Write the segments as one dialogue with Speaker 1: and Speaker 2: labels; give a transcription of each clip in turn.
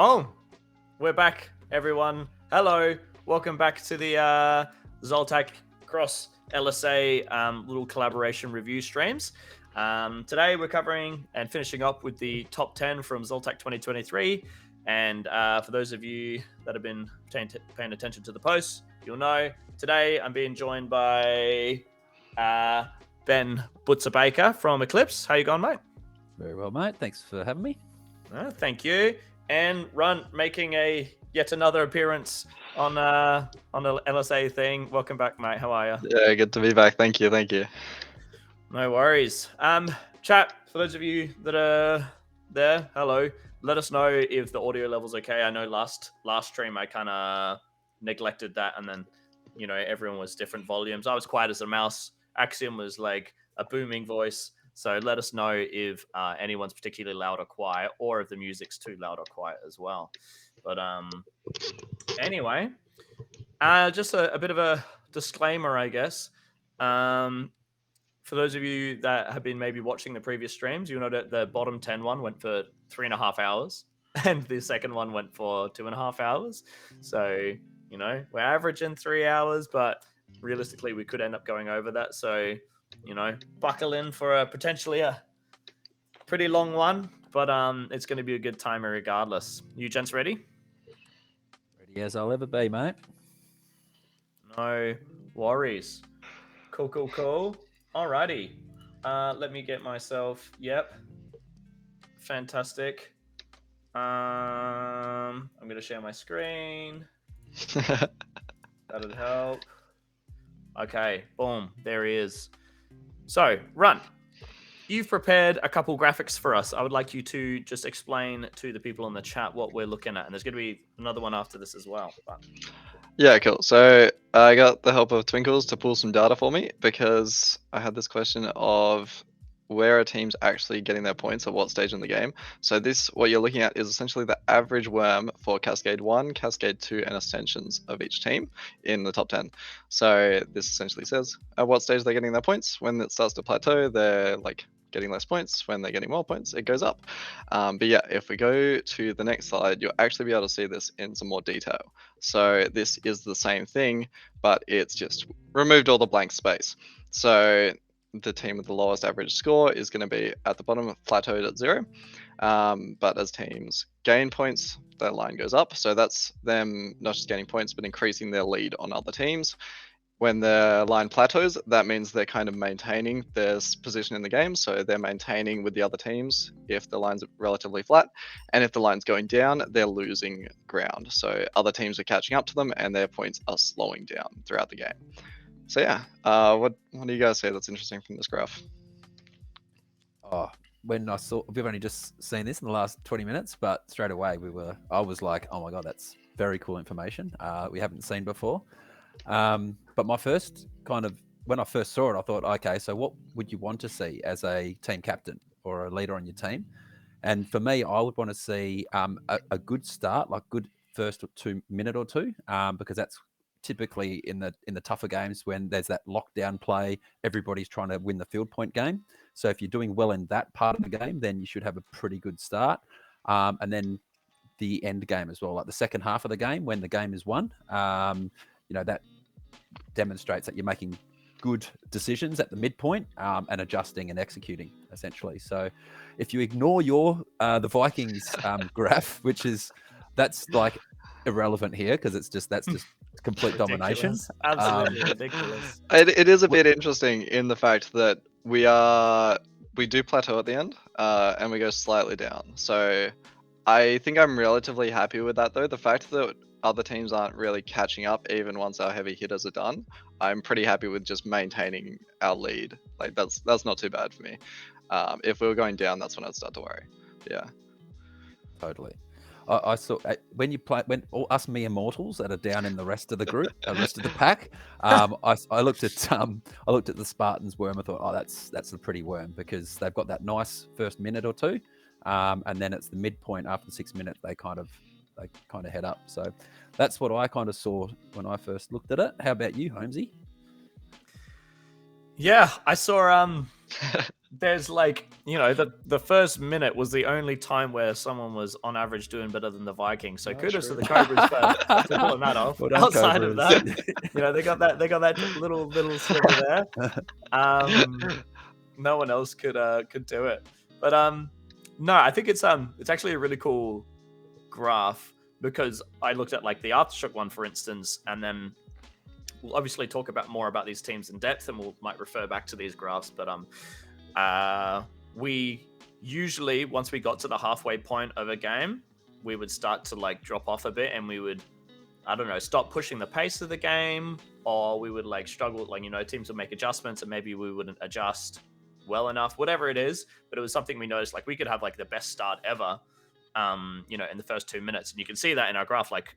Speaker 1: Oh, we're back, everyone. Hello, welcome back to the ZLTAC Cross LSA little collaboration review streams. Today we're covering and finishing up with the top 10 from ZLTAC 2023. And for those of you that have been paying attention to the posts, you'll know today I'm being joined by Ben Butzer-Baker from Eclipse. How you going, mate?
Speaker 2: Very well, mate. Thanks for having me.
Speaker 1: Thank you. And making a yet another appearance on the LSA thing. Welcome back, mate. How are you?
Speaker 2: Yeah, good to be back. Thank you.
Speaker 1: No worries. Chat, for those of you that are there, hello. Let us know if the audio level's okay. I know last stream I kind of neglected that, and then everyone was different volumes. I was quiet as a mouse. Axiom was like a booming voice. So let us know if anyone's particularly loud or quiet, or if the music's too loud or quiet as well. But anyway, just a bit of a disclaimer, I guess. For those of you that have been maybe watching the previous streams, you'll know that the bottom 10 one went for 3.5 hours, and the second one went for 2.5 hours. So, we're averaging 3 hours, but realistically, we could end up going over that. So, buckle in for potentially a pretty long one, but it's going to be a good time regardless. You gents ready?
Speaker 3: Ready as I'll ever be, mate.
Speaker 1: No worries. Cool. Alrighty. Let me get myself. Yep. Fantastic. I'm gonna share my screen. That'd help. Okay. Boom. There he is. So, Run. You've prepared a couple graphics for us. I would like you to just explain to the people in the chat what we're looking at, and there's going to be another one after this as well. But...
Speaker 2: Yeah, cool. So I got the help of Twinkles to pull some data for me because I had this question of where are teams actually getting their points at what stage in the game. So what you're looking at is essentially the average worm for Cascade 1, Cascade 2, and Ascensions of each team in the top 10. So this essentially says at what stage they're getting their points. When it starts to plateau, they're like getting less points. When they're getting more points, it goes up. But yeah, if we go to the next slide, you'll actually be able to see this in some more detail. So this is the same thing, but it's just removed all the blank space. So the team with the lowest average score is going to be at the bottom, plateaued at 0. But as teams gain points, their line goes up. So that's them not just gaining points, but increasing their lead on other teams. When the line plateaus, that means they're kind of maintaining their position in the game. So they're maintaining with the other teams if the line's relatively flat. And if the line's going down, they're losing ground. So other teams are catching up to them and their points are slowing down throughout the game. So yeah, what do you guys say that's interesting from this graph?
Speaker 3: Oh, when we've only just seen this in the last 20 minutes, but straight away I was like, oh my God, that's very cool information we haven't seen before. But my first when I first saw it, I thought, okay, so what would you want to see as a team captain or a leader on your team? And for me, I would want to see a good start, like good first minute or two, because that's typically in the tougher games when there's that lockdown play, everybody's trying to win the field point game. So if you're doing well in that part of the game, then you should have a pretty good start. And then the end game as well, like the second half of the game when the game is won, that demonstrates that you're making good decisions at the midpoint and adjusting and executing essentially. So if you ignore the Vikings graph, that's like irrelevant here because that's just complete domination.
Speaker 1: Absolutely ridiculous.
Speaker 2: It is a bit interesting in the fact that we do plateau at the end and we go slightly down. So I think I'm relatively happy with that though. The fact that other teams aren't really catching up even once our heavy hitters are done, I'm pretty happy with just maintaining our lead. Like that's not too bad for me. If we were going down, that's when I'd start to worry. Yeah,
Speaker 3: totally. I saw when us mere mortals that are down in the rest of the group, the rest of the pack. I looked at the Spartans worm. I thought, oh, that's a pretty worm because they've got that nice first minute or two, and then it's the midpoint after 6 minutes they kind of head up. So that's what I kind of saw when I first looked at it. How about you, Holmesy?
Speaker 1: Yeah, I saw there's like, the first minute was the only time where someone was on average doing better than the Vikings. So kudos to the Cobras for pulling that off.
Speaker 3: Well done,
Speaker 1: Outside
Speaker 3: Cobras.
Speaker 1: of that, they got that little sliver there. No one else could do it. But no, I think it's actually a really cool graph because I looked at like the Aftershock one, for instance, and then we'll obviously talk more about these teams in depth, and might refer back to these graphs. But we usually, once we got to the halfway point of a game, we would start to like drop off a bit, and we would, I don't know, stop pushing the pace of the game, or we would like struggle, like, you know, teams would make adjustments and maybe we wouldn't adjust well enough, whatever it is. But it was something we noticed, like we could have like the best start ever, you know, in the first 2 minutes. And you can see that in our graph, like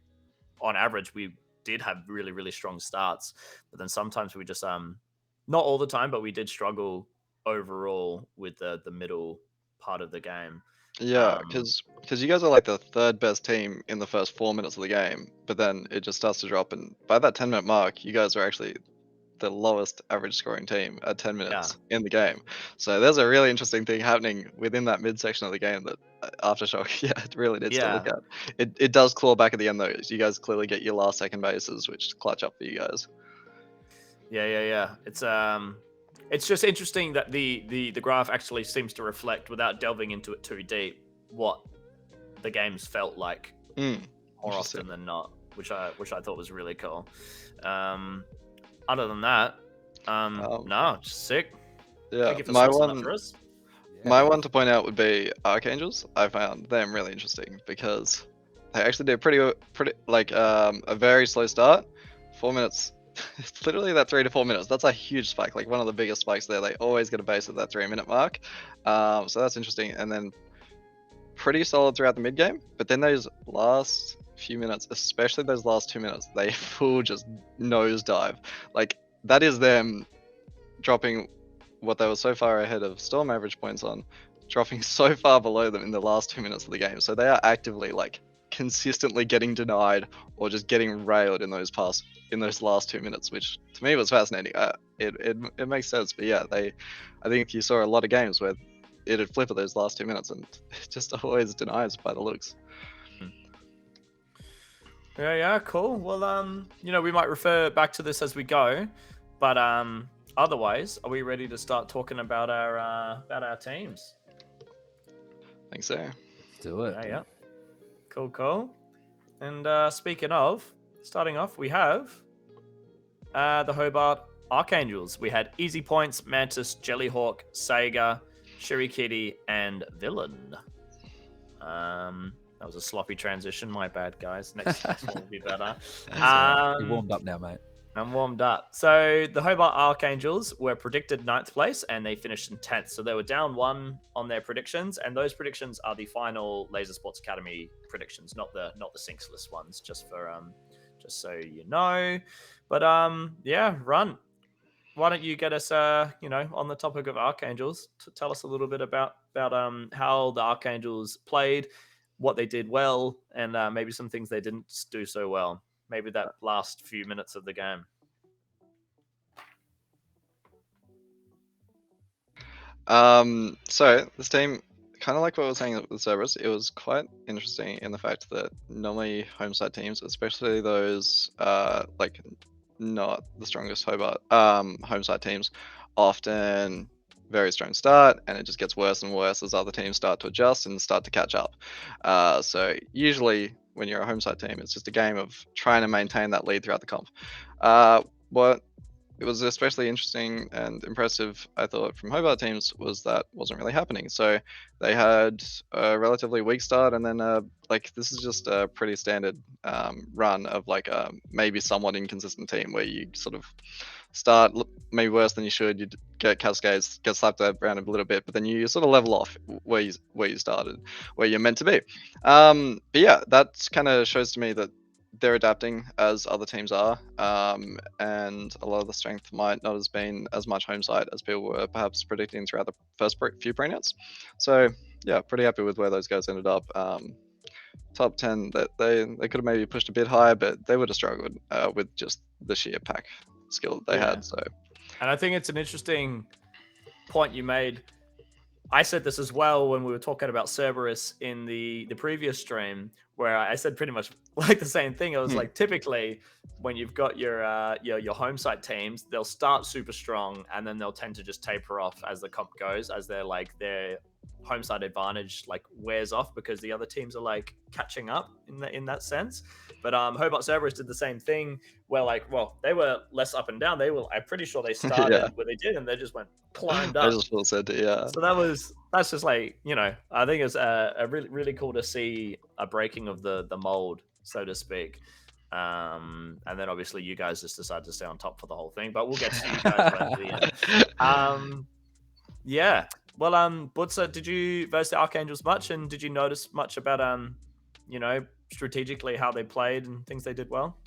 Speaker 1: on average, we did have really, really strong starts. But then sometimes we just, not all the time, but we did struggle overall with the middle part of the game.
Speaker 2: Yeah, because you guys are like the third best team in the first 4 minutes of the game, but then it just starts to drop, and by that 10-minute mark, you guys are actually the lowest average scoring team at 10 minutes in the game. So there's a really interesting thing happening within that midsection of the game that Aftershock, yeah, it really needs to look at. It does claw back at the end though. You guys clearly get your last second bases, which clutch up for you guys.
Speaker 1: Yeah. It's just interesting that the graph actually seems to reflect, without delving into it too deep, what the games felt like more often than not, which I thought was really cool. Other than that, no, just sick.
Speaker 2: Yeah,
Speaker 1: my
Speaker 2: one to point out would be Archangels. I found them really interesting because they actually did pretty like a very slow start, 4 minutes. It's literally that 3 to 4 minutes. That's a huge spike, like one of the biggest spikes there. They always get a base at that 3-minute mark. So that's interesting. And then pretty solid throughout the mid game. But then those last few minutes, especially those last 2 minutes, they full just nosedive. Like that is them dropping what they were so far ahead of Storm average points on, dropping so far below them in the last 2 minutes of the game. So they are actively like consistently getting denied or just getting railed in those last 2 minutes, which to me was fascinating. It makes sense, but yeah, I think you saw a lot of games where it'd flip at those last 2 minutes and it just always denies by the looks.
Speaker 1: Yeah, cool. Well, you know, we might refer back to this as we go, but otherwise, are we ready to start talking about our teams?
Speaker 2: I think so.
Speaker 3: Let's do it.
Speaker 1: Yeah. Cool. And speaking of, starting off, we have the Hobart Archangels. We had Easy Points, Mantis, Jellyhawk, Sega, Shirikitty, and Villain. That was a sloppy transition. My bad, guys. Next one will be better.
Speaker 3: You're warmed up now, mate.
Speaker 1: I'm warmed up. So the Hobart Archangels were predicted 9th place, and they finished in 10th. So they were down 1 on their predictions, and those predictions are the final Laser Sports Academy predictions, not the Sinkless ones. Just so you know. But yeah, Run. Why don't you get us on the topic of Archangels? Tell us a little bit about how the Archangels played, what they did well, and maybe some things they didn't do so well. Maybe that last few minutes of the game.
Speaker 2: So this team, kind of like what I was saying with Cerberus, it was quite interesting in the fact that normally home side teams, especially those like not the strongest Hobart home side teams, often very strong start, and it just gets worse and worse as other teams start to adjust and start to catch up. So usually when you're a home side team, it's just a game of trying to maintain that lead throughout the comp. What it was especially interesting and impressive, I thought, from Hobart teams was that wasn't really happening. So they had a relatively weak start, and then like this is just a pretty standard run of like a maybe somewhat inconsistent team where you sort of start maybe worse than you should. You get cascades, get slapped around a little bit, but then you sort of level off where you started, where you're meant to be. But yeah, that kind of shows to me that they're adapting as other teams are, and a lot of the strength might not have been as much home side as people were perhaps predicting throughout the first few pre-nets. So yeah, pretty happy with where those guys ended up. Top 10, that they could have maybe pushed a bit higher, but they would have struggled with just the sheer pack skill that they had. So,
Speaker 1: and I think it's an interesting point you made. I said this as well when we were talking about Cerberus in the previous stream, where I said pretty much like the same thing. I was like, typically when you've got your home site teams, they'll start super strong and then they'll tend to just taper off as the comp goes, as their home side advantage like wears off because the other teams are like catching up in that sense. But Hobart Cerberus did the same thing where they were less up and down. I'm pretty sure they started
Speaker 2: Yeah.
Speaker 1: where they did and they just climbed
Speaker 2: I
Speaker 1: up.
Speaker 2: just full said it, yeah.
Speaker 1: So that's just I think it's a really, really cool to see a breaking of the mold, so to speak. And then obviously you guys just decided to stay on top for the whole thing, but we'll get to you guys right at the end. Yeah. Well, Butza, did you verse the Archangels much, and did you notice much about strategically how they played and things they did well?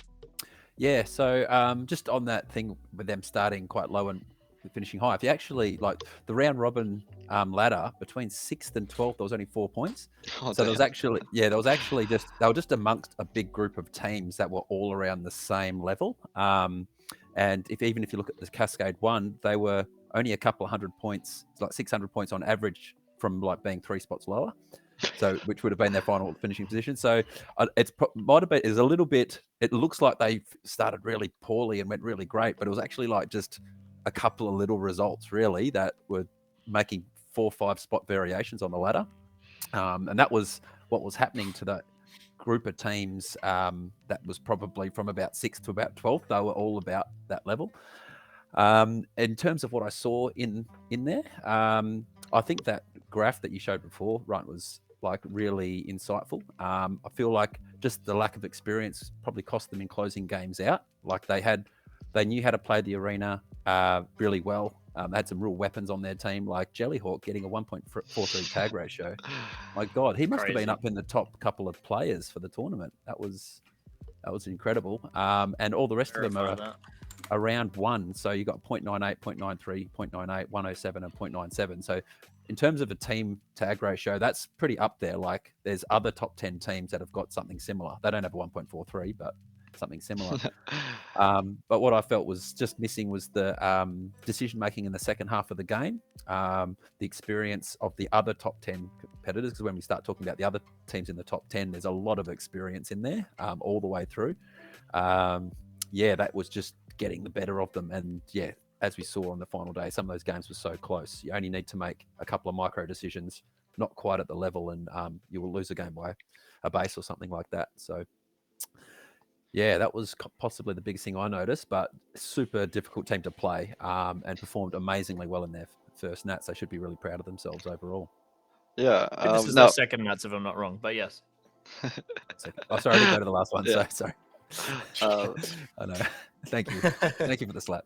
Speaker 3: Yeah, so just on that thing with them starting quite low and finishing high, if you actually like the round robin ladder between 6th and 12th, there was only 4 points.
Speaker 2: Oh,
Speaker 3: so there was
Speaker 2: damn.
Speaker 3: actually just they were just amongst a big group of teams that were all around the same level. And even if you look at the Cascade one, they were only a couple of 100 points, like 600 points on average from like being 3 spots lower. So, which would have been their final finishing position. So, might have been is a little bit. It looks like they started really poorly and went really great, but it was actually like just a couple of little results really that were making 4 or 5 spot variations on the ladder, and that was what was happening to that group of teams. That was probably from about 6th to about 12th. They were all about that level. In terms of what I saw in there, I think that graph that you showed before, Ryan, was like really insightful. I feel like just the lack of experience probably cost them in closing games out. Like they knew how to play the arena really well. They had some real weapons on their team, like Jellyhawk getting a 1.43 tag ratio. My God, he must have been up in the top couple of players for the tournament. That was incredible. And all the rest of them are around 1. So you got 0.98, 0.93, 0.98, 107, and 0.97. So in terms of a team tag ratio, that's pretty up there. Like there's other top 10 teams that have got something similar. They don't have a 1.43, but something similar. But what I felt was just missing was the decision making in the second half of the game, the experience of the other top 10 competitors. Because when we start talking about the other teams in the top 10, there's a lot of experience in there all the way through. That was just getting the better of them. And yeah, as we saw on the final day, some of those games were so close. You only need to make a couple of micro decisions, not quite at the level, and you will lose a game by a base or something like that. So yeah, that was possibly the biggest thing I noticed, but super difficult team to play, and performed amazingly well in their first Nats. They should be really proud of themselves overall.
Speaker 2: Yeah.
Speaker 1: This is their second Nats, if I'm not wrong, but yes.
Speaker 3: Oh, sorry, I didn't go to the last one.
Speaker 2: Yeah.
Speaker 3: So sorry. I know. Thank you. Thank you for the slap.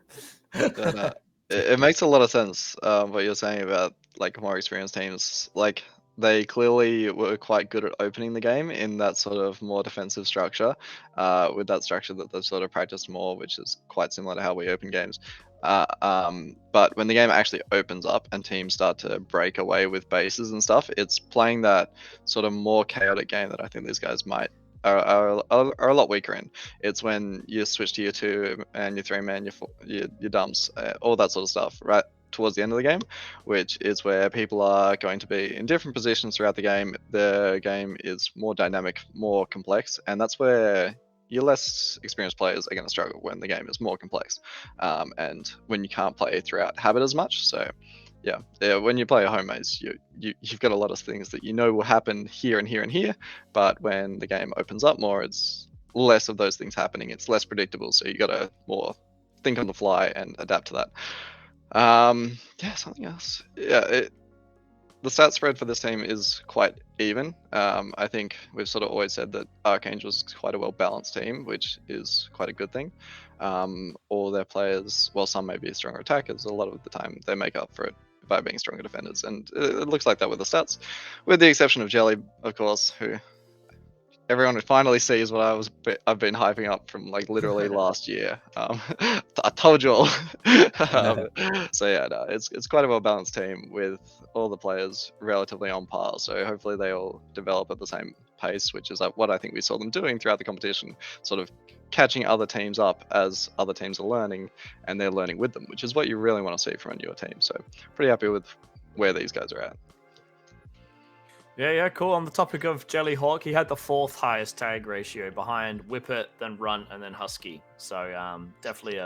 Speaker 2: It makes a lot of sense what you're saying about like more experienced teams. Like they clearly were quite good at opening the game in that sort of more defensive structure, with that structure that they've sort of practiced more, which is quite similar to how we open games. But when the game actually opens up and teams start to break away with bases and stuff, it's playing that sort of more chaotic game that I think these guys are a lot weaker in. It's when you switch to your 2 and your 3 man, your dumps, all that sort of stuff, right towards the end of the game, which is where people are going to be in different positions throughout the game. The game is more dynamic, more complex, and that's where your less experienced players are going to struggle when the game is more complex, and when you can't play throughout habit as much. So yeah, when you play a home maze, you've got a lot of things that you know will happen here and here and here, but when the game opens up more, it's less of those things happening. It's less predictable, so you got to more think on the fly and adapt to that. Something else. The stat spread for this team is quite even. I think we've sort of always said that Archangels is quite a well-balanced team, which is quite a good thing. All their players, well, some may be stronger attackers, a lot of the time they make up for it by being stronger defenders, and it looks like that with the stats, with the exception of Jelly, of course, who everyone finally sees what I've been hyping up from like literally last year. I told you all. So yeah, no, it's quite a well-balanced team with all the players relatively on par. So hopefully they all develop at the same pace, which is what I think we saw them doing throughout the competition, sort of catching other teams up as other teams are learning, and they're learning with them, which is what you really want to see from a newer team. So pretty happy with where these guys are at.
Speaker 1: Yeah, cool. On the topic of Jellyhawk, he had the 4th highest tag ratio behind Whippet, then Runt, and then Husky. So definitely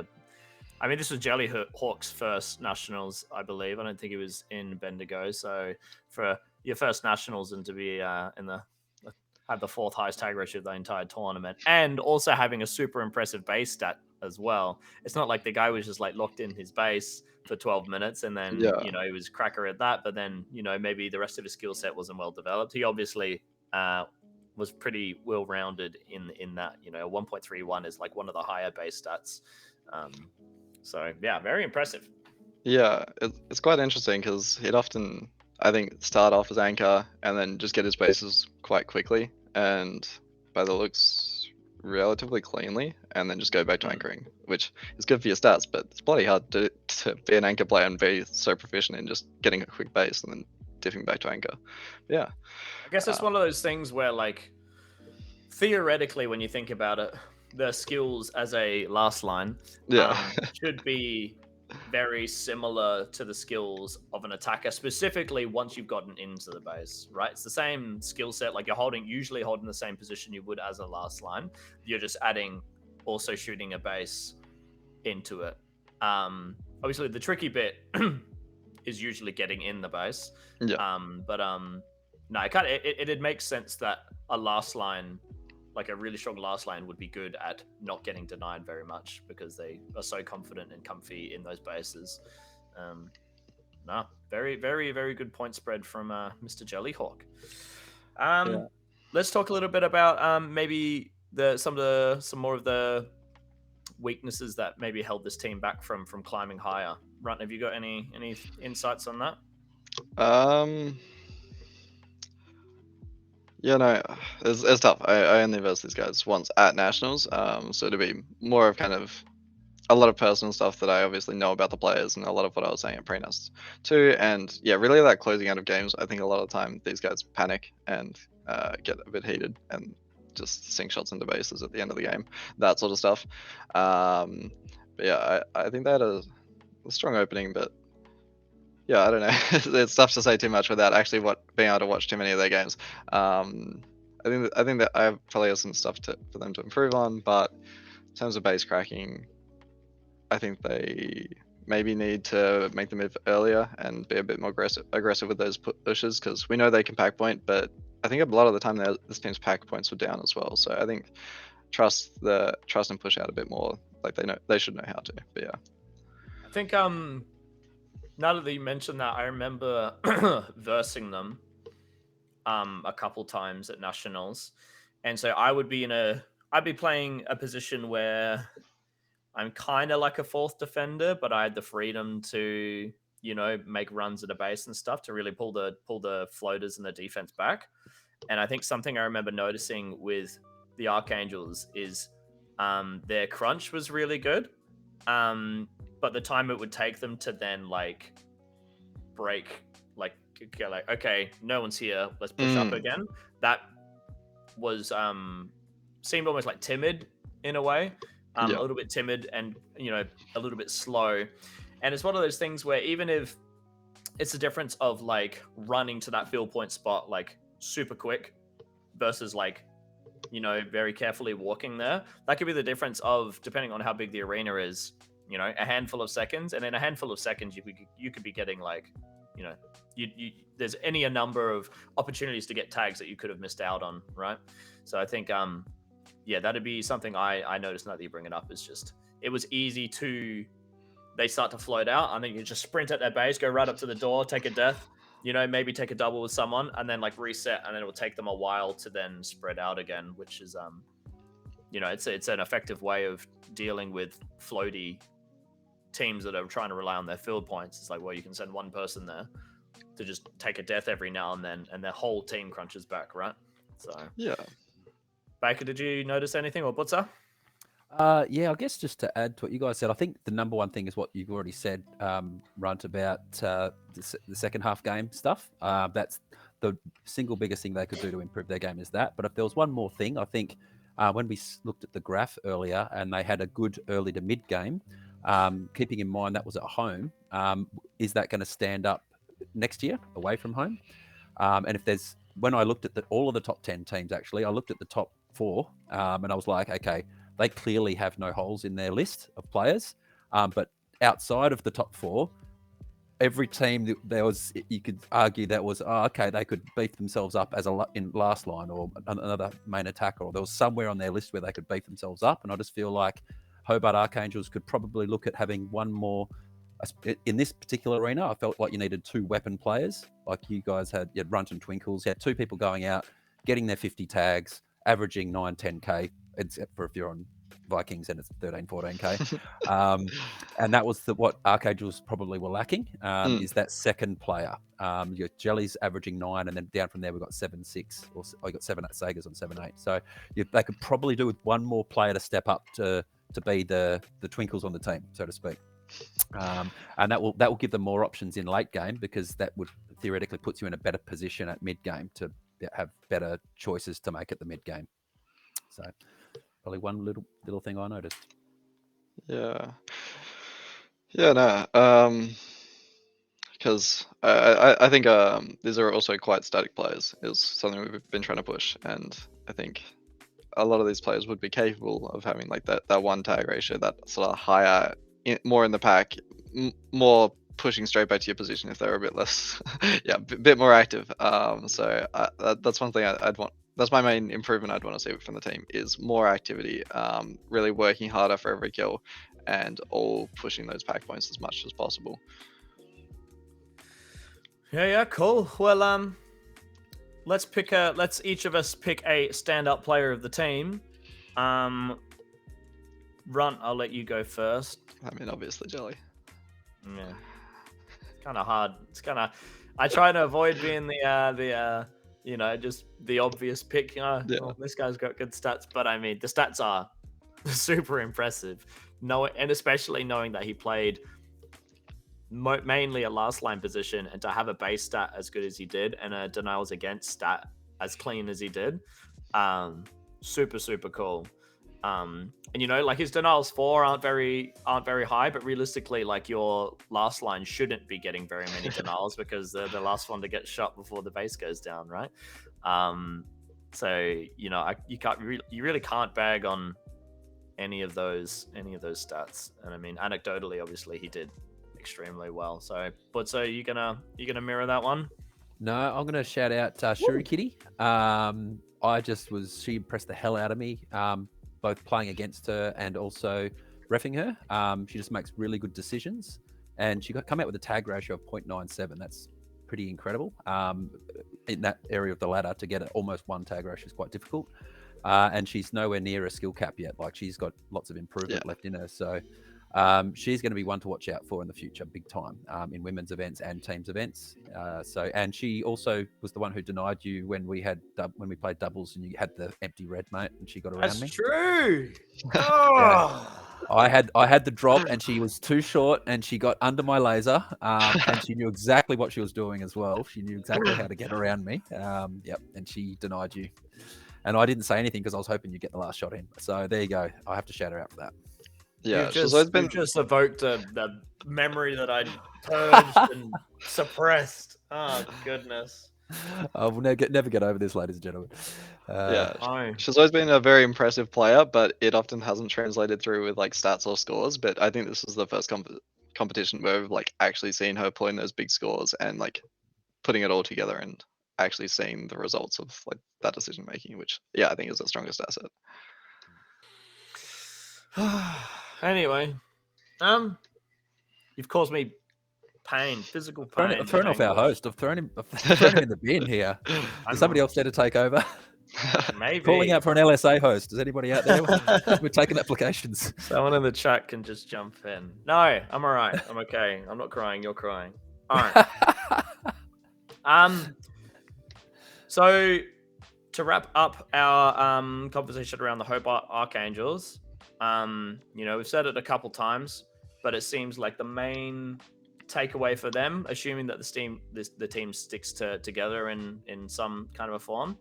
Speaker 1: I mean, this was Jelly Hawk's first nationals, I believe. I don't think he was in Bendigo. So for your first nationals and to be in the have the fourth highest tag ratio of the entire tournament, and also having a super impressive base stat as well. It's not like the guy was just like locked in his base for 12 minutes and then
Speaker 2: Yeah.
Speaker 1: he was cracker at that, but then maybe the rest of his skill set wasn't well developed. He obviously was pretty well rounded in that. 1.31 is like one of the higher base stats. So yeah, very impressive.
Speaker 2: Yeah, it's quite interesting because he'd often, I think, start off as anchor and then just get his bases quite quickly, and by the looks, relatively cleanly, and then just go back to anchoring, which is good for your stats, but it's bloody hard to be an anchor player and be so proficient in just getting a quick base and then dipping back to anchor. Yeah.
Speaker 1: I guess it's one of those things where, like, theoretically, when you think about it, the skills as a last line should be very similar to the skills of an attacker, specifically once you've gotten into the base, right? It's the same skill set, like you're usually holding the same position you would as a last line. You're just adding also shooting a base into it. Obviously the tricky bit is usually getting in the base. No, it makes sense that a last line, like a really strong last line, would be good at not getting denied very much because they are so confident and comfy in those bases. Very, very, very good point spread from Mr. Jellyhawk. Let's talk a little bit about maybe some more of the weaknesses that maybe held this team back from climbing higher. Runt, have you got any insights on that?
Speaker 2: Yeah, no, it's tough. I only versed these guys once at nationals, so to be more of kind of a lot of personal stuff that I obviously know about the players and a lot of what I was saying at pre-nast too. And yeah, really that closing out of games, I think a lot of the time these guys panic and get a bit heated and just sink shots into bases at the end of the game, that sort of stuff. But yeah, I think they had a strong opening, but yeah, I don't know. It's tough to say too much without actually being able to watch too many of their games. I think that I probably have some stuff for them to improve on, but in terms of base cracking, I think they maybe need to make the move earlier and be a bit more aggressive with those pushes, because we know they can pack point, but I think a lot of the time this team's pack points were down as well. So I think trust and push out a bit more. Like they should know how to. But yeah,
Speaker 1: I think now that you mentioned that, I remember versing them a couple times at nationals, and so I'd be playing a position where I'm kind of like a fourth defender, but I had the freedom to make runs at a base and stuff to really pull the floaters and the defense back. And I think something I remember noticing with the Archangels is their crunch was really good, but the time it would take them to then break, okay, no one's here, let's push up again, that was seemed almost like timid in a way. A little bit timid and a little bit slow. And it's one of those things where even if it's a difference of like running to that field point spot like super quick versus very carefully walking there, that could be the difference of, depending on how big the arena is, a handful of seconds. And in a handful of seconds you could be getting there's a number of opportunities to get tags that you could have missed out on, right? So I think that'd be something I noticed now that you bring it up, is just it was easy they start to float out and then you just sprint at their base, go right up to the door, take a death, maybe take a double with someone and then reset, and then it will take them a while to then spread out again, which is it's an effective way of dealing with floaty teams that are trying to rely on their field points. It's like, well, you can send one person there to just take a death every now and then and their whole team crunches back, right? So
Speaker 2: yeah.
Speaker 1: Baker, did you notice anything, or Butzer?
Speaker 3: Yeah, I guess just to add to what you guys said, I think the number one thing is what you've already said, Runt, about the second half game stuff. That's the single biggest thing they could do to improve their game, is that. But if there was one more thing, I think when we looked at the graph earlier and they had a good early to mid game, keeping in mind that was at home, is that going to stand up next year away from home? And when I looked at all of the top 10 teams, actually, I looked at the top 4 and I was like, okay, they clearly have no holes in their list of players. But outside of the top 4, every team you could argue that was okay, they could beef themselves up as in last line or another main attacker, or there was somewhere on their list where they could beef themselves up. And I just feel like Hobart Archangels could probably look at having one more. In this particular arena, I felt like you needed 2 weapon players. Like you guys you had Runt and Twinkles. You had 2 people going out, getting their 50 tags, averaging 9-10k, except for if you're on Vikings and it's 13-14k. And that was what Archangels probably were lacking, is that second player. Your Jelly's averaging 9, and then down from there we've got 7-6, or I got 7 Sagas on 7-8. So they could probably do with one more player to step up to be the Twinkles on the team, so to speak. And that will give them more options in late game, because that would theoretically puts you in a better position at mid game to have better choices to make at the mid game. So probably one little thing I noticed.
Speaker 2: Yeah. No. Because I think these are also quite static players. Is something we've been trying to push, and I think a lot of these players would be capable of having like that 1 tag ratio, that sort of higher, more in the pack, more pushing straight back to your position if they're a bit less, yeah, bit more active. So that's one thing I'd want. That's my main improvement I'd want to see from the team, is more activity, really working harder for every kill, and all pushing those pack points as much as possible.
Speaker 1: Yeah, cool. Well, let's each of us pick a standout player of the team. Runt, I'll let you go first.
Speaker 2: I mean, obviously Jelly.
Speaker 1: Yeah, kind of hard. I try to avoid being just the obvious pick. Well, this guy's got good stats, but I mean, the stats are super impressive. And especially knowing that he played mainly a last line position, and to have a base stat as good as he did, and a denials against stat as clean as he did, super cool. And like his denials 4 aren't very high, but realistically, like your last line shouldn't be getting very many denials because they're the last one to get shot before the base goes down, right? So you really can't bag on any of those stats. And I mean, anecdotally, obviously he did extremely well. So you gonna mirror that one?
Speaker 3: No, I'm gonna shout out Shuri Kitty. She impressed the hell out of me, both playing against her and also reffing her. She just makes really good decisions, and she come out with a tag ratio of 0.97. That's pretty incredible. In that area of the ladder, to get almost 1 tag ratio is quite difficult. And she's nowhere near a skill cap yet. Like, she's got lots of improvement left in her. So she's going to be one to watch out for in the future, big time, in women's events and teams events. And she also was the one who denied you when we played doubles and you had the empty red, mate, and she got around me.
Speaker 1: That's true. Oh.
Speaker 3: I had the drop, and she was too short, and she got under my laser, and she knew exactly what she was doing as well. She knew exactly how to get around me. And she denied you. And I didn't say anything because I was hoping you'd get the last shot in. So there you go. I have to shout her out for that.
Speaker 2: Yeah,
Speaker 1: you've just evoked the memory that I purged and suppressed. Oh, goodness.
Speaker 3: I will never get over this, ladies and gentlemen.
Speaker 2: She's always been a very impressive player, but it often hasn't translated through with like stats or scores. But I think this is the first competition where we've like actually seen her pulling those big scores and like putting it all together and actually seeing the results of like that decision making, which I think is the strongest asset.
Speaker 1: Anyway, you've caused me pain, physical pain.
Speaker 3: I've thrown off our host. I've thrown him in the bin here. Is somebody else there to take over?
Speaker 1: Maybe.
Speaker 3: Calling out for an LSA host. Is anybody out there? We're taking applications.
Speaker 1: Someone in the chat can just jump in. No, I'm all right. I'm okay. I'm not crying. You're crying. All right. So to wrap up our conversation around the Hobart Archangels, we've said it a couple times, but it seems like the main takeaway for them, assuming that the team sticks together in some kind of a form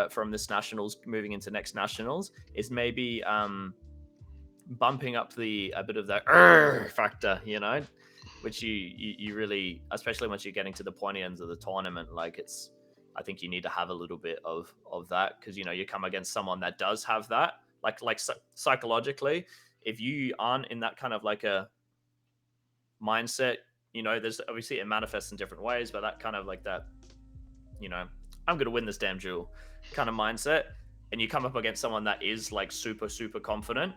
Speaker 1: from this nationals moving into next nationals, is maybe bumping up a bit of that factor, which you really, especially once you're getting to the pointy ends of the tournament, like I think you need to have a little bit of that, because you come against someone that does have that, like psychologically, if you aren't in that kind of like a mindset, there's obviously it manifests in different ways, but that kind of like that, I'm gonna win this damn duel kind of mindset, and you come up against someone that is like super super confident,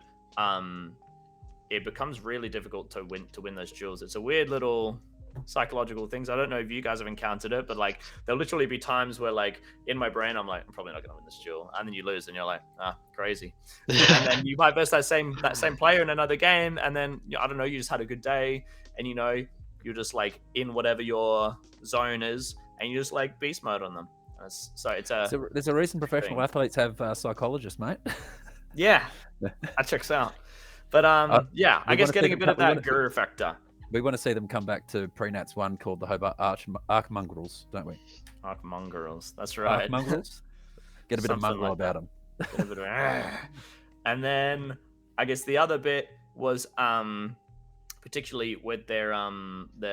Speaker 1: it becomes really difficult to win those duels. It's a weird little psychological things. I don't know if you guys have encountered it, but like there'll literally be times where like in my brain I'm like, I'm probably not gonna win this duel, and then you lose and you're like, crazy. And then you might verse that same player in another game, and then I don't know, you just had a good day, and you're just like in whatever your zone is, and you just like beast mode on them. So
Speaker 3: there's a reason professional athletes have psychologists, mate.
Speaker 1: Yeah, that checks out. But I guess getting a bit of that guru factor.
Speaker 3: We want to see them come back to pre-Nats 1 called the Hobart Archmongrels, don't we?
Speaker 1: Archmongrels, that's right.
Speaker 3: Archmongrels? Get a bit of mongrel like about them.
Speaker 1: Get a bit of, and then I guess the other bit was particularly with their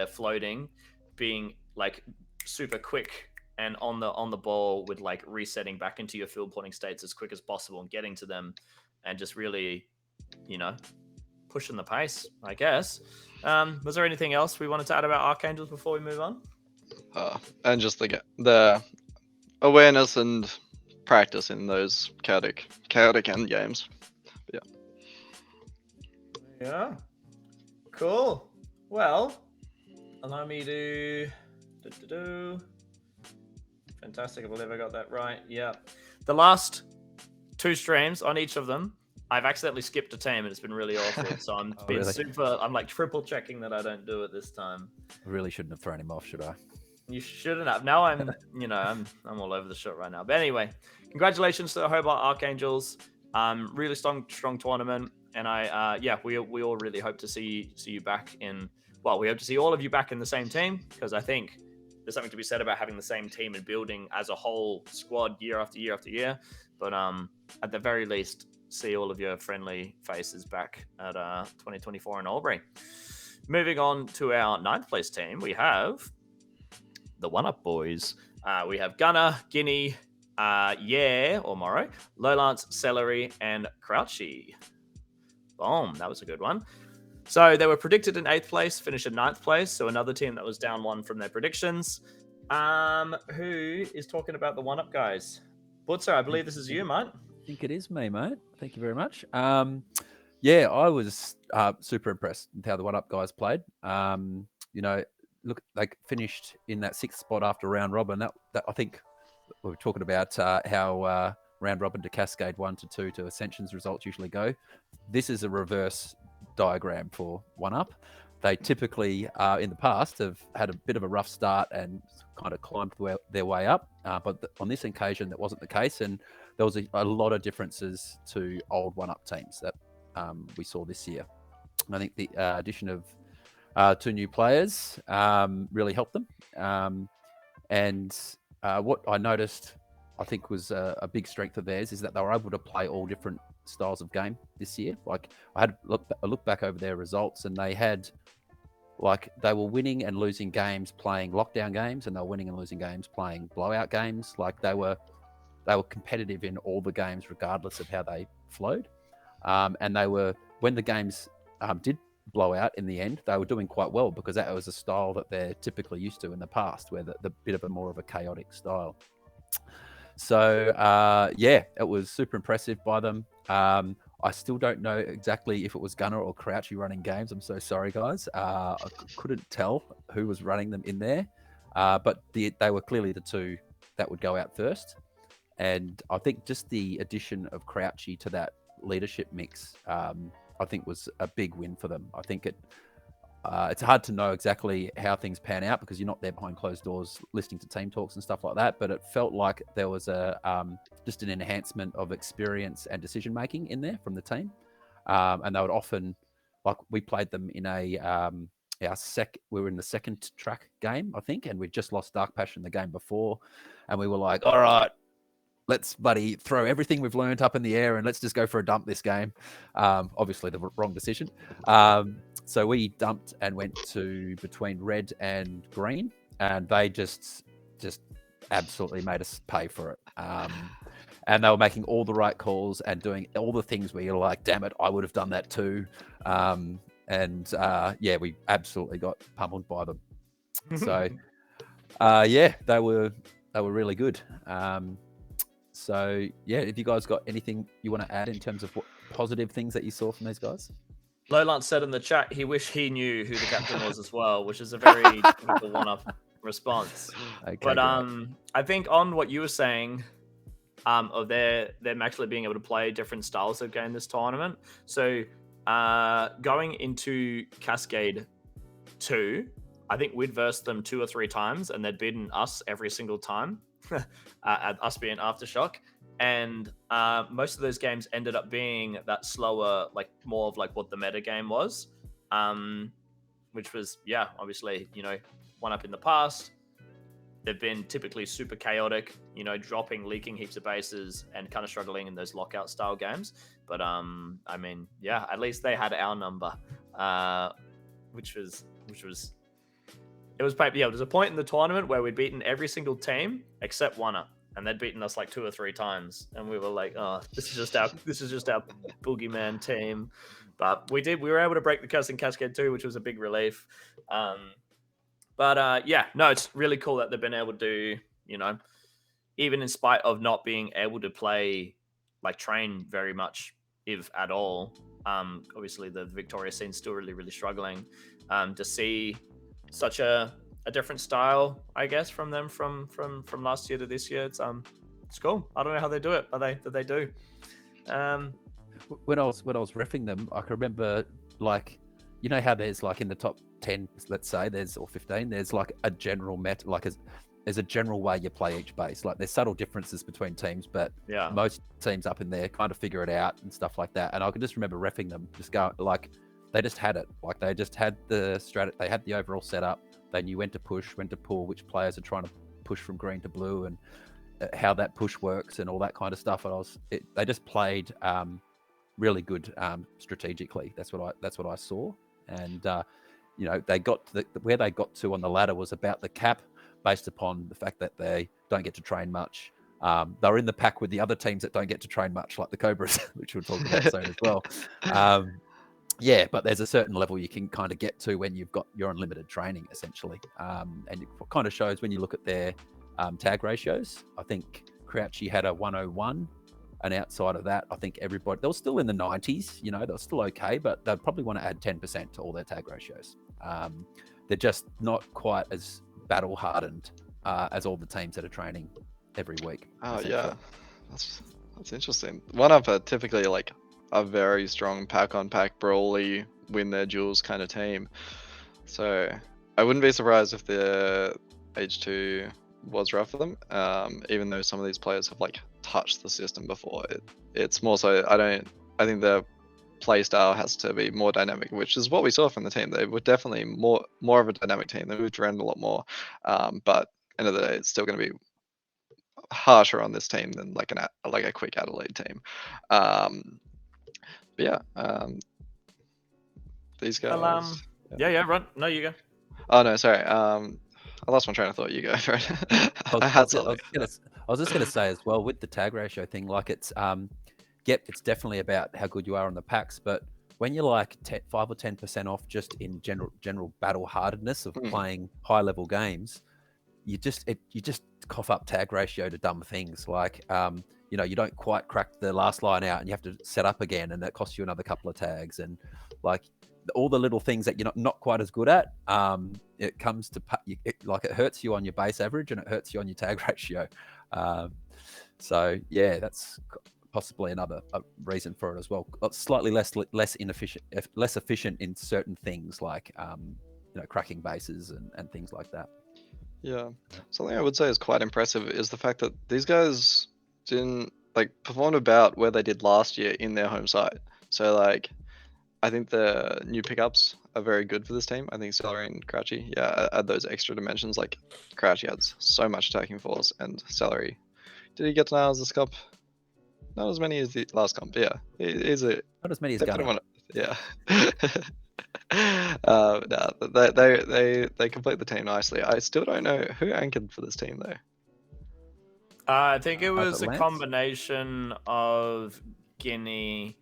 Speaker 1: floating being like super quick and on the ball with like resetting back into your field plotting states as quick as possible and getting to them and just really, pushing the pace, I guess. Was there anything else we wanted to add about Archangels before we move on?
Speaker 2: And just the awareness and practice in those chaotic end games.
Speaker 1: Yeah. Cool. Well, allow me to fantastic. I believe I got that right. Yeah. The last 2 streams on each of them, I've accidentally skipped a team and it's been really awkward. So I'm I'm like triple checking that I don't do it this time.
Speaker 3: I really shouldn't have thrown him off, should I?
Speaker 1: You shouldn't have. Now I'm all over the shot right now. But anyway, congratulations to the Hobart Archangels. Really strong tournament. And we all really hope to see you back in. Well, we hope to see all of you back in the same team, because I think there's something to be said about having the same team and building as a whole squad year after year after year. But at the very least, see all of your friendly faces back at 2024 in Albury. Moving on to our 9th place team, we have the One Up Boys. We have Gunner, Guinea, or Morrow, Lowlance, Celery, and Crouchy. Boom, that was a good one. So they were predicted in 8th place, finished in 9th place. So another team that was down 1 from their predictions. Who is talking about the One Up guys? Butzer, I believe this is you, mate.
Speaker 3: I think it is me, mate. Thank you very much. I was super impressed with how the One Up guys played. Look, they finished in that 6th spot after round robin. That I think we were talking about how round robin to Cascade 1 to 2 to Ascension's results usually go. This is a reverse diagram for One Up. They typically, in the past, have had a bit of a rough start and kind of climbed their way up. But on this occasion, that wasn't the case. And there was a lot of differences to old One Up teams that we saw this year. And I think the addition of 2 new players really helped them. And what I noticed, I think, was a big strength of theirs is that they were able to play all different styles of game this year. Like I had a look back over their results, and they were winning and losing games playing lockdown games, and they were winning and losing games playing blowout games. Like they were competitive in all the games regardless of how they flowed. And they were, when the games did blow out in the end, they were doing quite well, because that was a style that they're typically used to in the past, where the bit of a more of a chaotic style. So it was super impressive by them. I still don't know exactly if it was Gunner or Crouchy running games. I'm so sorry, guys. I couldn't tell who was running them in there, but they were clearly the 2 that would go out first. And I think just the addition of Crouchy to that leadership mix, I think was a big win for them. I think it's hard to know exactly how things pan out, because you're not there behind closed doors listening to team talks and stuff like that. But it felt like there was just an enhancement of experience and decision making in there from the team. And they would often, like we played them in we were in the 2nd track game, I think, and we'd just lost Dark Passion the game before, and we were like, all right, let's bloody throw everything we've learned up in the air and let's just go for a dump this game. Obviously the wrong decision. So we dumped and went to between red and green, and they just absolutely made us pay for it. and they were making all the right calls and doing all the things where you're like, damn it, I would have done that too. Yeah, we absolutely got pummeled by them. So yeah, they were really good. So yeah, if you guys got anything you want to add in terms of what positive things that you saw from these guys?
Speaker 1: Lowlance said in the chat he wished he knew who the captain was as well, which is a very typical one-up response.
Speaker 3: Okay,
Speaker 1: But
Speaker 3: great.
Speaker 1: I think on what you were saying, of them actually being able to play different styles of game this tournament. So going into Cascade 2, I think we'd versed them 2 or 3 times, and they'd beaten us every single time. Us being Aftershock. And most of those games ended up being that slower, like more of like what the meta game was, which was, yeah, obviously, one up in the past. They've been typically super chaotic, dropping, leaking heaps of bases, and kind of struggling in those lockout style games. But I mean, yeah, at least they had our number, which was it was a point in the tournament where we'd beaten every single team except one up, and they'd beaten us like 2 or 3 times, and we were like, oh, this is just our boogeyman team. But we were able to break the curse in Cascade 2, which was a big relief. But yeah, no, it's really cool that they've been able to, even in spite of not being able to play, like train very much, if at all. Obviously the Victoria scene's still really, really struggling. To see such a different style, I guess, from them from last year to this year, it's cool. I don't know how they do it, but they do.
Speaker 3: When I was reffing them, I can remember, like, how there's like in the top 10, let's say, or 15, there's like a general there's a general way you play each base. Like there's subtle differences between teams, but
Speaker 1: yeah,
Speaker 3: most teams up in there kind of figure it out and stuff like that. And I can just remember reffing them, just go like, they just had it. Like they just had the strategy, they had the overall setup. They knew when to push, when to pull, which players are trying to push from green to blue, and how that push works and all that kind of stuff. And they just played really good strategically. That's what I saw. And they got to where they got to on the ladder was about the cap, based upon the fact that they don't get to train much. They're in the pack with the other teams that don't get to train much, like the Cobras, which we'll talk about soon as well. Yeah, but there's a certain level you can kind of get to when you've got your unlimited training, essentially. And it kind of shows when you look at their tag ratios. I think Crouchy had a 101, and outside of that, I think everybody, they were still in the 90s, they were still okay, but they'd probably want to add 10% to all their tag ratios. They're just not quite as battle hardened as all the teams that are training every week.
Speaker 2: Oh yeah, that's interesting. One up are typically like a very strong pack on pack brawly, win their duels kind of team. So I wouldn't be surprised if the H2 was rough for them, even though some of these players have like touched the system before. It's more so I think the play style has to be more dynamic, which is what we saw from the team. They were definitely more of a dynamic team. They moved around a lot more, but end of the day, it's still going to be harsher on this team than like a quick Adelaide team. But yeah, these guys.
Speaker 1: Well, yeah, run. No, you go.
Speaker 2: Oh no, sorry. I lost my train of thought. You go for it.
Speaker 3: I was just going to say as well, with the tag ratio thing, like it's it's definitely about how good you are on the packs, but when you're like 5 or 10% off just in general battle hardness of playing high level games, you just cough up tag ratio to dumb things like you don't quite crack the last line out and you have to set up again, and that costs you another couple of tags, and like all the little things that you're not quite as good at. It comes to it hurts you on your base average and it hurts you on your tag ratio. So yeah, that's possibly another reason for it as well. Slightly less efficient in certain things like cracking bases and things like that.
Speaker 2: Yeah, something I would say is quite impressive is the fact that these guys didn't perform about where they did last year in their home side. So I think the new pickups are very good for this team. I think Celery and Crouchy, add those extra dimensions. Like Crouchy adds so much attacking force, and Celery, did he get to Niles this comp? Not as many as the last comp. Yeah, he's not
Speaker 3: as many as Gunner.
Speaker 2: Yeah. They complete the team nicely. I still don't know who anchored for this team though.
Speaker 1: I think it
Speaker 3: if
Speaker 1: was
Speaker 3: it
Speaker 1: a
Speaker 3: lands?
Speaker 1: combination of Guinea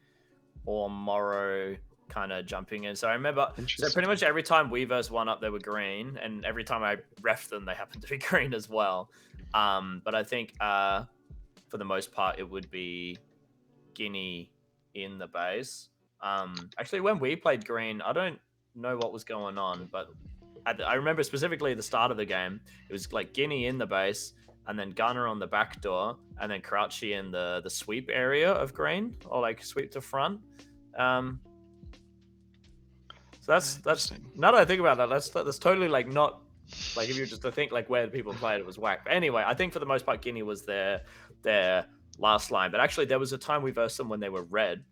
Speaker 1: or Morrow kind of jumping in. So I remember, so
Speaker 2: Interesting.
Speaker 1: pretty much every time we versus one up, they were green, and every time I ref them, they happened to be green as well. But I think for the most part, it would be Guinea in the base. Actually, when we played green, I don't know what was going on, but I remember specifically at the start of the game, it was like Guinea in the base, and then Gunner on the back door, and then Crouchy in the sweep area of green, or like sweep to front. So that's
Speaker 2: Interesting.
Speaker 1: now that I think about that, that's totally like not like if you were just to think like where people played, it was whack. But anyway, I think for the most part, Guinea was their last line. But actually, there was a time we versed them when they were red,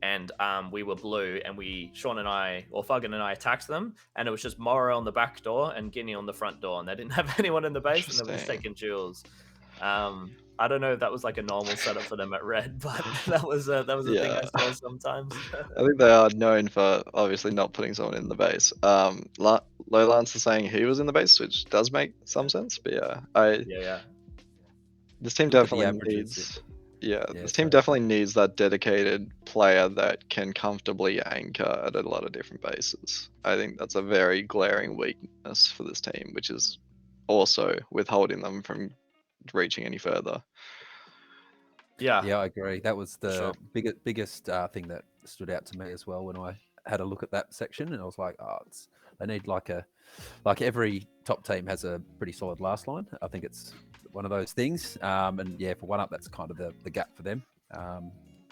Speaker 1: and we were blue, and Sean and I, or Fuggan and I, attacked them, and it was just Morrow on the back door and Guinea on the front door, and they didn't have anyone in the base, and they were just
Speaker 2: Interesting.
Speaker 1: taking duels. I don't know if that was like a normal setup for them at red, but that was a thing
Speaker 2: Yeah.
Speaker 1: I saw sometimes.
Speaker 2: I think they are known for obviously not putting someone in the base. Lowlance is saying he was in the base, which does make some sense. But yeah,
Speaker 1: Yeah.
Speaker 2: this team
Speaker 3: Look at the
Speaker 2: definitely
Speaker 3: averages.
Speaker 2: needs. Yeah,
Speaker 3: Yeah,
Speaker 2: this team
Speaker 3: so
Speaker 2: definitely needs that dedicated player that can comfortably anchor at a lot of different bases. I think that's a very glaring weakness for this team, which is also withholding them from reaching any further.
Speaker 1: Yeah.
Speaker 3: yeah, I agree. That was the
Speaker 1: sure.
Speaker 3: biggest thing that stood out to me as well when I had a look at that section, and I was like, oh, they need like every top team has a pretty solid last line. I think it's one of those things. And yeah, for one up, that's kind of the gap for them.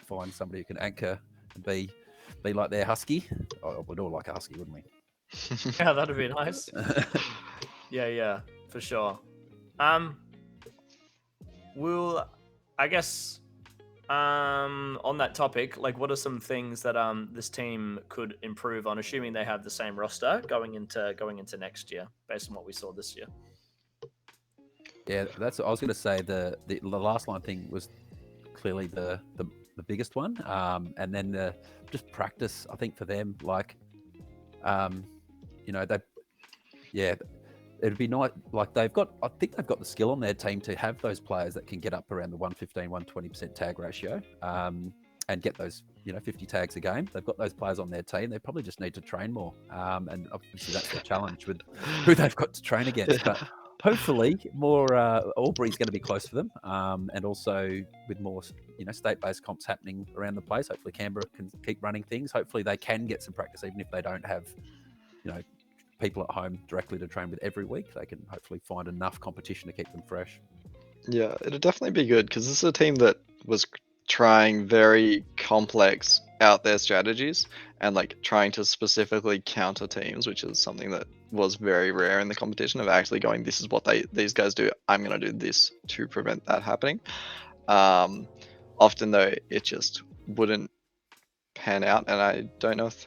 Speaker 3: Find somebody who can anchor and be like their husky. Oh, we'd all like a husky, wouldn't we?
Speaker 1: Yeah, that'd be nice. Yeah, for sure. We'll, I guess, on that topic, like, what are some things that this team could improve on, assuming they have the same roster going into next year, based on what we saw this year?
Speaker 3: Yeah, I was going to say the last line thing was clearly the biggest one, and then just practice. I think for them, like, it'd be nice. Like I think they've got the skill on their team to have those players that can get up around the 115, 120% tag ratio, and get those 50 tags a game. They've got those players on their team. They probably just need to train more, and obviously that's the challenge with who they've got to train against. But hopefully, more Albury's going to be close for them, and also with more state-based comps happening around the place. Hopefully, Canberra can keep running things. Hopefully, they can get some practice, even if they don't have people at home directly to train with every week. They can hopefully find enough competition to keep them fresh.
Speaker 2: Yeah, it'd definitely be good because this is a team that was trying very complex out there strategies and like trying to specifically counter teams, which is something that was very rare in the competition of actually going, this is what these guys do. I'm going to do this to prevent that happening. Often though, it just wouldn't pan out, and I don't know if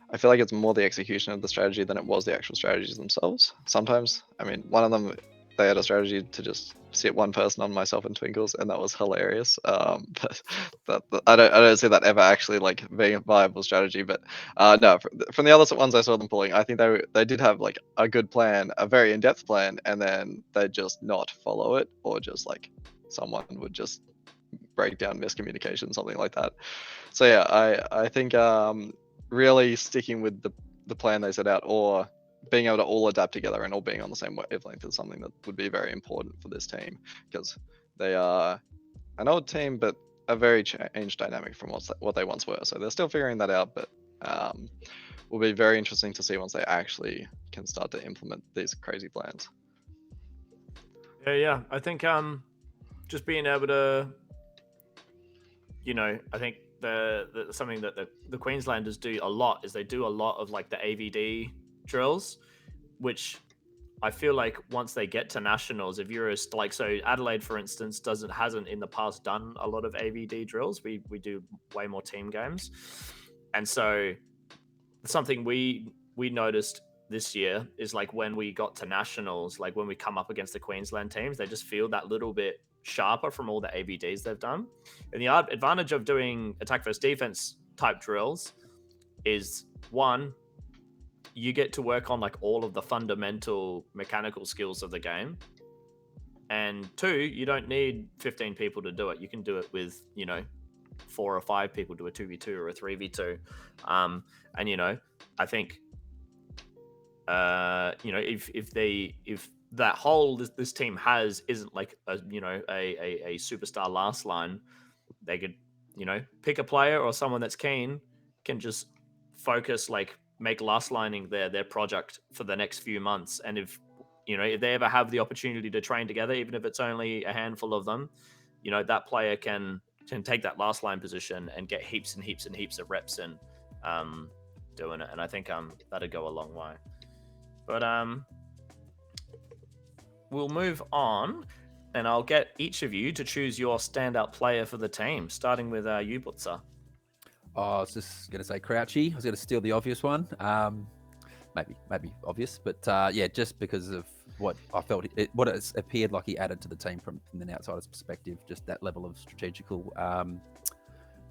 Speaker 2: I feel like it's more the execution of the strategy than it was the actual strategies themselves. Sometimes, I mean, one of them, they had a strategy to just sit one person on myself and Twinkles, and that was hilarious. But I don't see that ever actually like being a viable strategy. But no, from the other ones I saw them pulling, I think they did have like a good plan, a very in-depth plan, and then they'd just not follow it, or just like someone would just break down miscommunication, something like that. So yeah, I think really sticking with the plan they set out, or being able to all adapt together and all being on the same wavelength is something that would be very important for this team, because they are an old team but a very changed dynamic from what they once were. So they're still figuring that out, but will be very interesting to see once they actually can start to implement these crazy plans.
Speaker 1: Yeah. I think just being able to, I think the something that the Queenslanders do a lot is they do a lot of like the AVD drills, which I feel like once they get to nationals, if you're like, so Adelaide, for instance, hasn't in the past done a lot of AVD drills. We do way more team games, and so something we noticed this year is like when we got to nationals, like when we come up against the Queensland teams, they just feel that little bit sharper from all the AVDs they've done. And the advantage of doing attack versus defense type drills is, one, you get to work on like all of the fundamental mechanical skills of the game. And 2, you don't need 15 people to do it. You can do it with 4 or 5 people, do a 2v2 or a 3v2. And I think if that hole this team has isn't like a superstar last line, they could pick a player or someone that's keen, can just focus, like make last lining their project for the next few months. And if they ever have the opportunity to train together, even if it's only a handful of them, that player can take that last line position and get heaps and heaps and heaps of reps in doing it. And I think that'd go a long way. But we'll move on, and I'll get each of you to choose your standout player for the team, starting with you, Butzer.
Speaker 3: Oh, I was just going to say Crouchy. I was going to steal the obvious one. Maybe obvious, but yeah, just because of what I felt, what it appeared like he added to the team from an outsider's perspective, just that level of strategical,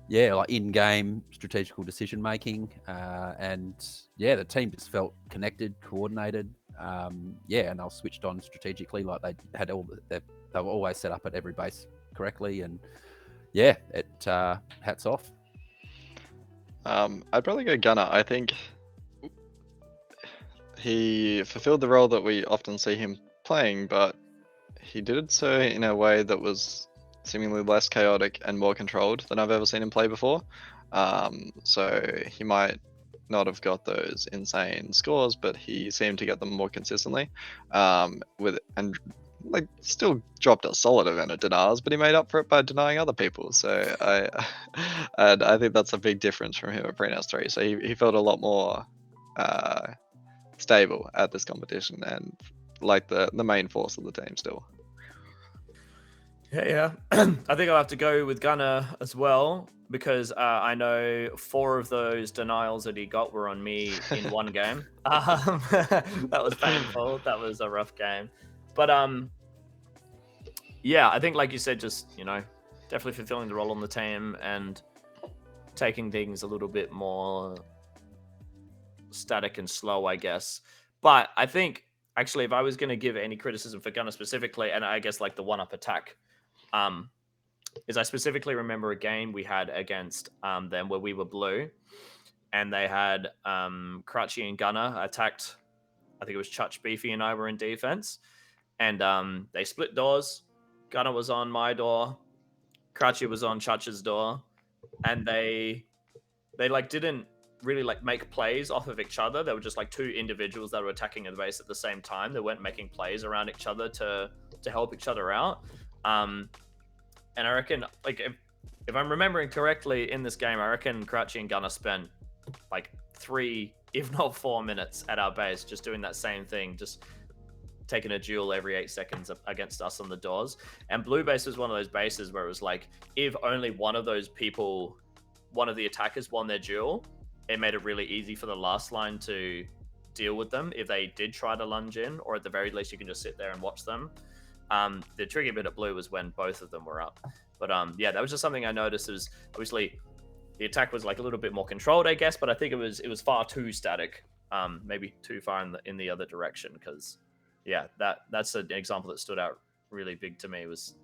Speaker 3: like in-game strategical decision making, and the team just felt connected, coordinated, and they were switched on strategically, like they had they were always set up at every base correctly, and hats off.
Speaker 2: I'd probably go Gunner. I think he fulfilled the role that we often see him playing, but he did so in a way that was seemingly less chaotic and more controlled than I've ever seen him play before. So he might not have got those insane scores, but he seemed to get them more consistently. Still dropped a solid amount of denials, but he made up for it by denying other people. So I think that's a big difference from him at Prenas 3. So he felt a lot more stable at this competition and like the main force of the team still.
Speaker 1: Yeah. I think I'll have to go with Gunner as well, because I know 4 of those denials that he got were on me in one game. That was painful. That was a rough game. But I think, like you said, just definitely fulfilling the role on the team and taking things a little bit more static and slow, I guess. But I think actually, if I was going to give any criticism for Gunner specifically, and I guess like the one-up attack, is I specifically remember a game we had against them where we were blue, and they had Crutchy and Gunner attacked. I think it was Chutch, Beefy, and I were in defense, and they split doors. Gunner was on my door, Crutchy was on Chutch's door, and they didn't really make plays off of each other. They were just like 2 individuals that were attacking the base at the same time. They weren't making plays around each other to help each other out. And I reckon, if I'm remembering correctly in this game, I reckon Crouchy and Gunner spent 3, if not 4 minutes at our base just doing that same thing, just taking a duel every 8 seconds against us on the doors. And blue base was one of those bases where it was like, if only one of those people, one of the attackers won their duel, it made it really easy for the last line to deal with them if they did try to lunge in, or at the very least you can just sit there and watch them. The tricky bit at blue was when both of them were up. But that was just something I noticed. Is obviously the attack was a little bit more controlled, I guess, but I think it was far too static, maybe too far in the other direction. Because that's an example that stood out really big to me. It was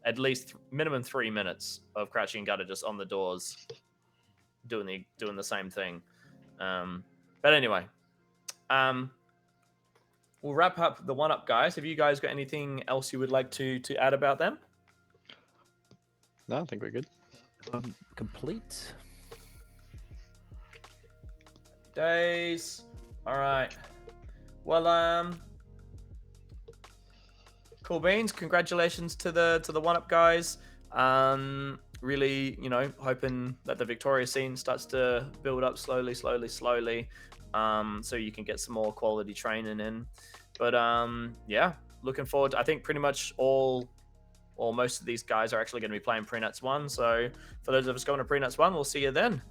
Speaker 1: at least minimum 3 minutes of Crouchy and Gunner just on the doors doing the same thing. But anyway, we'll wrap up the one-up, guys. Have you guys got anything else you would like to add about them?
Speaker 2: No, I think we're good.
Speaker 3: Complete.
Speaker 1: Days. All right. Well, cool beans. Congratulations to the one-up guys. Really, hoping that the Victoria scene starts to build up slowly, so you can get some more quality training in. But looking forward to, I think pretty much all or most of these guys are actually going to be playing Prenuts 1. So for those of us going to Prenuts 1, we'll see you then.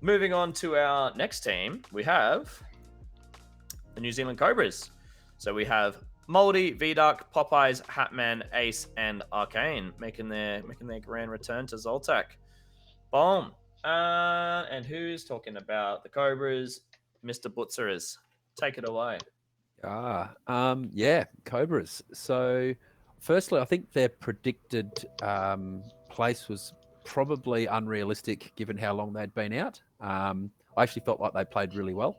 Speaker 1: Moving on to our next team, we have the New Zealand Cobras. So we have Moldy, V-Duck, Popeyes, Hatman, Ace, and Arcane making their grand return to ZLTAC. Boom. And who's talking about the Cobras? Mr. Butzer is. Take it away.
Speaker 3: Yeah, Cobras. So, firstly, I think their predicted place was probably unrealistic given how long they'd been out. I actually felt like they played really well,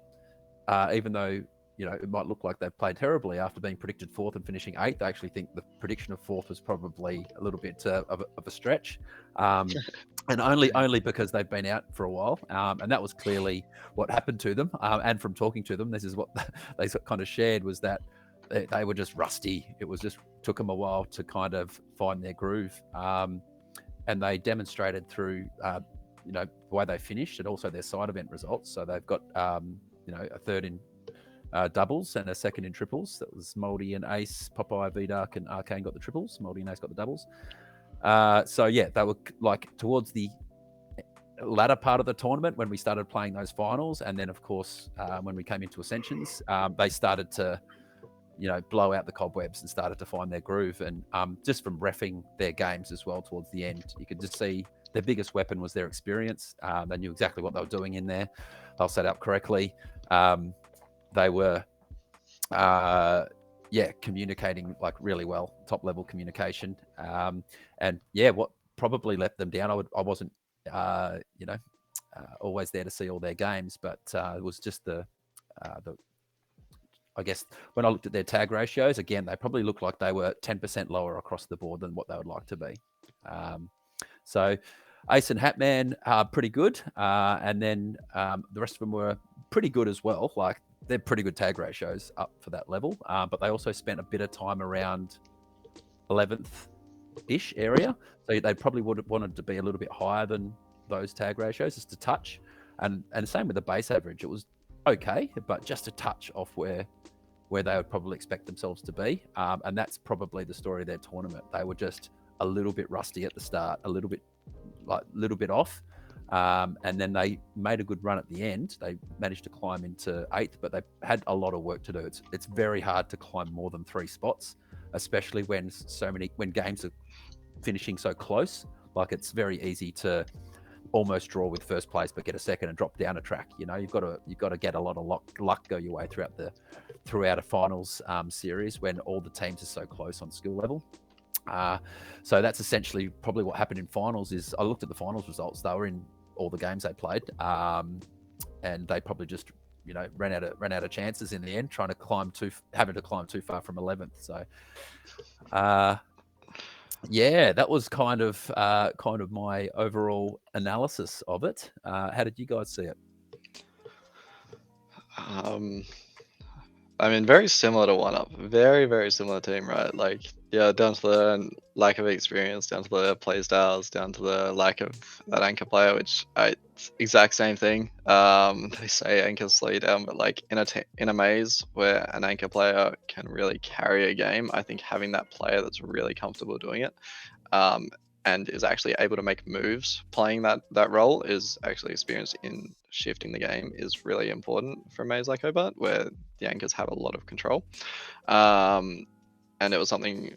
Speaker 3: even though it might look like they've played terribly after being predicted fourth and finishing eighth. I actually think the prediction of fourth was probably a little bit of a stretch. And only because they've been out for a while, and that was clearly what happened to them. And from talking to them, this is what they kind of shared, was that they were just rusty. It was just took them a while to kind of find their groove, and they demonstrated through the way they finished and also their side event results. So they've got a third in doubles and a second in triples. That was Moldy and Ace, Popeye, V-Dark, and Arcane got the triples. Moldy and Ace got the doubles. So yeah, they were like towards the latter part of the tournament when we started playing those finals, and then of course when we came into Ascensions, they started to blow out the cobwebs and started to find their groove. And just from reffing their games as well towards the end, you could just see their biggest weapon was their experience. They knew exactly what they were doing in there. They were set up correctly. They were communicating like really well, top level communication. And yeah, what probably let them down, I wasn't always there to see all their games, but it was just the I guess when I looked at their tag ratios, again, they probably looked like they were 10% lower across the board than what they would like to be. So Ace and Hatman are pretty good. And then the rest of them were pretty good as well. Like, they're pretty good tag ratios up for that level. But they also spent a bit of time around 11th-ish area. So they probably would have wanted to be a little bit higher than those tag ratios, just a touch. And same with the base average. It was okay, but just a touch off where they would probably expect themselves to be. And that's probably the story of their tournament. They were just a little bit rusty at the start, a little bit off. And then they made a good run at the end. They managed to climb into 8th, but they had a lot of work to do. It's very hard to climb more than 3 spots, especially when games are finishing so close. Like, it's very easy to almost draw with first place but get a second and drop down a track. You've got to get a lot of luck go your way throughout a finals series when all the teams are so close on skill level. So that's essentially probably what happened in finals. Is I looked at the finals results. They were in all the games they played, and they probably just ran out of chances in the end, having to climb too far from 11th. So yeah, that was kind of my overall analysis of it. How did you guys see it?
Speaker 2: I mean, very similar to One Up. Very, very similar team, right? Like, yeah, down to the lack of experience, down to the play styles, down to the lack of that anchor player, which it's exact same thing. They say anchors slow you down, but like in a maze where an anchor player can really carry a game, I think having that player that's really comfortable doing it, and is actually able to make moves playing that role, is actually experienced in shifting the game, is really important for a maze like Hobart, where the anchors have a lot of control. And it was something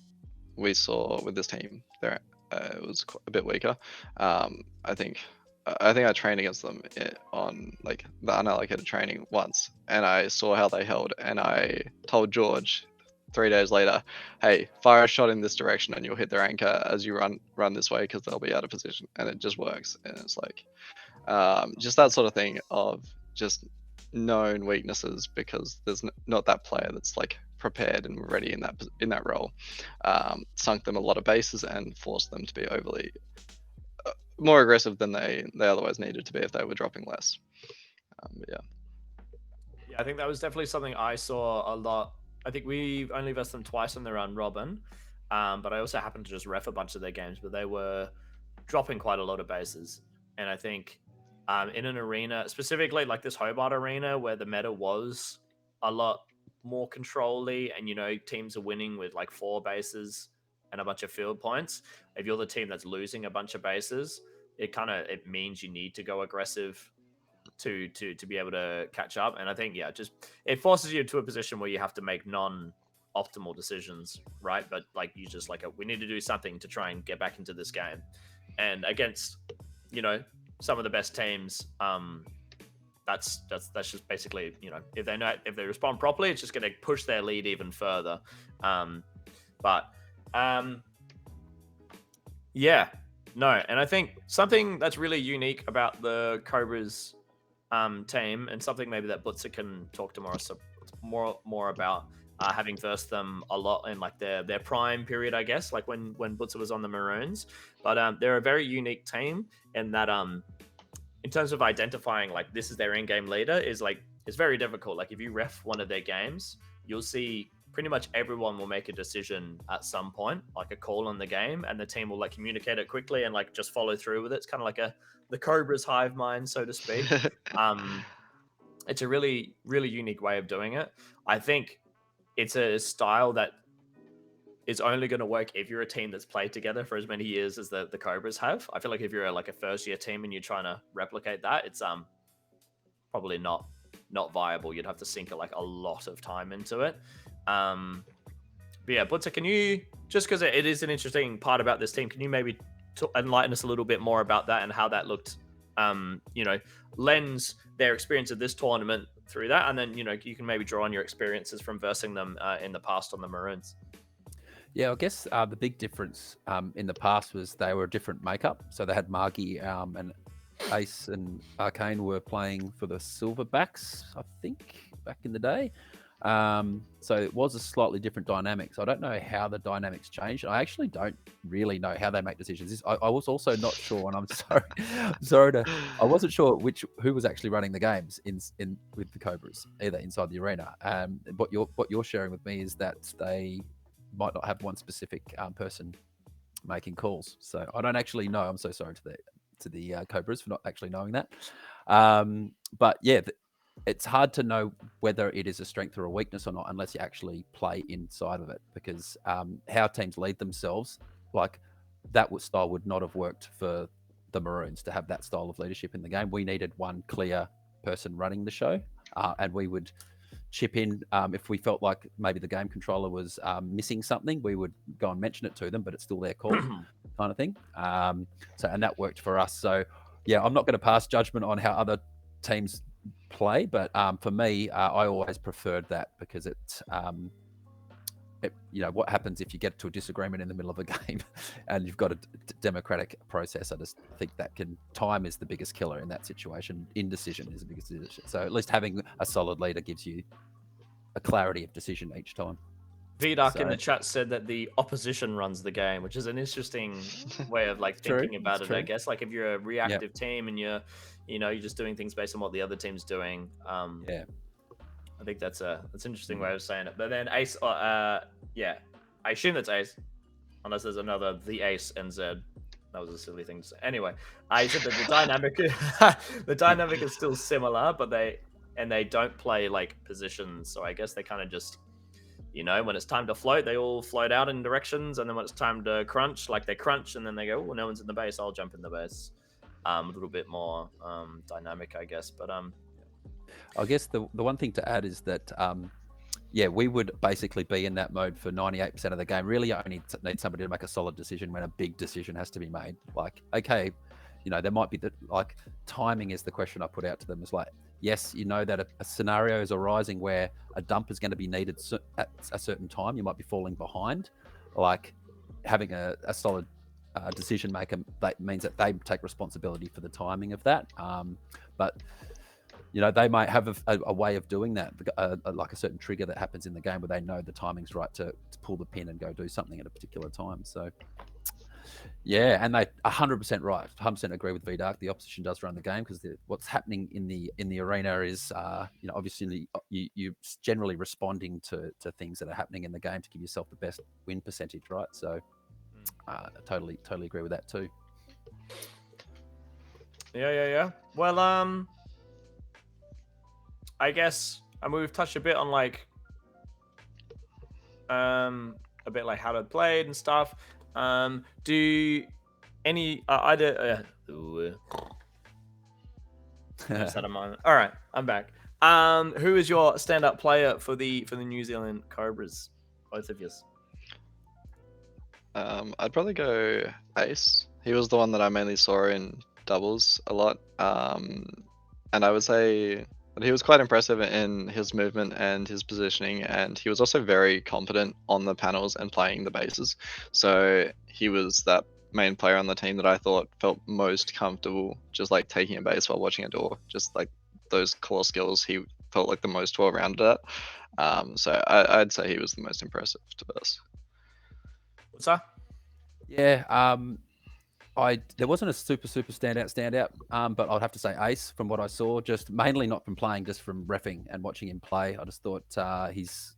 Speaker 2: we saw with this team. There, it was a bit weaker. I think I trained against them on like the unallocated training once, and I saw how they held, and I told George 3 days later, hey, fire a shot in this direction and you'll hit their anchor as you run this way, because they'll be out of position. And it just works. And it's like just that sort of thing of just known weaknesses, because there's not that player that's like prepared and ready in that role. Sunk them a lot of bases and forced them to be overly more aggressive than they otherwise needed to be if they were dropping less. Yeah,
Speaker 1: I think that was definitely something I saw a lot. I think we've only versed them twice on their round robin, but I also happened to just ref a bunch of their games, but they were dropping quite a lot of bases. And I think in an arena, specifically like this Hobart arena, where the meta was a lot more control-y, and teams are winning with like 4 bases and a bunch of field points. If you're the team that's losing a bunch of bases, it means you need to go aggressive to be able to catch up. And I think just it forces you to a position where you have to make non-optimal decisions, right? But like you just we need to do something to try and get back into this game. And against some of the best teams, that's just basically, you know, if they respond properly, it's just going to push their lead even further. Yeah, no, and I think something that's really unique about the Cobras team, and something maybe that Blitzer can talk to more about, having versed them a lot in like their prime period, I guess, like when Blitzer was on the Maroons. But they're a very unique team in that in terms of identifying like this is their in-game leader is like it's very difficult. Like if you ref one of their games, you'll see pretty much everyone will make a decision at some point, like a call on the game, and the team will like communicate it quickly and like just follow through with it. It's kind of like the Cobra's hive mind, so to speak. It's a really, really unique way of doing it. I think it's a style that is only going to work if you're a team that's played together for as many years as the Cobras have. I feel like if you're like a first year team and you're trying to replicate that, it's probably not viable. You'd have to sink like a lot of time into it. But yeah, Blitzer, can you, just because it is an interesting part about this team, can you maybe enlighten us a little bit more about that and how that looked? You know, lens their experience of this tournament through that, and then, you know, you can maybe draw on your experiences from versing them in the past on the Maroons.
Speaker 3: Yeah, I guess the big difference in the past was they were a different makeup. So they had Margie and Ace and Arcane were playing for the Silverbacks, I think, back in the day. So it was a slightly different dynamic. So I don't know how the dynamics changed. I actually don't really know how they make decisions. I was also not sure, and I'm sorry, I wasn't sure who was actually running the games in with the Cobras, either inside the arena. What you're sharing with me is that they might not have one specific person making calls. So I don't actually know. I'm so sorry to the Cobras for not actually knowing that. But yeah, it's hard to know whether it is a strength or a weakness or not unless you actually play inside of it, because how teams lead themselves, like that style would not have worked for the Maroons to have that style of leadership in the game. We needed one clear person running the show, and we would chip in if we felt like maybe the game controller was missing something. We would go and mention it to them, but it's still their call, kind of thing. And that worked for us. So yeah, I'm not going to pass judgment on how other teams play, but for me, I always preferred that, because you know, what happens if you get to a disagreement in the middle of a game and you've got a democratic process? I just think that time is the biggest killer in that situation. Indecision is the biggest decision. So at least having a solid leader gives you a clarity of decision each time.
Speaker 1: VDark in the chat said that the opposition runs the game, which is an interesting way of like thinking about it. I guess like if you're a reactive team and you're just doing things based on what the other team's doing. I think that's an interesting way of saying it. But then Ace, I assume that's Ace, unless there's another the Ace and Z. That was a silly thing to say. Anyway, I said that the dynamic is still similar, but they don't play like positions. So I guess they kind of just, when it's time to float, they all float out in directions, and then when it's time to crunch, like they crunch, and then they go, "Oh, no one's in the base. I'll jump in the base." A little bit more dynamic, I guess. But
Speaker 3: I guess the one thing to add is that, we would basically be in that mode for 98% of the game. Really, I only need somebody to make a solid decision when a big decision has to be made. Like, okay, there might be timing is the question I put out to them. Is like, yes, that a scenario is arising where a dump is going to be needed at a certain time. You might be falling behind. Like, having a solid decision maker, that means that they take responsibility for the timing of that. But they might have a way of doing that, like a certain trigger that happens in the game where they know the timing's right to pull the pin and go do something at a particular time. So, yeah, and they 100% right, 100% agree with VDark. The opposition does run the game, because what's happening in the arena is, obviously you're generally responding to things that are happening in the game to give yourself the best win percentage, right? So, I totally agree with that too.
Speaker 1: Yeah. Well, I guess we've touched a bit on like a bit like how to play and stuff. Do any either just had a moment. All right, I'm back. Who is your stand-up player for the New Zealand Cobras? Both of you.
Speaker 2: I'd probably go Ace. He was the one that I mainly saw in doubles a lot. and I would say that he was quite impressive in his movement and his positioning, and he was also very competent on the panels and playing the bases. So he was that main player on the team that I thought felt most comfortable just like taking a base while watching a door. Just like those core skills, he felt like the most well-rounded at. So I'd say he was the most impressive to us.
Speaker 1: What's that?
Speaker 3: Yeah, there wasn't a super standout, but I'd have to say Ace from what I saw, just mainly not from playing, just from reffing and watching him play. I just thought he's,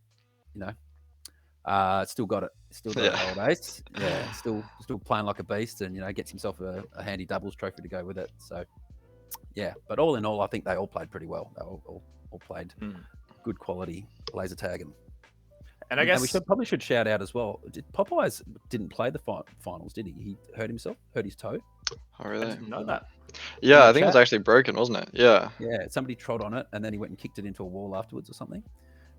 Speaker 3: still got it,
Speaker 2: Yeah.
Speaker 3: old Ace. Yeah, still playing like a beast, and gets himself a handy doubles trophy to go with it. So yeah, but all in all, I think they all played pretty well. They all played good quality laser tag,
Speaker 1: And I guess
Speaker 3: we probably should shout out as well. Popeyes didn't play the finals, did he? He hurt his toe.
Speaker 2: Oh,
Speaker 1: I
Speaker 2: really?
Speaker 1: didn't know that.
Speaker 2: Yeah, I think it was actually broken, wasn't it? Yeah.
Speaker 3: Yeah, somebody trod on it, and then he went and kicked it into a wall afterwards or something.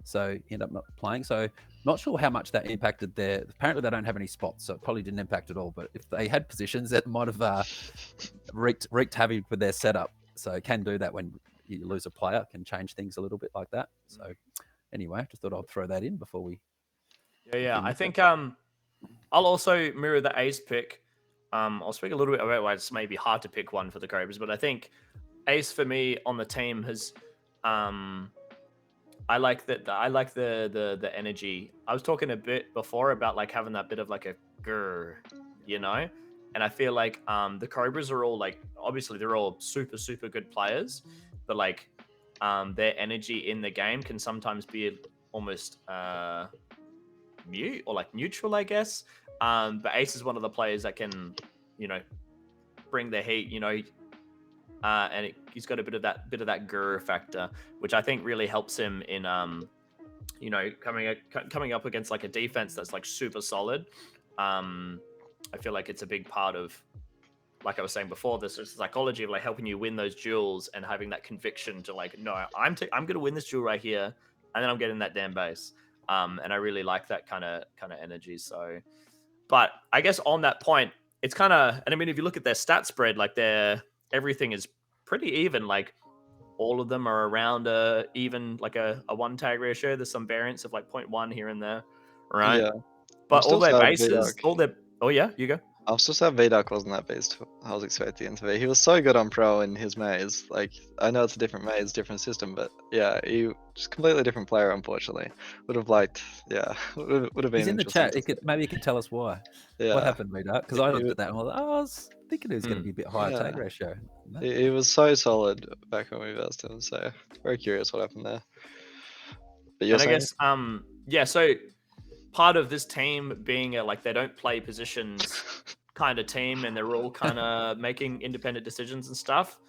Speaker 3: So he ended up not playing. So not sure how much that impacted their. Apparently they don't have any spots, so it probably didn't impact at all. But if they had positions, that might have wreaked havoc with their setup. So it can do that when you lose a player, can change things a little bit like that. So anyway, just thought I'd throw that in before we.
Speaker 1: Yeah. I think I'll also mirror the Ace pick. I'll speak a little bit about why it's maybe hard to pick one for the Cobras, but I think Ace for me on the team has I like that. I like the energy. I was talking a bit before about like having that bit of like a grr, and I feel like the Cobras are all like, obviously they're all super good players, but like their energy in the game can sometimes be almost mute or like neutral, I guess. But Ace is one of the players that can, bring the heat, and he's got a bit of that grr factor, which I think really helps him in coming up against like a defense that's like super solid. I feel like it's a big part of, like I was saying before, this psychology of like helping you win those duels and having that conviction to like, no, I'm going to win this duel right here, and then I'm getting that damn base. And I really like that kind of energy. So, but I guess on that point, it's kind of, and I mean, if you look at their stat spread, like everything is pretty even. Like all of them are around even like a one tag ratio. There's some variance of like 0.1 here and there, right?
Speaker 2: Yeah.
Speaker 1: But all their bases, oh yeah, you go.
Speaker 2: I'm still sad VDuck wasn't that based. I was expecting him to be. He was so good on pro in his maze. Like, I know it's a different maze, different system, but yeah, he just completely different player. Unfortunately, would have liked. Yeah, would have been.
Speaker 3: He's in the chat. Maybe he could tell us why.
Speaker 2: Yeah.
Speaker 3: What happened, VDuck? Because I looked at that and I was thinking it was going to be a bit higher tag ratio.
Speaker 2: He was so solid back when we versed him. So very curious what happened there. But you're saying?
Speaker 1: I guess, so part of this team being like they don't play positions kind of team, and they're all kind of making independent decisions and stuff.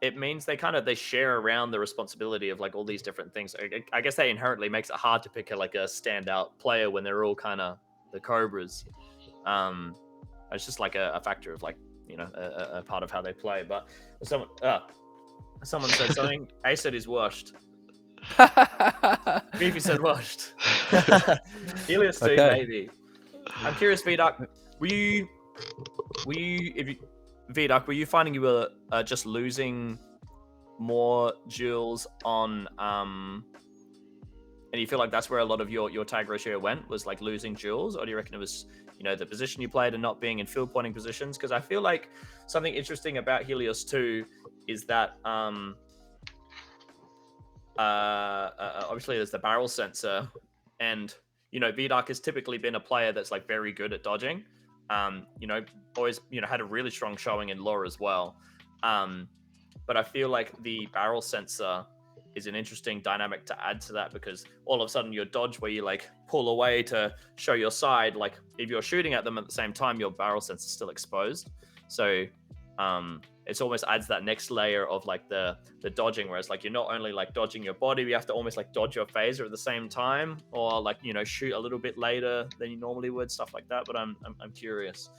Speaker 1: It means they share around the responsibility of like all these different things. I guess that inherently makes it hard to pick a standout player when they're all kind of the Cobras. It's just like a factor of like, a part of how they play. But someone said something. Ace said he's washed. Beefy said washed. Helios too, maybe. I'm curious, VDuck. Were you VDuck, were you finding you were just losing more duels on and you feel like that's where a lot of your tag ratio went, was like losing duels, or do you reckon it was the position you played and not being in field pointing positions? Because I feel like something interesting about Helios 2 is that obviously there's the barrel sensor, and VDuck has typically been a player that's like very good at dodging. Always had a really strong showing in lore as well. But I feel like the barrel sensor is an interesting dynamic to add to that, because all of a sudden your dodge where you like pull away to show your side, like if you're shooting at them at the same time, your barrel sensor is still exposed. So it almost adds that next layer of like the dodging, whereas like you're not only like dodging your body, you have to almost like dodge your phaser at the same time, or like shoot a little bit later than you normally would, stuff like that. But I'm curious.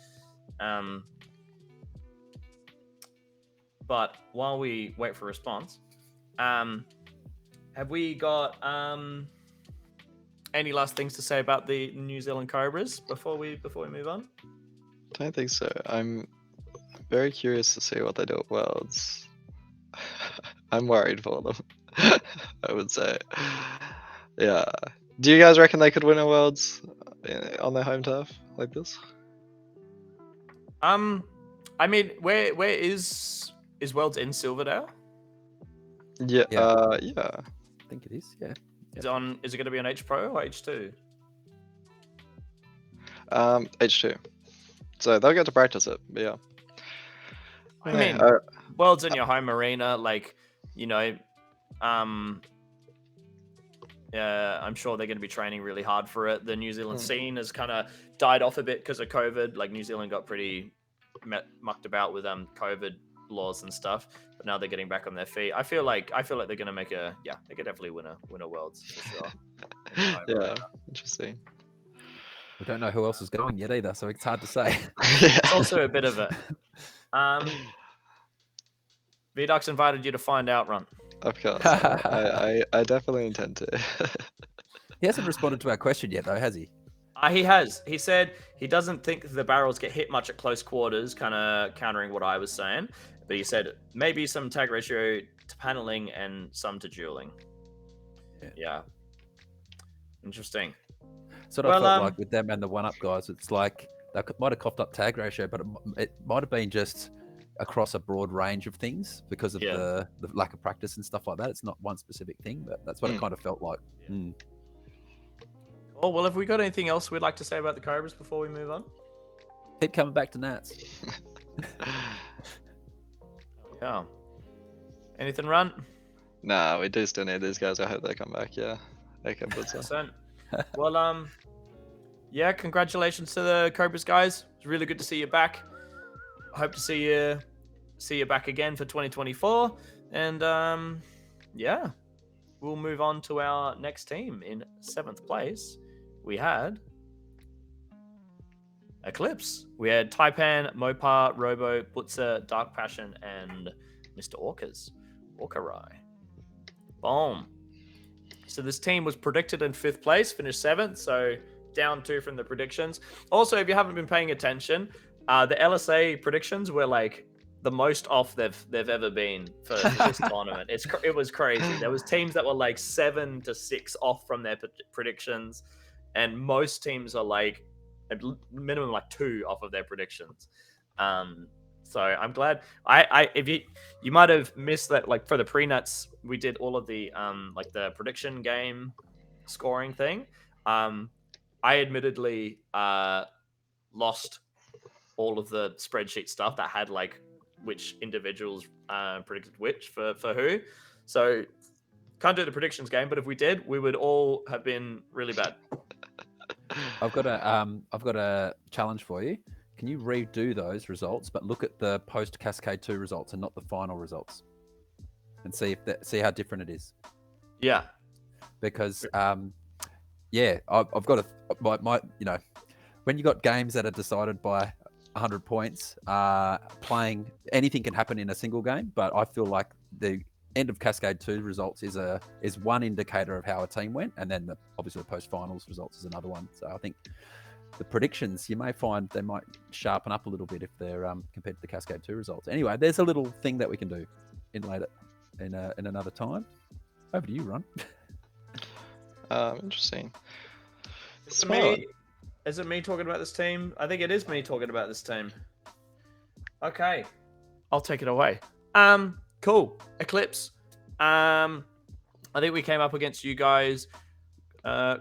Speaker 1: But while we wait for a response, have we got any last things to say about the New Zealand Cobras before we move on?
Speaker 2: I don't think so. I'm very curious to see what they do at Worlds. I'm worried for them. I would say. Yeah. Do you guys reckon they could win a Worlds on their home turf like this?
Speaker 1: I mean, where is Worlds in Silverdale?
Speaker 2: Yeah.
Speaker 3: Yeah.
Speaker 2: Yeah.
Speaker 3: I think it is. Yeah.
Speaker 1: Is it going to be on H Pro or H2?
Speaker 2: H2. So they'll get to practice it. But yeah.
Speaker 1: I mean, Worlds in your home arena, like, I'm sure they're going to be training really hard for it. The New Zealand scene has kind of died off a bit because of COVID. Like, New Zealand got pretty mucked about with COVID laws and stuff, but now they're getting back on their feet. I feel like they're going to make they could definitely win a Worlds for sure.
Speaker 2: Yeah, interesting.
Speaker 3: We don't know who else is going yet either, so it's hard to say.
Speaker 1: It's also a bit of a VDuck's invited you to find out, Runt.
Speaker 2: Of course. I definitely intend to.
Speaker 3: He hasn't responded to our question yet, though, has he?
Speaker 1: He has. He said he doesn't think the barrels get hit much at close quarters, kind of countering what I was saying. But he said maybe some tag ratio to paneling and some to dueling. Yeah. Interesting.
Speaker 3: Sort of felt like with them and the one-up guys, it's like they might have coughed up tag ratio, but it might have been just across a broad range of things because of the lack of practice and stuff like that. It's not one specific thing, but that's what it kind of felt like.
Speaker 1: Oh, well, have we got anything else we'd like to say about the Cobras before we move on?
Speaker 3: Keep coming back to Nats.
Speaker 1: Yeah. Anything, Runt?
Speaker 2: Nah, we do still need these guys. I hope they come back. Yeah, they can put some.
Speaker 1: Well, yeah, congratulations to the Cobras guys. It's really good to see you back. I hope to see you back again for 2024. And yeah, we'll move on to our next team. In 7th place, we had Eclipse. We had Taipan, Mopar, Robo, Butzer, Dark Passion, and Mr. Orcarai. Boom. So this team was predicted in 5th place, finished 7th, so down 2 from the predictions. Also, if you haven't been paying attention, the LSA predictions were like the most off they've ever been for this tournament. It was crazy. There was teams that were like 7 to 6 off from their predictions, and most teams are like at minimum like 2 off of their predictions. So I'm glad. If you might have missed that, like for the pre-nuts, we did all of the like the prediction game scoring thing. I admittedly lost all of the spreadsheet stuff that had like which individuals predicted which for who. So can't do the predictions game, but if we did, we would all have been really bad.
Speaker 3: I've got a challenge for you. Can you redo those results, but look at the post Cascade 2 results and not the final results, and see how different it is?
Speaker 1: Yeah,
Speaker 3: because yeah, I've got my when you got games that are decided by 100 points, playing anything can happen in a single game. But I feel like the end of Cascade 2 results is one indicator of how a team went, and then obviously the post finals results is another one. So I think the predictions, you may find they might sharpen up a little bit if they're compared to the Cascade 2 results. Anyway, there's a little thing that we can do in another time. Over to you, Ron.
Speaker 2: Interesting.
Speaker 1: Is it me talking about this team? I think it is me talking about this team. Okay, I'll take it away. Cool. Eclipse. I think we came up against you guys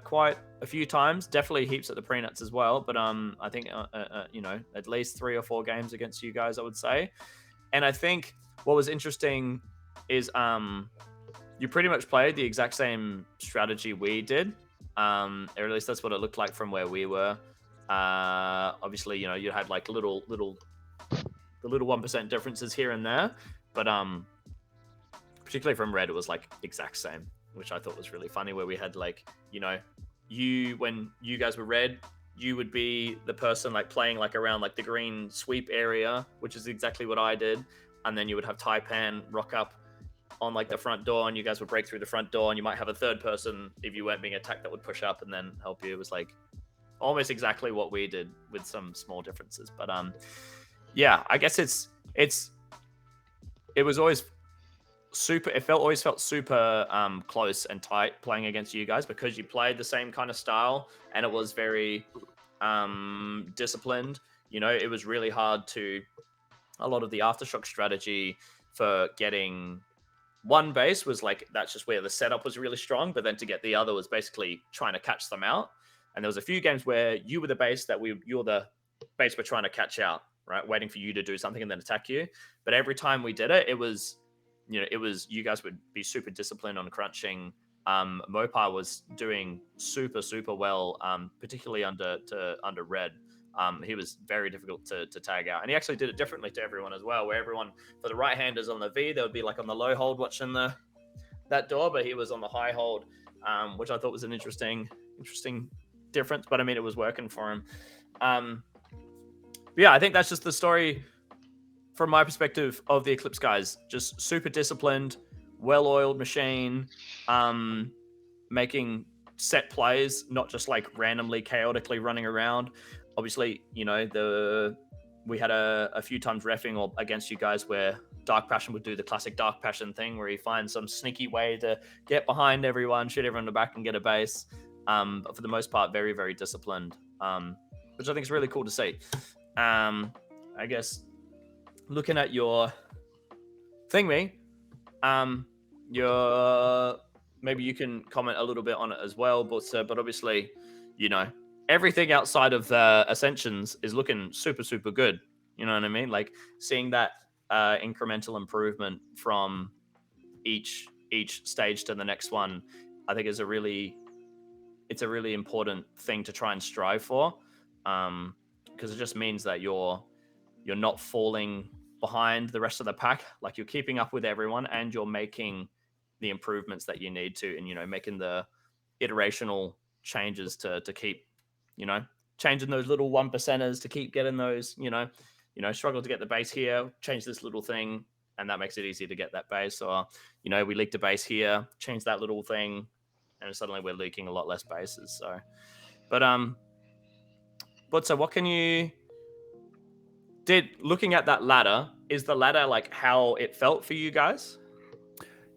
Speaker 1: quite a few times. Definitely heaps at the pre-nuts as well. But I think at least 3 or 4 games against you guys, I would say. And I think what was interesting is you pretty much played the exact same strategy we did. Or at least that's what it looked like from where we were. Obviously, you had like the little 1% differences here and there, but particularly from Red, it was like exact same, which I thought was really funny. Where we had like when you guys were Red, you would be the person like playing like around like the green sweep area, which is exactly what I did, and then you would have Taipan rock up on like the front door, and you guys would break through the front door, and you might have a third person if you weren't being attacked that would push up and then help you. It was like almost exactly what we did with some small differences. But yeah, I guess it was always always felt super close and tight playing against you guys because you played the same kind of style and it was very disciplined. You know, it was really hard to a lot of the aftershock strategy for getting one base was like that's just where the setup was really strong, but then to get the other was basically trying to catch them out. And there was a few games where you were the base you're the base we're trying to catch out, right? Waiting for you to do something and then attack you. But every time we did it, it was you guys would be super disciplined on crunching. Mopar was doing super well, particularly under red. He was very difficult to tag out, and he actually did it differently to everyone as well. Where everyone for the right handers on the V, they would be like on the low hold watching that door, but he was on the high hold, which I thought was an interesting difference. But I mean, it was working for him. But yeah, I think that's just the story from my perspective of the Eclipse guys. Just super disciplined, well-oiled machine, making set plays, not just like randomly, chaotically running around. Obviously, you know, we had a few times reffing or against you guys where Dark Passion would do the classic Dark Passion thing where he finds some sneaky way to get behind everyone, shoot everyone in the back and get a base. But for the most part, very, very disciplined, which I think is really cool to see. I guess looking at your thingy, maybe you can comment a little bit on it as well, but obviously, you know, everything outside of the Ascensions is looking super good. You know what I mean? Like seeing that incremental improvement from each stage to the next one, I think it's a really important thing to try and strive for, because it just means that you're not falling behind the rest of the pack. Like you're keeping up with everyone and you're making the improvements that you need to, and, you know, making the iterational changes to keep, you know, changing those little 1%ers to keep getting those, you know, struggle to get the base here, change this little thing, and that makes it easy to get that base. Or, you know, we leaked a base here, change that little thing, and suddenly we're leaking a lot less bases. So, but so what can you looking at that ladder, is the ladder like how it felt for you guys?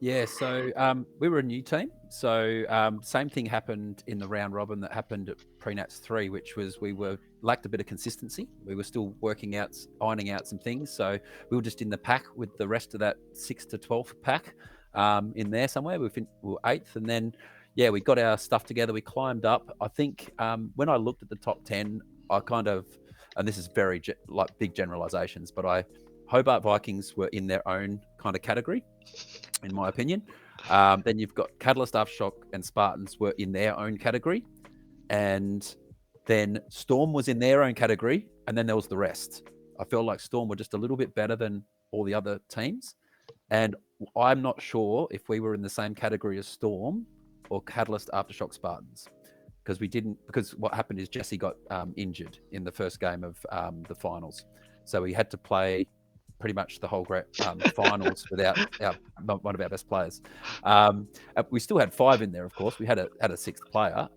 Speaker 3: Yeah, so we were a new team. So same thing happened in the round robin that happened at Prenats 3, which was we lacked a bit of consistency. We were still ironing out some things. So we were just in the pack with the rest of that 6 to 12th pack in there somewhere. We were 8th, and then, yeah, we got our stuff together. We climbed up. I think when I looked at the top 10, I kind of, and this is very like big generalizations, but Hobart Vikings were in their own kind of category, in my opinion. Then you've got Catalyst, Aftershock, and Spartans were in their own category. And then Storm was in their own category. And then there was the rest. I feel like Storm were just a little bit better than all the other teams. And I'm not sure if we were in the same category as Storm or Catalyst, Aftershock, Spartans. Because what happened is Jesse got injured in the first game of the finals. So we had to play pretty much the whole finals without one of our best players. We still had 5 in there, of course. We had a 6th player,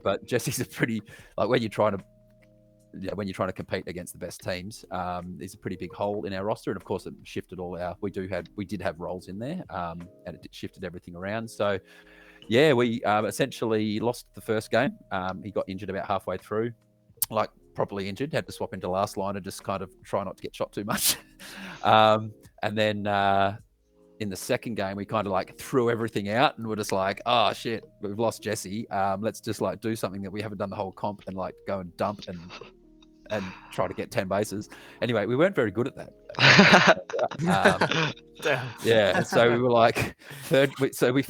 Speaker 3: but Jesse's a pretty, like, when you're trying to compete against the best teams, there's a pretty big hole in our roster. And of course, it shifted we did have roles in there, and it shifted everything around. So yeah, we essentially lost the first game. He got injured about halfway through, like properly injured, had to swap into last line and just kind of try not to get shot too much. And then in the second game, we kind of like threw everything out and we're just like, oh shit, we've lost Jesse. Let's just like do something that we haven't done the whole comp and like go and dump and try to get 10 bases. Anyway, we weren't very good at that. Yeah, so we were like third. So we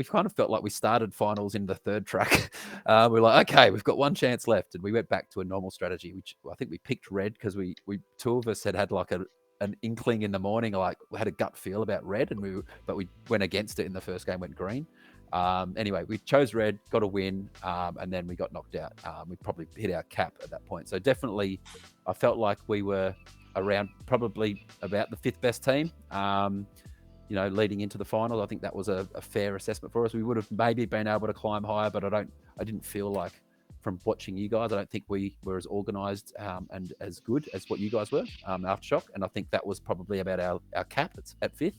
Speaker 3: kind of felt like we started finals in the third track. We're like, okay, we've got one chance left, and we went back to a normal strategy, which I think we picked red because we two of us had like an inkling in the morning, like we had a gut feel about red, but we went against it in the first game, went green. Anyway, we chose red, got a win, and then we got knocked out. We probably hit our cap at that point. So definitely, I felt like we were around probably about the 5th best team. Leading into the final, I think that was a fair assessment for us. We would have maybe been able to climb higher, but I didn't feel like from watching you guys. I don't think we were as organised and as good as what you guys were Aftershock, and I think that was probably about our cap at fifth.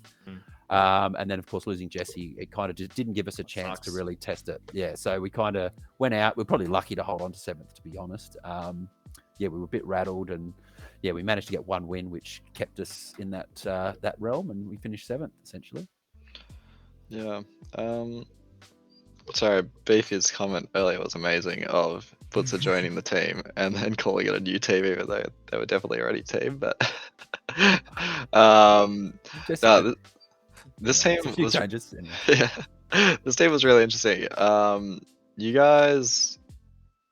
Speaker 3: And then, of course, losing Jesse, it kind of just didn't give us a chance to really test it. Yeah, so we kind of went out. We're probably lucky to hold on to seventh, to be honest. Yeah, we were a bit rattled, and yeah, we managed to get one win, which kept us in that realm, and we finished seventh, essentially.
Speaker 2: Yeah. Sorry, Beefy's comment earlier was amazing of Butzer joining the team and then calling it a new team, even though they were definitely already team. But no, this team was
Speaker 3: changes.
Speaker 2: Yeah, this team was really interesting. You guys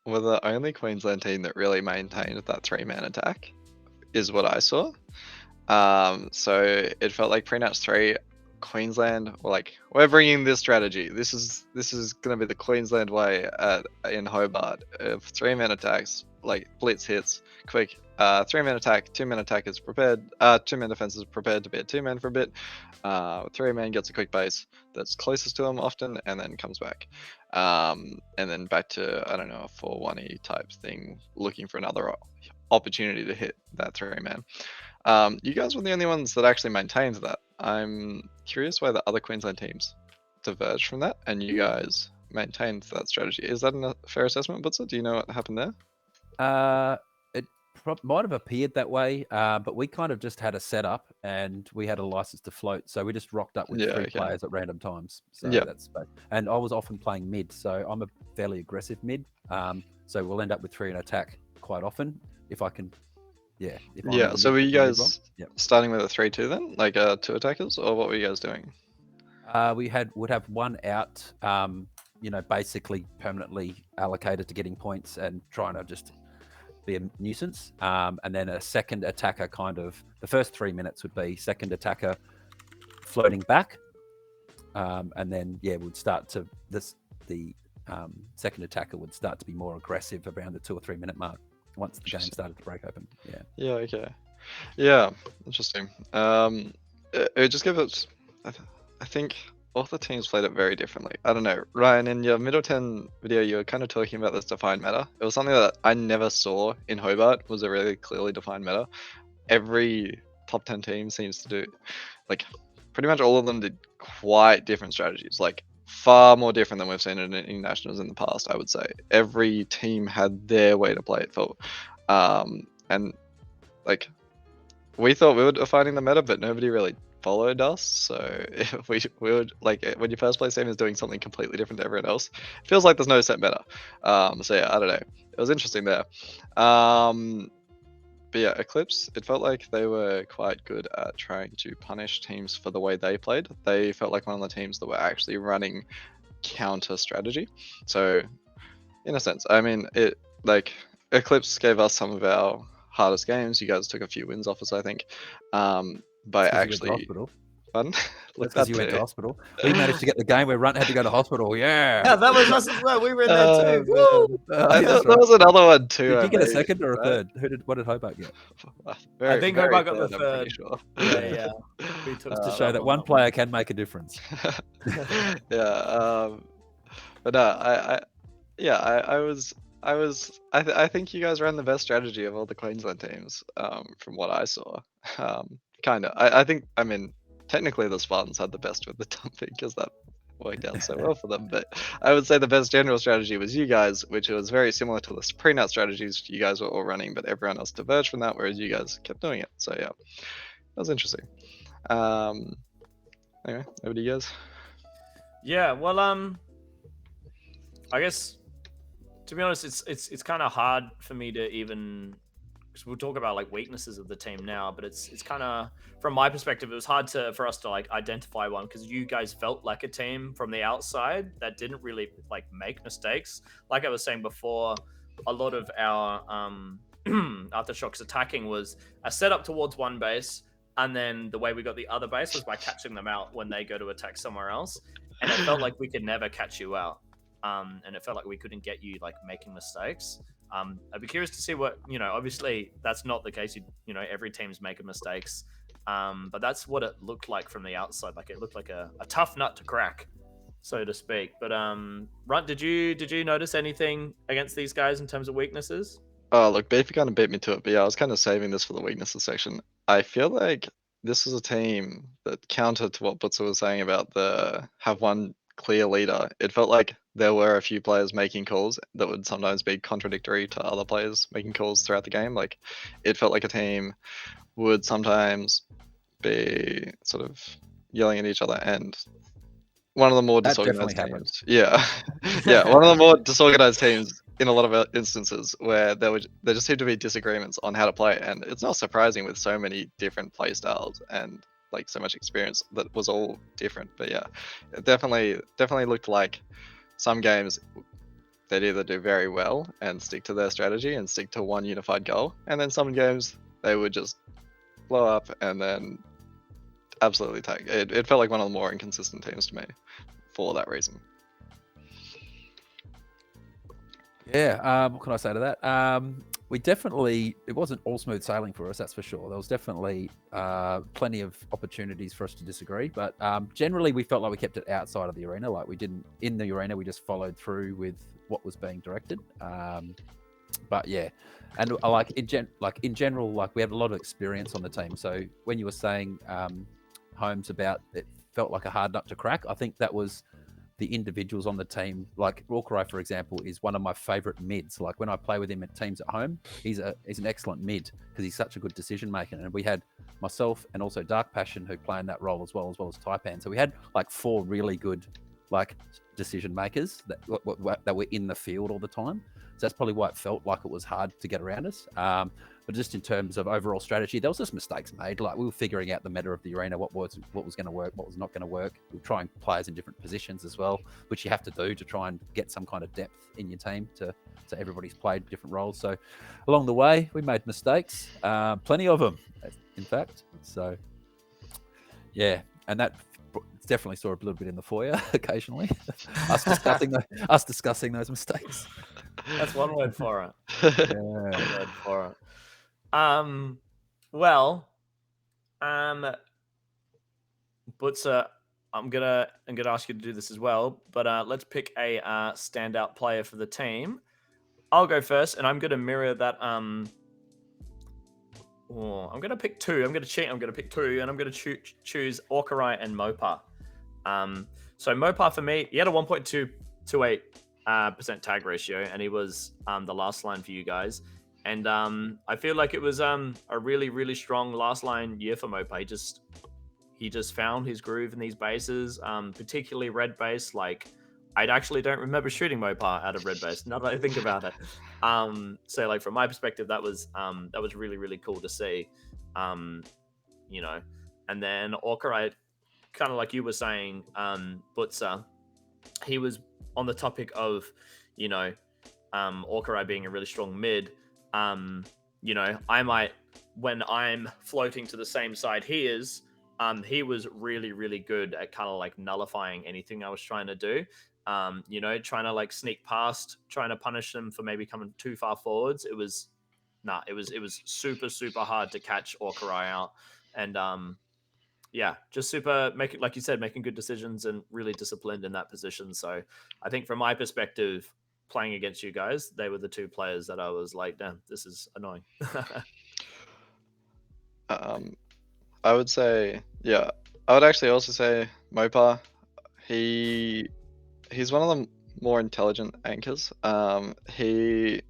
Speaker 2: were the only Queensland team that really maintained that 3-man attack, is what I saw. So it felt like pre-nats 3. Queensland were like, we're bringing this strategy. This is going to be the Queensland way in Hobart of 3-man attacks, like blitz hits, quick 3-man attack, 2-man attack is prepared, 2-man defense is prepared to be a 2-man for a bit, 3-man gets a quick base that's closest to him often and then comes back, and then back to, I don't know, a 4-1-E type thing, looking for another opportunity to hit that 3-man. You guys were the only ones that actually maintained that. I'm curious why the other Queensland teams diverged from that, and you guys maintained that strategy. Is that a fair assessment, Butzer? Do you know what happened there?
Speaker 3: It might have appeared that way, but we kind of just had a setup, and we had a license to float, so we just rocked up with three players at random times. So that's, and I was often playing mid, so I'm a fairly aggressive mid. So we'll end up with 3 in attack quite often if I can. Yeah.
Speaker 2: So were you guys starting with a 3-2 then, like 2 attackers, or what were you guys doing?
Speaker 3: We would have one out, basically permanently allocated to getting points and trying to just be a nuisance. And then a second attacker, kind of the first 3 minutes would be second attacker floating back, and then would start to the second attacker would start to be more aggressive around the 2 or 3 minute mark, once the game started to break open.
Speaker 2: Okay. Yeah, interesting. It just gives it, I think all the teams played it very differently. I don't know, Ryan, in your Middleton video, you were kind of talking about this defined meta. It was something that I never saw in Hobart, was a really clearly defined meta. Every top 10 team seems to do, like, pretty much all of them did quite different strategies, like far more different than we've seen in internationals in the past, I would say. Every team had their way to play it for. And like, we thought we were defining the meta, but nobody really followed us. So if we would, like, when your first place team is doing something completely different to everyone else, it feels like there's no set meta. So yeah, I don't know. It was interesting there. But yeah, Eclipse, it felt like they were quite good at trying to punish teams for the way they played. They felt like one of the teams that were actually running counter strategy. So in a sense, I mean, it, like, Eclipse gave us some of our hardest games. You guys took a few wins off us, I think, by actually. Fun.
Speaker 3: Because you went to hospital. We managed to get the game where Runt had to go to hospital.
Speaker 1: Yeah, that was us as well. We were in there too.
Speaker 2: There was another one too.
Speaker 3: Did you get a second or a third? What did Hobart get?
Speaker 1: I think Hobart got the third.
Speaker 2: Sure.
Speaker 1: Yeah.
Speaker 3: Just to show that one player can make a difference.
Speaker 2: Yeah. But no, I think you guys ran the best strategy of all the Queensland teams, from what I saw. Kind of. I think, I mean, technically the Spartans had the best with the dumping because that worked out so well for them. But I would say the best general strategy was you guys, which was very similar to the pre-nut strategies you guys were all running, but everyone else diverged from that, whereas you guys kept doing it. So yeah, that was interesting. Anyway, over to you guys.
Speaker 1: Yeah, well, I guess, to be honest, it's kind of hard for me to even, because we'll talk about like weaknesses of the team now, but it's kind of, from my perspective, it was hard for us to like identify one, because you guys felt like a team from the outside that didn't really like make mistakes. Like I was saying before, a lot of our Aftershocks attacking was a setup towards one base, and then the way we got the other base was by catching them out when they go to attack somewhere else, and it felt like we could never catch you out. And it felt like we couldn't get you like making mistakes. I'd be curious to see what, obviously that's not the case. Every team's making mistakes. But that's what it looked like from the outside. Like it looked like a tough nut to crack. so to speak. But Runt, did you notice anything against these guys in terms of weaknesses?
Speaker 2: Oh, look, Beefy kind of beat me to it, but yeah, I was kind of saving this for the weaknesses section. I feel like this is a team that, counter to what Butzer was saying about the have one clear leader. It felt like there were a few players making calls that would sometimes be contradictory to other players making calls throughout the game. Like, it felt like a team would sometimes be sort of yelling at each other, and one of the more
Speaker 3: That definitely
Speaker 2: disorganized
Speaker 3: happened.
Speaker 2: teams. Yeah, yeah, one of the more disorganized teams in a lot of instances where there just seemed to be disagreements on how to play, and it's not surprising with so many different play styles and like so much experience that was all different. But yeah, it definitely looked like some games they'd either do very well and stick to their strategy and stick to one unified goal, and then some games they would just blow up and then absolutely take. It felt like one of the more inconsistent teams to me for that reason.
Speaker 3: Yeah, what can I say to that? We definitely, it wasn't all smooth sailing for us, that's for sure. There was definitely plenty of opportunities for us to disagree, but generally we felt like we kept it outside of the arena. Like we didn't, in the arena, we just followed through with what was being directed. But yeah, and like in general, like we have a lot of experience on the team. So when you were saying, Holmes, about it felt like a hard nut to crack, I think that was the individuals on the team. Like Walkerai, for example, is one of my favorite mids. Like when I play with him at teams at home, he's an excellent mid because he's such a good decision maker. And we had myself and also Dark Passion who play in that role as well as Taipan. So we had like 4 really good like decision makers that were in the field all the time. So that's probably why it felt like it was hard to get around us. But just in terms of overall strategy, there was just mistakes made. Like we were figuring out the meta of the arena, what was going to work, what was not going to work. We were trying players in different positions as well, which you have to do to try and get some kind of depth in your team to everybody's played different roles. So along the way, we made mistakes, plenty of them, in fact. So yeah, and that definitely saw a little bit in the foyer occasionally. us discussing those mistakes.
Speaker 1: That's one word for it.
Speaker 3: Yeah.
Speaker 1: One word for it. Butzer, I'm gonna ask you to do this as well, but let's pick a standout player for the team. I'll go first, and I'm gonna mirror that. I'm gonna pick 2. I'm gonna cheat. I'm gonna pick 2, and I'm gonna choose Walkerai and Mopar. So Mopar for me, he had a 1.228% tag ratio, and he was the last line for you guys. And I feel like it was a really, really strong last line year for Mopar. He just found his groove in these bases, particularly red base. Like, I actually don't remember shooting Mopar out of red base, now that I think about it. So like from my perspective, that was really, really cool to see. You know, and then Walkerai, kind of like you were saying, Butzer, he was on the topic of, you know, Walkerai being a really strong mid. You know, I might, when I'm floating to the same side he is, he was really, really good at kind of like nullifying anything I was trying to do. You know, trying to like sneak past, trying to punish them for maybe coming too far forwards. It was super, super hard to catch Walkerai out. And yeah, just super like you said, making good decisions and really disciplined in that position. So I think from my perspective, playing against you guys, they were the 2 players that I was like, damn, this is annoying.
Speaker 2: I would say, yeah, I would actually also say Mopar. He's one of the more intelligent anchors. So I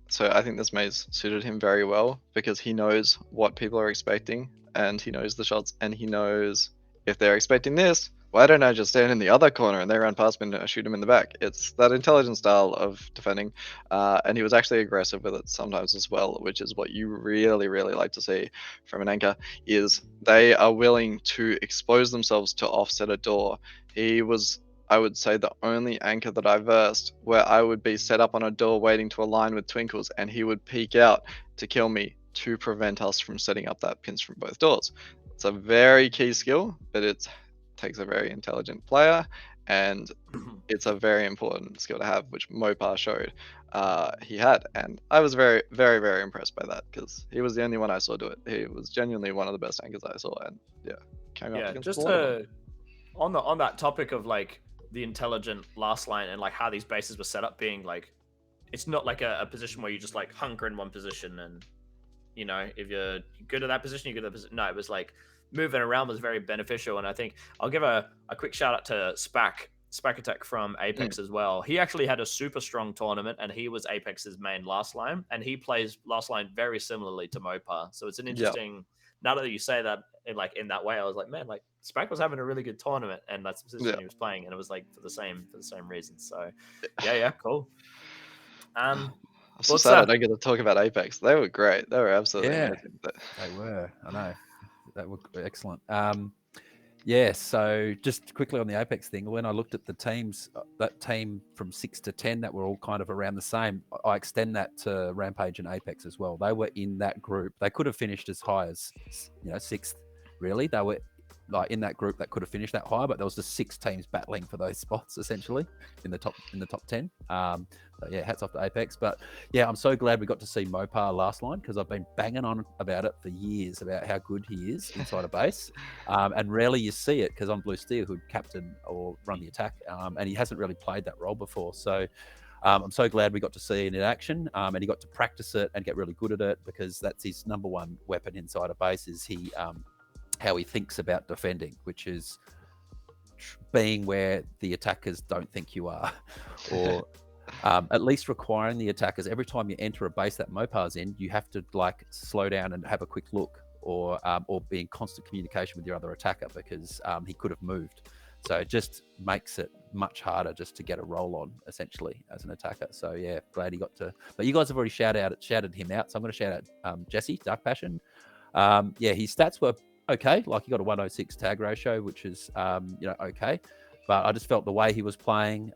Speaker 2: think this maze suited him very well because he knows what people are expecting and he knows the shots and he knows if they're expecting this, why don't I just stand in the other corner and they run past me and I shoot him in the back? It's that intelligent style of defending. And he was actually aggressive with it sometimes as well, which is what you really, really like to see from an anchor, is they are willing to expose themselves to offset a door. He was, I would say, the only anchor that I versed where I would be set up on a door waiting to align with Twinkles and he would peek out to kill me to prevent us from setting up that pins from both doors. It's a very key skill, but it takes a very intelligent player and it's a very important skill to have, which Mopar showed he had. And I was very, very, very impressed by that because he was the only one I saw do it. He was genuinely one of the best anchors I saw, and yeah, came up against
Speaker 1: just
Speaker 2: a lot of them.
Speaker 1: on that topic of like the intelligent last line and like how these bases were set up being like, it's not like a position where you just like hunker in one position and, you know, if you're good at that position, you're good at that position. No, it was like moving around was very beneficial. And I think I'll give a quick shout out to Spack Attack from Apex as well. He actually had a super strong tournament and he was Apex's main last line, and he plays last line very similarly to Mopar. So it's an interesting, now that you say that in that way, I was like, man, like Spack was having a really good tournament and that's the position he was playing, and it was like for the same reasons. So yeah, cool.
Speaker 2: I'm so sad I don't get to talk about Apex. They were great. They were absolutely amazing.
Speaker 3: They were. I know. That were excellent. Yeah, so just quickly on the Apex thing, when I looked at the teams, that team from 6 to 10 that were all kind of around the same, I extend that to Rampage and Apex as well. They were in that group. They could have finished as high as, 6th, really. They were like in that group that could have finished that high, but there was just 6 teams battling for those spots essentially in the top 10. So yeah, hats off to Apex. But yeah, I'm so glad we got to see Mopar last line, because I've been banging on about it for years about how good he is inside a base, and rarely you see it because I'm Blue Steel, who'd captain or run the attack, and he hasn't really played that role before. So I'm so glad we got to see it in action, and he got to practice it and get really good at it, because that's his number one weapon inside a base, is how he thinks about defending, which is being where the attackers don't think you are, or at least requiring the attackers every time you enter a base that Mopar's in, you have to like slow down and have a quick look, or be in constant communication with your other attacker, because he could have moved. So it just makes it much harder just to get a roll on, essentially, as an attacker. So yeah, glad he got to. But you guys have already shouted him out, so I'm going to shout out Jesse Dark Passion. Yeah, his stats were okay. Like he got a 106 tag ratio, which is okay. But I just felt the way he was playing,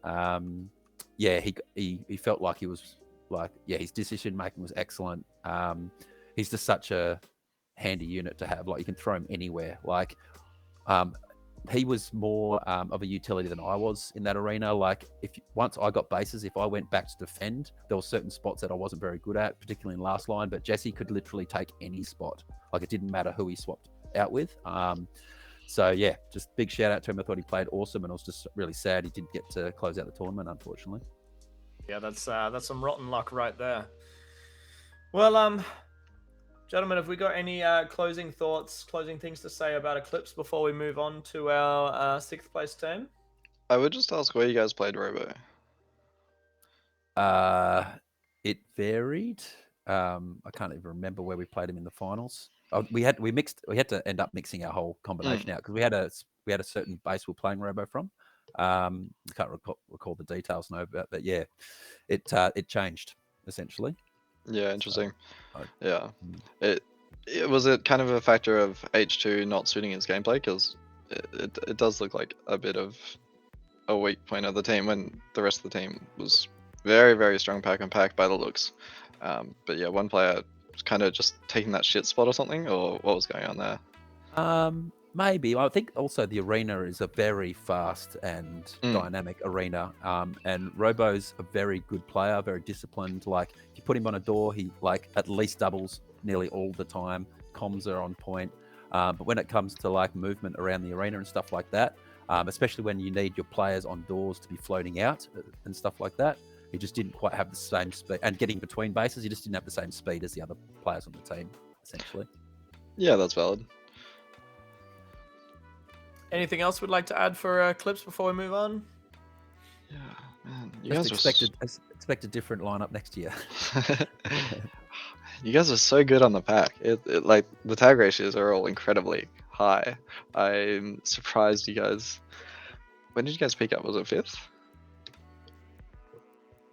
Speaker 3: he felt like he was like, his decision making was excellent. He's just such a handy unit to have. Like you can throw him anywhere. Like he was more of a utility than I was in that arena. Like once I got bases, if I went back to defend, there were certain spots that I wasn't very good at, particularly in last line. But Jesse could literally take any spot. Like it didn't matter who he swapped out with. So yeah, just big shout out to him. I thought he played awesome, and I was just really sad he didn't get to close out the tournament, unfortunately.
Speaker 1: Yeah, that's some rotten luck right there. Well, gentlemen, have we got any closing thoughts, closing things to say about Eclipse before we move on to our 6th place team?
Speaker 2: I would just ask where you guys played Robo.
Speaker 3: It varied. I can't even remember where we played him in the finals. We had to end up mixing our whole combination out, because we had a certain base we're playing Robo from. I can't recall the details now, but yeah, it changed essentially.
Speaker 2: Yeah, interesting. Yeah, it was it kind of a factor of H2 not suiting his gameplay, because it does look like a bit of a weak point of the team when the rest of the team was very, very strong pack and pack by the looks. But yeah, one player was kind of just taking that shit spot or something, or what was going on there?
Speaker 3: Maybe. I think also the arena is a very fast and dynamic arena. And Robo's a very good player, very disciplined. Like if you put him on a door, he like at least doubles nearly all the time. Comms are on point. But when it comes to like movement around the arena and stuff like that, especially when you need your players on doors to be floating out and stuff like that, he just didn't quite have the same speed. And getting between bases, he just didn't have the same speed as the other players on the team, essentially.
Speaker 2: Yeah, that's valid.
Speaker 1: Anything else we'd like to add for Clips before we move on?
Speaker 2: Yeah, man. You
Speaker 3: Just
Speaker 2: guys
Speaker 3: expect a different lineup next year.
Speaker 2: You guys are so good on the pack. It like the tag ratios are all incredibly high. I'm surprised you guys. When did you guys peak up? Was it 5th?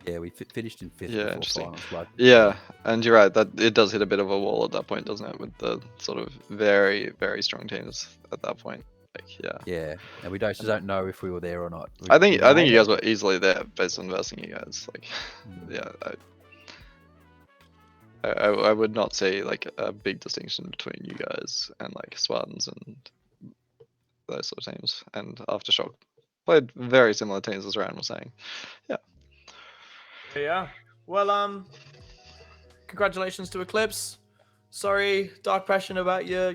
Speaker 3: Yeah, we finished in 5th.
Speaker 2: Yeah, interesting.
Speaker 3: Finals,
Speaker 2: yeah, and you're right. That it does hit a bit of a wall at that point, doesn't it? With the sort of very, very strong teams at that point. Like,
Speaker 3: yeah, and we just don't know if we were there or not.
Speaker 2: I think you guys were easily there based on versing you guys. Like, yeah, I would not say like a big distinction between you guys and like Spartans and those sort of teams. And Aftershock played very similar teams, as Ryan was saying. Yeah.
Speaker 1: Yeah. Well, congratulations to Eclipse. Sorry, Dark Passion, about your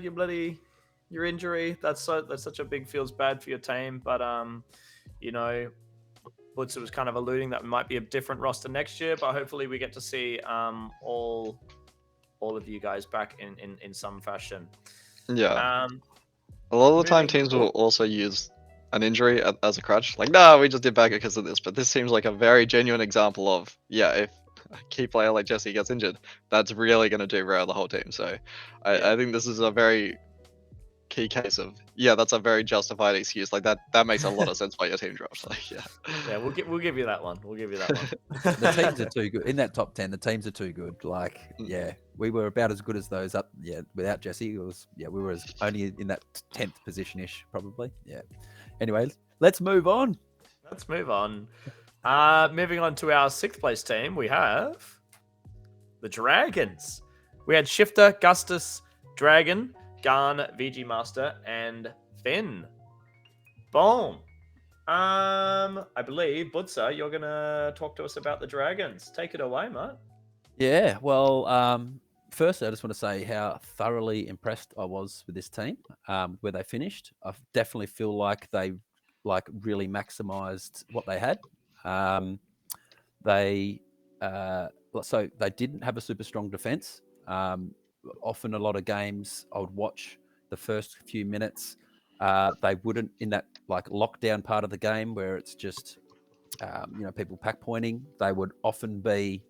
Speaker 1: injury. That's such a big feels bad for your team, but you know, Butzer was kind of alluding that might be a different roster next year, but hopefully we get to see all of you guys back in some fashion.
Speaker 2: Yeah. A lot of the time, teams will also use an injury as a crutch. Like, no, we just did back it because of this. But this seems like a very genuine example of, yeah, if a key player like Jesse gets injured, that's really going to derail the whole team. So I think this is a very key case of, yeah, that's a very justified excuse. Like, that makes a lot of sense why your team dropped. Like, yeah.
Speaker 1: Yeah, we'll give you that one. We'll give you that one.
Speaker 3: The teams are too good in that top 10. The teams are too good. Like, yeah, we were about as good as those up. Yeah, without Jesse, it was we were only in that 10th position ish, probably. Yeah. Anyway, let's move on.
Speaker 1: Let's move on. Moving on to our 6th place team, we have the Dragons. We had Shifter, Gustus, Dragon, Garn, VG Master, and Finn. Boom. I believe, Butzer, you're going to talk to us about the Dragons. Take it away, mate.
Speaker 3: Yeah, well, firstly, I just want to say how thoroughly impressed I was with this team, where they finished. I definitely feel like they really maximized what they had. So they didn't have a super strong defense. Often a lot of games I would watch the first few minutes. They wouldn't, in that like lockdown part of the game where it's just people pack pointing, they would often be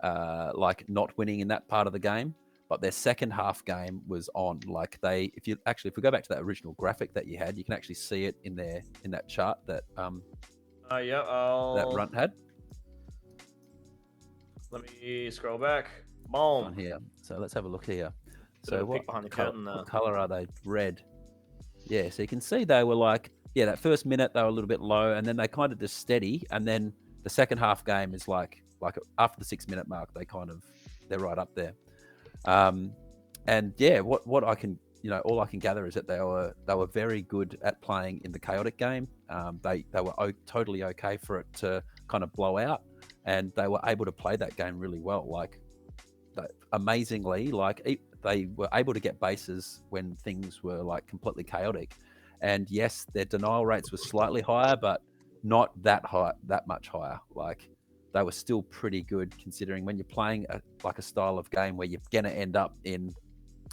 Speaker 3: like not winning in that part of the game. But their second half game was on. Like if we go back to that original graphic that you had, you can actually see it in that chart that that Runt had.
Speaker 1: Let me scroll back. Boom.
Speaker 3: On here. So let's have a look here. So what color are they? Red. Yeah, so you can see they were like, that first minute they were a little bit low, and then they kind of just steady, and then the second half game is like after the 6-minute mark, they're right up there. And yeah, what I can, all I can gather is that they were very good at playing in the chaotic game. They were totally okay for it to kind of blow out, and they were able to play that game really well. Like, amazingly, they were able to get bases when things were like completely chaotic. And yes, their denial rates were slightly higher, but not that much higher. Like, they were still pretty good considering when you're playing a style of game where you're going to end up in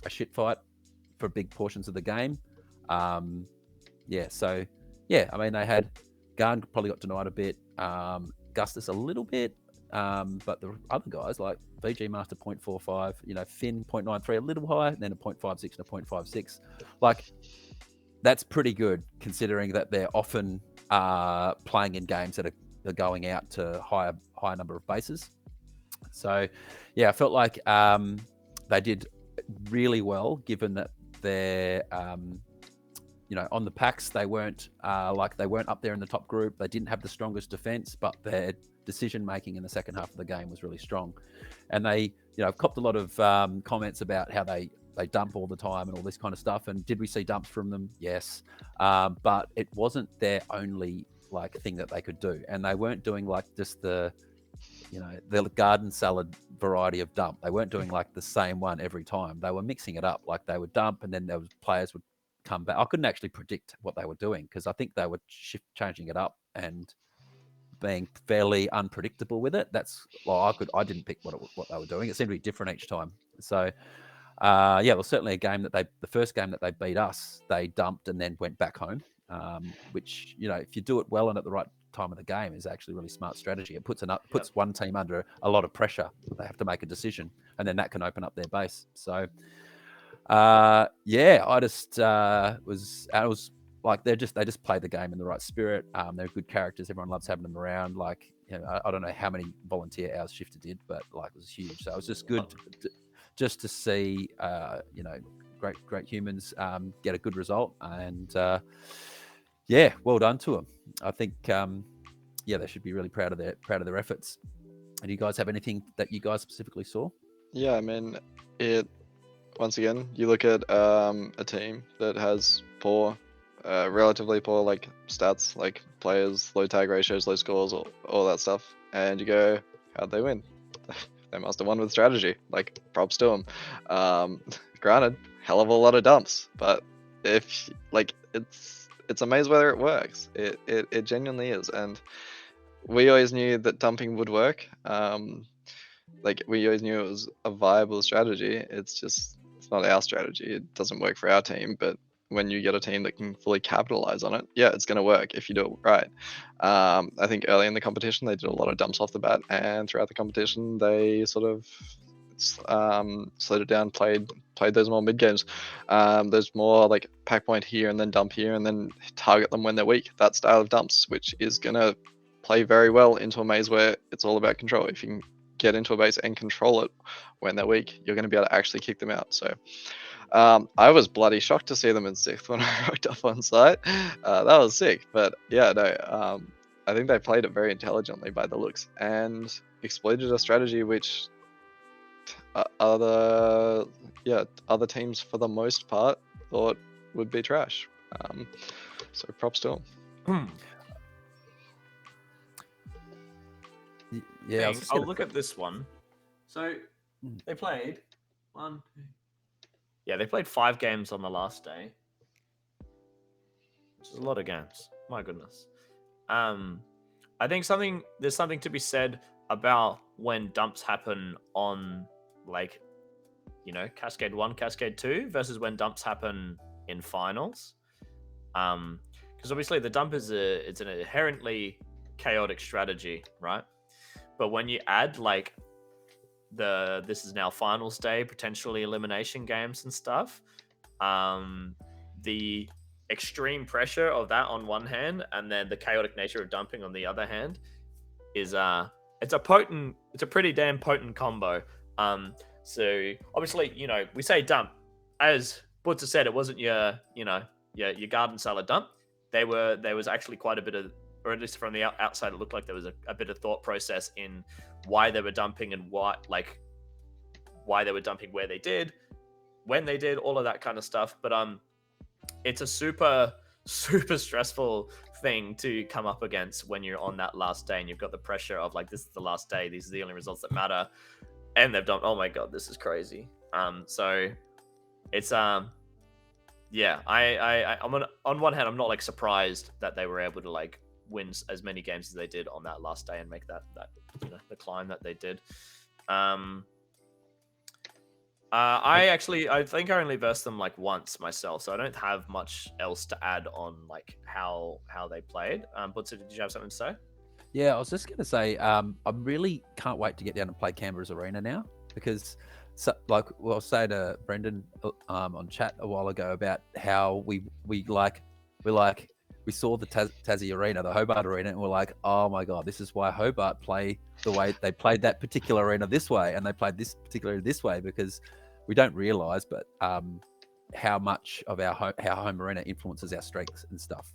Speaker 3: a shit fight for big portions of the game. I mean, they had Garn probably got denied a bit, Gustus a little bit, but the other guys like VG Master 0.45, Finn 0.93, a little higher, and then a 0.56 and a 0.56. Like, that's pretty good considering that they're often playing in games that are going out to higher number of bases. So, yeah, I felt like they did really well given that they're, on the packs, they weren't up there in the top group. They didn't have the strongest defense, but their decision making in the second half of the game was really strong. And they, copped a lot of comments about how they dump all the time and all this kind of stuff. And did we see dumps from them? Yes. But it wasn't their only thing that they could do. And they weren't doing just the garden salad variety of dump. They weren't doing the same one every time. They were mixing it up. Like, they would dump and then players would come back. I couldn't actually predict what they were doing because I think they were changing it up and being fairly unpredictable with it. I didn't pick what they were doing. It seemed to be different each time. So it was certainly a game that the first game that they beat us, they dumped and then went back home, which, if you do it well and at the right time of the game, is actually really smart strategy. It puts one team under a lot of pressure. They have to make a decision, and then that can open up their base. So I just I was like, they just played the game in the right spirit. They're good characters. Everyone loves having them around. I don't know how many volunteer hours Shifter did, but it was huge. So it was just good just to see great humans get a good result, and well done to them. I think they should be really proud of their efforts. And do you guys have anything that you guys specifically saw?
Speaker 2: Yeah, I mean, once again, you look at a team that has relatively poor stats, like players, low tag ratios, low scores, all that stuff, and you go, how'd they win? They must have won with strategy. Props to them. Granted, hell of a lot of dumps, but if it's it's a maze where it works. It genuinely is, and we always knew that dumping would work. Like we always knew it was a viable strategy. It's not our strategy. It doesn't work for our team, but when you get a team that can fully capitalize on it, yeah, it's going to work if you do it right. I think early in the competition they did a lot of dumps off the bat, and throughout the competition they sort of slowed it down, played those more mid games. There's more like pack point here and then dump here and then target them when they're weak. That style of dumps, which is gonna play very well into a maze where it's all about control. If you can get into a base and control it when they're weak, you're gonna be able to actually kick them out. So I was bloody shocked to see them in 6th when I rocked up on site. That was sick. But yeah, no, I think they played it very intelligently by the looks and exploited a strategy which other teams for the most part thought would be trash. So props to them.
Speaker 3: Yeah,
Speaker 1: I'll look at this one. So they played they played 5 games on the last day, which is a lot of games. My goodness. I think there's something to be said about when dumps happen on, like, you know, Cascade 1, Cascade 2 versus when dumps happen in finals. Because obviously the dump it's an inherently chaotic strategy, right? But when you add like this is now finals day, potentially elimination games and stuff, the extreme pressure of that on one hand, and then the chaotic nature of dumping on the other hand, is it's a pretty damn potent combo. So obviously, you know, we say dump, as Butzer said, it wasn't your garden salad dump. There was actually quite a bit of, or at least from the outside, it looked like there was a bit of thought process in why they were dumping and why they were dumping where they did, when they did, all of that kind of stuff. But it's a super stressful thing to come up against when you're on that last day and you've got the pressure of like, this is the last day, these are the only results that matter, and they've done, oh my god, this is crazy. So it's yeah, I'm on one hand, I'm not like surprised that they were able to like win as many games as they did on that last day and make that you know, the climb that they did. I think I only versed them like once myself, so I don't have much else to add on like how they played. But did you have something to say?
Speaker 3: Yeah, I was just gonna say, I really can't wait to get down and play Canberra's Arena now, because I was saying to Brendan on chat a while ago about how we saw the Tassie Arena, the Hobart Arena, and we're like, oh my god, this is why Hobart play the way they played that particular arena this way, and they played this particular this way, because we don't realise, but how much of our home arena influences our strengths and stuff.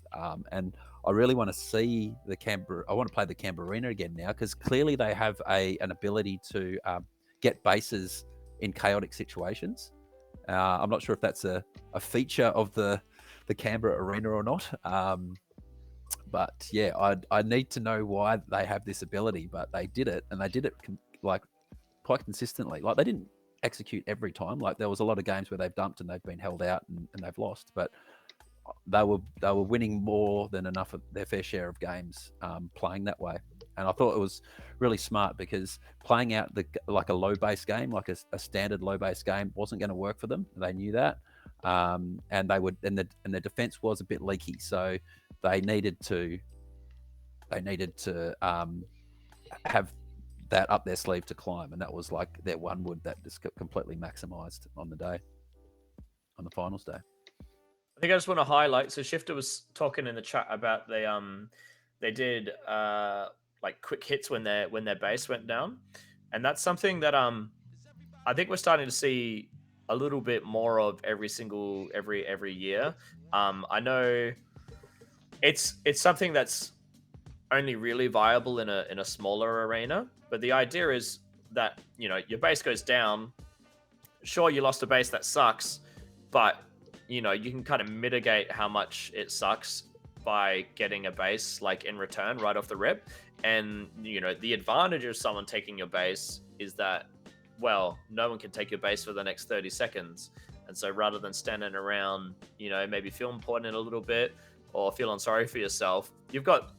Speaker 3: And I really want to see I want to play the Canberra Arena again now, because clearly they have an ability to get bases in chaotic situations. I'm not sure if that's a feature of the Canberra Arena or not. But yeah, I need to know why they have this ability, but they did it, and they did it like quite consistently. Like, they didn't execute every time. Like, there was a lot of games where they've dumped and they've been held out and they've lost, but they were winning more than enough of their fair share of games playing that way. And I thought it was really smart, because playing out like a low base game, like a standard low base game, wasn't going to work for them. They knew that, and their defense was a bit leaky, so they needed to have that up their sleeve to climb, and that was like their one wood that just got completely maximized on the finals day.
Speaker 1: I think I just want to highlight. So Shifter was talking in the chat about they did like quick hits when their base went down, and that's something that I think we're starting to see a little bit more of every year. I know it's something that's only really viable in a smaller arena, but the idea is that, you know, your base goes down. Sure, you lost a base, that sucks, but you know, you can kind of mitigate how much it sucks by getting a base like in return right off the rip. And you know, the advantage of someone taking your base is that, well, no one can take your base for the next 30 seconds. And so rather than standing around, you know, maybe film porting it a little bit, or feeling sorry for yourself, you've got,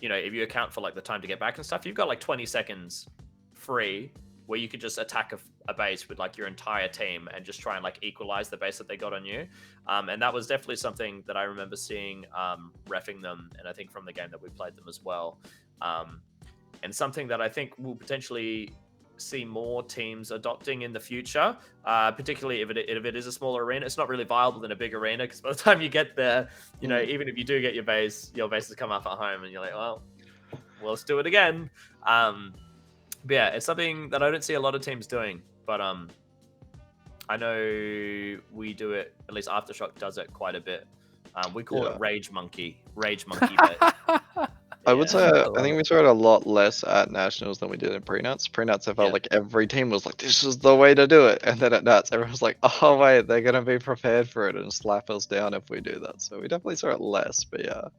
Speaker 1: if you account for like the time to get back and stuff, you've got like 20 seconds free where you could just attack a base with like your entire team and just try and like equalize the base that they got on you. And that was definitely something that I remember seeing reffing them, and I think from the game that we played them as well. And something that I think will potentially see more teams adopting in the future, particularly if it is a smaller arena. It's not really viable in a big arena, because by the time you get there, even if you do get your base has come up at home and you're like, well, let's do it again. But yeah, it's something that I don't see a lot of teams doing, but I know we do it, at least Aftershock does it quite a bit. We call it Rage Monkey base.
Speaker 2: I would say I think we saw it a lot less at Nationals than we did in Pre-Nuts. Pre-Nuts, I felt like every team was like, this is the way to do it. And then at Nuts, everyone's like, oh, wait, they're going to be prepared for it and slap us down if we do that. So we definitely saw it less. But yeah,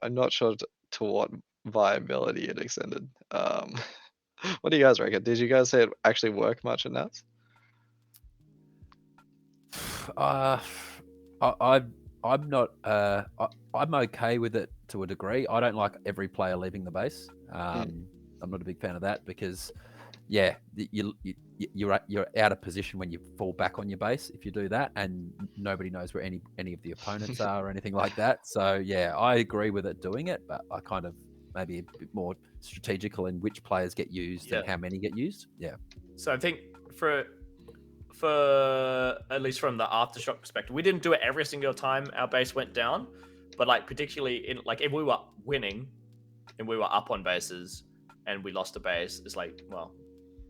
Speaker 2: I'm not sure to what viability it extended. What do you guys reckon? Did you guys say it actually worked much at Nuts?
Speaker 3: I'm not. I'm okay with it to a degree. I don't like every player leaving the base. I'm not a big fan of that because, you're out of position when you fall back on your base if you do that, and nobody knows where any of the opponents are or anything like that. So yeah, I agree with it doing it, but I kind of maybe a bit more strategical in which players get used and how many get used. Yeah.
Speaker 1: So I think for at least from the Aftershock perspective, we didn't do it every single time our base went down, but like particularly in like if we were winning and we were up on bases and we lost a base, it's like, well,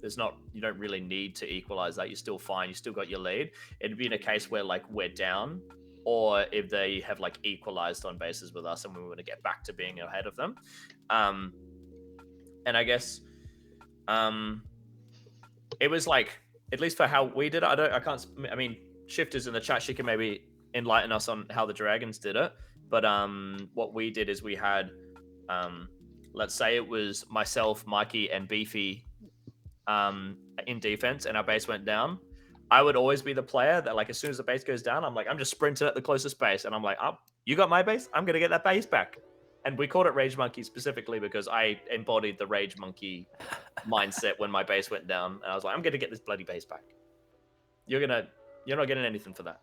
Speaker 1: you don't really need to equalize that. You're still fine. You still got your lead. It'd be in a case where like we're down, or if they have like equalized on bases with us and we want to get back to being ahead of them. And I guess it was like, at least for how we did it, I mean, Shifter's in the chat. She can maybe enlighten us on how the Dragons did it. But what we did is we had, let's say it was myself, Mikey, and Beefy in defense, and our base went down. I would always be the player that, like, as soon as the base goes down, I'm like, I'm just sprinting at the closest base, and I'm like, oh, you got my base? I'm gonna get that base back. And we called it Rage Monkey specifically because I embodied the Rage Monkey mindset when my base went down, and I was like, I'm gonna get this bloody base back. You're not getting anything for that.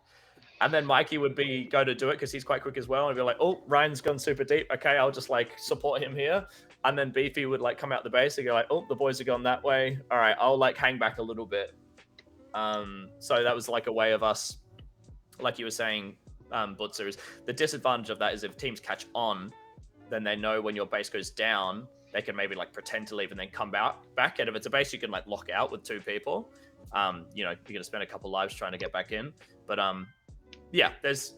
Speaker 1: And then Mikey would go to do it because he's quite quick as well, and be like, oh, Ryan's gone super deep. Okay, I'll just like support him here. And then Beefy would like come out the base and go like, oh, the boys are gone that way. All right, I'll like hang back a little bit. So that was like a way of us, like you were saying, Butzer, is the disadvantage of that is if teams catch on, then they know when your base goes down, they can maybe like pretend to leave and then come back. And if it's a base you can like lock out with 2 people, you're gonna spend a couple lives trying to get back in. But yeah, there's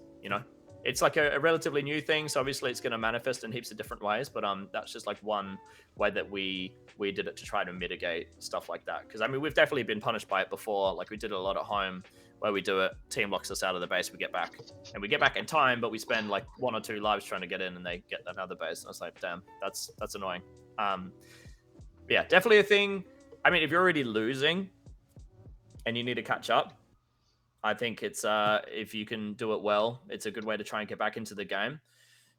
Speaker 1: it's like a relatively new thing, so obviously it's going to manifest in heaps of different ways, but that's just like one way that we did it to try to mitigate stuff like that. Because I mean, we've definitely been punished by it before. Like we did it a lot at home where we do it, team locks us out of the base, we get back in time, but we spend like 1 or 2 lives trying to get in and they get another base. And I was like, damn, that's annoying. Yeah, definitely a thing. I mean, if you're already losing and you need to catch up, I think it's if you can do it well, it's a good way to try and get back into the game.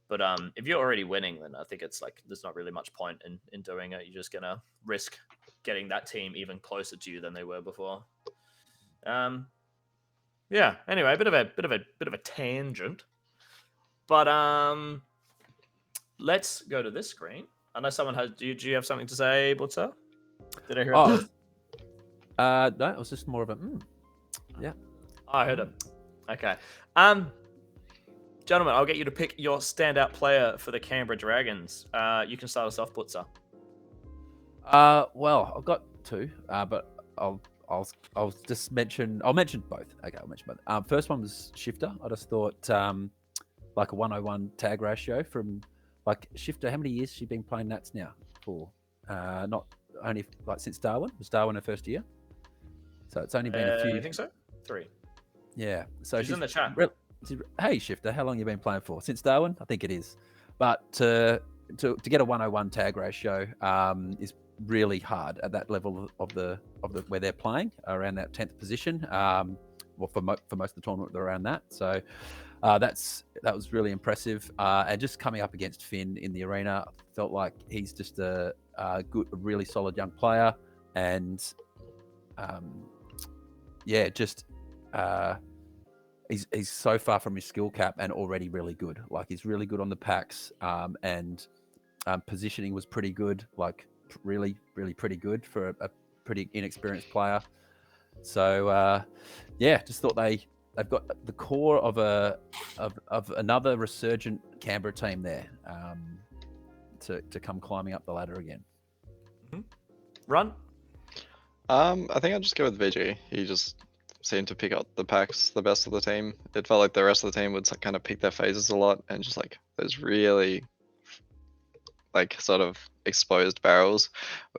Speaker 1: But if you're already winning, then I think it's like there's not really much point in doing it. You're just gonna risk getting that team even closer to you than they were before. Yeah. Anyway, a bit of a tangent. But let's go to this screen. Unless someone has, do you have something to say, Butzer? Did I hear it?
Speaker 3: No, it was just more of a yeah.
Speaker 1: Oh, I heard it. Okay. Gentlemen, I'll get you to pick your standout player for the Canberra Dragons. You can start us off, Butzer.
Speaker 3: Well, I've got 2, but I'll just mention. I'll mention both. Okay, I'll mention both. First one was Shifter. I just thought like a 101 tag ratio from like Shifter. How many years has she been playing Nats now? For not only like since Darwin. Was Darwin her first year? So it's only been a few.
Speaker 1: I think so. 3.
Speaker 3: Yeah. So
Speaker 1: she's in the chat.
Speaker 3: Hey Shifter, how long you been playing for? Since Darwin? I think it is. But to get a 101 tag ratio is really hard at that level of the where they're playing around that 10th position. Well, for most of the tournament they're around that. So That was really impressive. And just coming up against Finn in the arena, felt like he's just a really solid young player, and just he's so far from his skill cap and already really good. Like, he's really good on the packs, and positioning was pretty good. Like, really, really pretty good for a pretty inexperienced player. So just thought they've got the core of another resurgent Canberra team there, to come climbing up the ladder again.
Speaker 1: Run.
Speaker 2: I think I'll just go with VG. He just seemed to pick up the packs the best of the team. It felt like the rest of the team would kind of pick their phases a lot, and just like those really like sort of exposed barrels,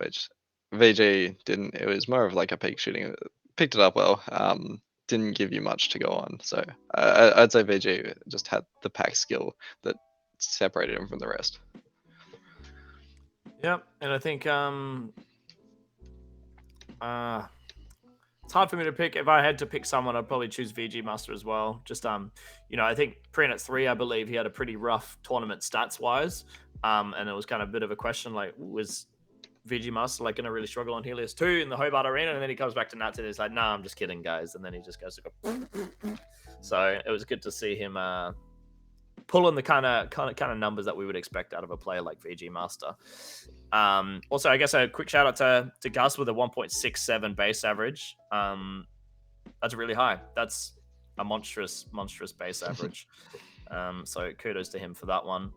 Speaker 2: which VG didn't. It was more of like a peak shooting. Picked it up well. Didn't give you much to go on. So I'd say VG just had the pack skill that separated him from the rest.
Speaker 1: Yeah, and I think it's hard for me to pick. If I had to pick someone, I'd probably choose VG Master as well. Just I think Prenet 3, I believe he had a pretty rough tournament stats wise. And it was kind of a bit of a question, like, was VG Master like going to really struggle on Helios 2 in the Hobart Arena? And then he comes back to Nats and he's like, nah, I'm just kidding, guys. And then he just goes to go. So it was good to see him pulling the kind of numbers that we would expect out of a player like VG Master. Also, I guess a quick shout out to Gus with a 1.67 base average. That's really high. That's a monstrous base average. So kudos to him for that one.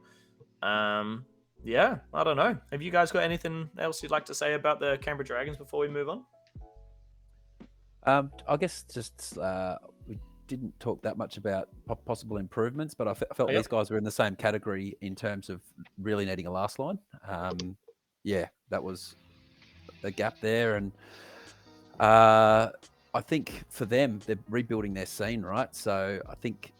Speaker 1: Yeah, I don't know. Have you guys got anything else you'd like to say about the Canberra Dragons before we move on?
Speaker 3: I guess just we didn't talk that much about possible improvements, but I felt these guys were in the same category in terms of really needing a last line. That was a gap there, and I think for them, they're rebuilding their scene, right? So I think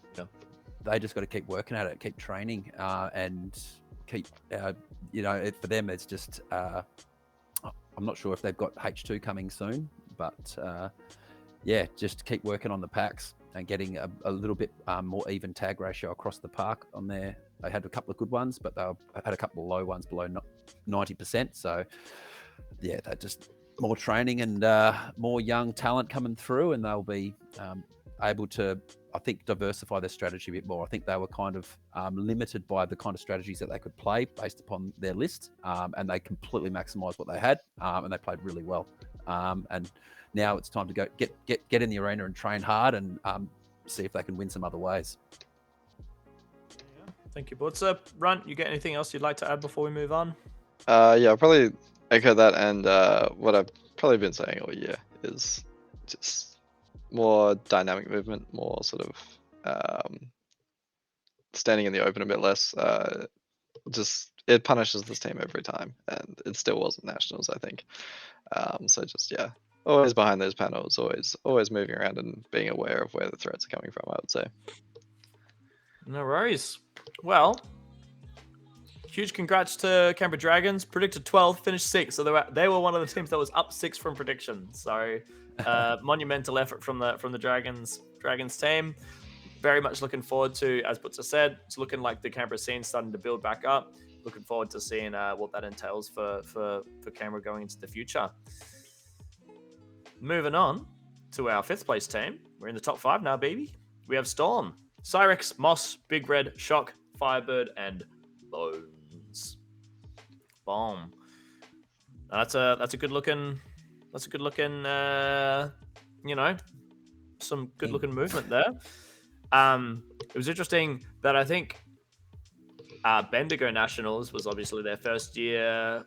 Speaker 3: they just got to keep working at it, keep training, and keep, for them, it's just, I'm not sure if they've got H2 coming soon, but just keep working on the packs and getting a little bit more even tag ratio across the park on there. They had a couple of good ones, but they had a couple of low ones below 90%. So they're just more training and more young talent coming through, and they'll be able to, I think, diversify their strategy a bit more. I think they were kind of limited by the kind of strategies that they could play based upon their list, and they completely maximised what they had, and they played really well. And now it's time to go get in the arena and train hard and see if they can win some other ways.
Speaker 1: Yeah, thank you, Butzer. Runt, you got anything else you'd like to add before we move on?
Speaker 2: I'll probably echo that, and what I've probably been saying all year is just more dynamic movement, more sort of standing in the open a bit less. Just it punishes this team every time, and it still wasn't nationals, I think. So just always behind those panels, always moving around and being aware of where the threats are coming from, I would say.
Speaker 1: No worries. Well, huge congrats to Canberra Dragons. Predicted 12th, finished 6th. So they were one of the teams that was up 6 from prediction. So monumental effort from the Dragons team. Very much looking forward to, as Butzer said, it's looking like the Canberra scene starting to build back up. Looking forward to seeing what that entails for Canberra going into the future. Moving on to our 5th place team. We're in the top 5 now, baby. We have Storm, Cyrex, Moss, Big Red, Shock, Firebird, and Bones. Bomb. That's a good looking. Some good looking movement there. It was interesting that I think Bendigo Nationals was obviously their first year.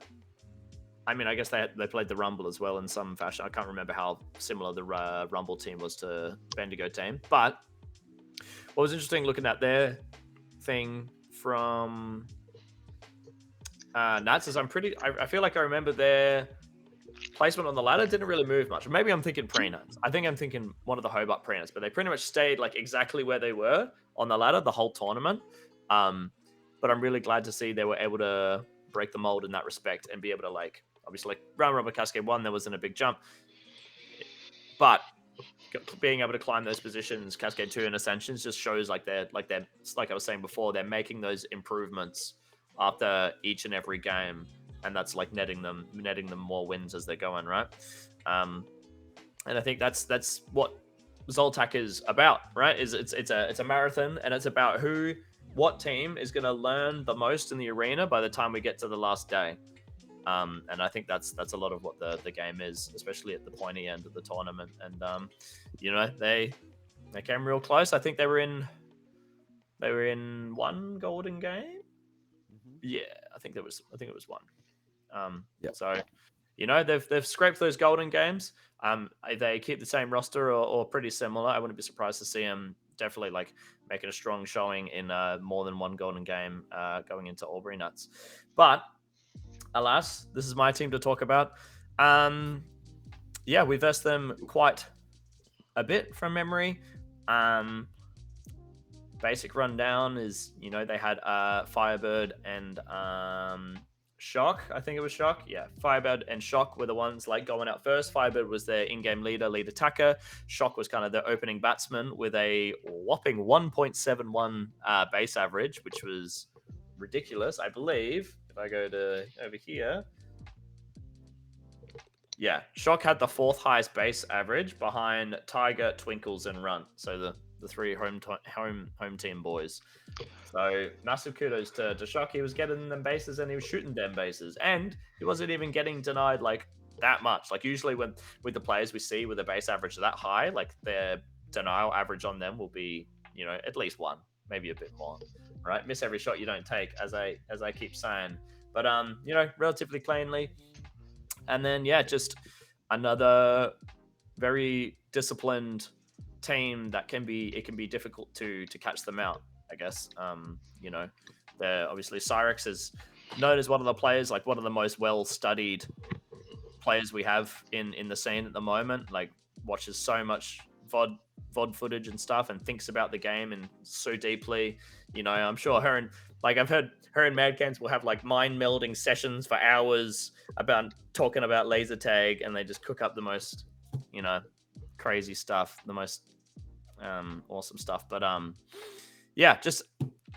Speaker 1: I mean, I guess they played the Rumble as well in some fashion. I can't remember how similar the Rumble team was to Bendigo team. But what was interesting looking at their thing from Nats is I feel like I remember their placement on the ladder didn't really move much. Maybe I'm thinking pre-nuts. I think I'm thinking one of the Hobart pre-nuts, but they pretty much stayed like exactly where they were on the ladder the whole tournament. But I'm really glad to see they were able to break the mold in that respect and be able to obviously round robin Cascade 1, there wasn't a big jump. But being able to climb those positions, Cascade 2 and Ascensions, just shows like they're like I was saying before, they're making those improvements after each and every game, and that's like netting them more wins as they're going, right? And I think that's what ZLTAC is about, right? It's a marathon, and it's about what team is going to learn the most in the arena by the time we get to the last day. And I think that's a lot of what the game is, especially at the pointy end of the tournament. And they came real close. I think they were in one golden game. Yeah, I think it was one.
Speaker 3: Yep.
Speaker 1: So, they've scraped those golden games. They keep the same roster or pretty similar. I wouldn't be surprised to see them definitely like making a strong showing in more than one golden game going into Albury Nuts. But alas, this is my team to talk about. We versed them quite a bit from memory. Basic rundown is, they had Firebird and Shock. I think it was Shock. Yeah, Firebird and Shock were the ones like going out first. Firebird was their in-game lead attacker. Shock was kind of the opening batsman with a whopping 1.71 base average, which was ridiculous. I believe if I go to over here, yeah, Shock had the 4th highest base average behind Tiger, Twinkles, and Runt. So the 3 home team boys. So massive kudos to Shock. He was getting them bases and he was shooting them bases, and he wasn't even getting denied like that much. Like usually with the players we see with a base average that high, like their denial average on them will be at least 1, maybe a bit more. Right, miss every shot you don't take, as I keep saying. But relatively cleanly. And then just another very disciplined team that can be difficult to catch them out, I guess. They're obviously Cyrex is known as one of the players, like one of the most well-studied players we have in the scene at the moment. Like watches so much VOD footage and stuff and thinks about the game and so deeply. I'm sure I've heard her and Mad Cans will have like mind melding sessions for hours about talking about laser tag, and they just cook up the most, crazy stuff, the most awesome stuff. But just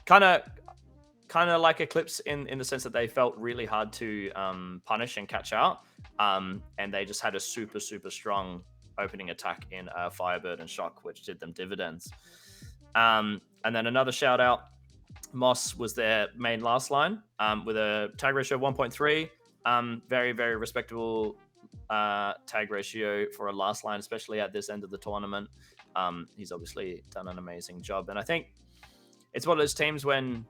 Speaker 1: kind of like Eclipse in the sense that they felt really hard to punish and catch out, and they just had a super strong opening attack in Firebird and Shock, which did them dividends. And then another shout out, Moss was their main last line with a tag ratio of 1.3. Very, very respectable tag ratio for a last line, especially at this end of the tournament. He's obviously done an amazing job. And I think it's one of those teams when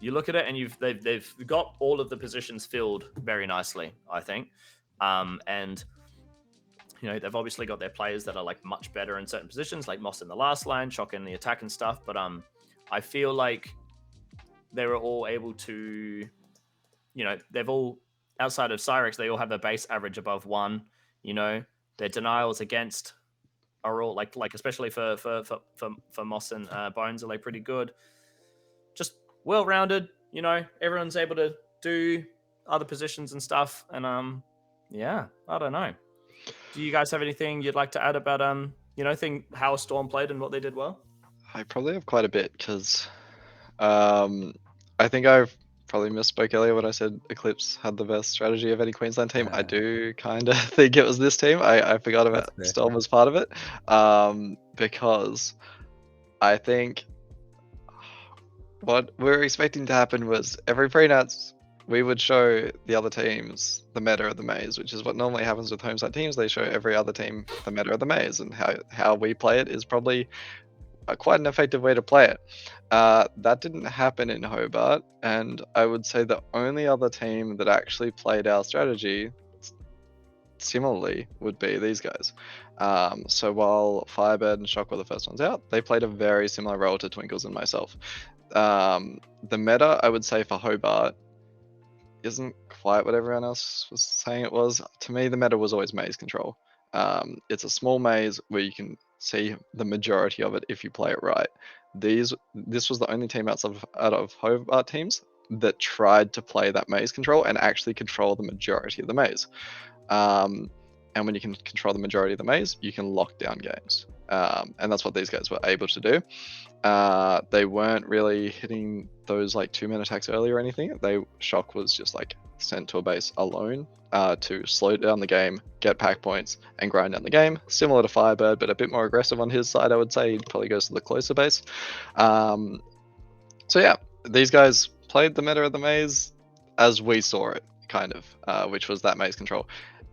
Speaker 1: you look at it and they've got all of the positions filled very nicely, I think. And they've obviously got their players that are like much better in certain positions, like Moss in the last line, Shock in the attack and stuff. But I feel like they were all able to, they've all, outside of Cyrex, they all have a base average above 1. Their denials against are all like especially for Moss and Bones are like pretty good. Just well-rounded, everyone's able to do other positions and stuff. And I don't know. Do you guys have anything you'd like to add about how Storm played and what they did well?
Speaker 2: I probably have quite a bit because I think I've probably misspoke earlier when I said Eclipse had the best strategy of any Queensland team. I do kind of think it was this team. I forgot about Storm as part of it because I think what we were expecting to happen was every pre-nats we would show the other teams the meta of the maze, which is what normally happens with homeside teams. They show every other team the meta of the maze, and how we play it is probably quite an effective way to play it. That didn't happen in Hobart, and I would say the only other team that actually played our strategy similarly would be these guys. So while Firebird and Shock were the first ones out, they played a very similar role to Twinkles and myself. The meta, I would say, for Hobart isn't quite what everyone else was saying it was. To me, the meta was always maze control. It's a small maze where you can see the majority of it if you play it right. This was the only team out of Hobart teams that tried to play that maze control and actually control the majority of the maze. And and when you can control the majority of the maze, you can lock down games. And that's what these guys were able to do. They weren't really hitting those like 2-minute attacks early or anything. Shock was just like sent to a base alone to slow down the game, get pack points, and grind down the game. Similar to Firebird, but a bit more aggressive on his side, I would say. He probably goes to the closer base. So yeah, these guys played the meta of the maze as we saw it, kind of, which was that maze control.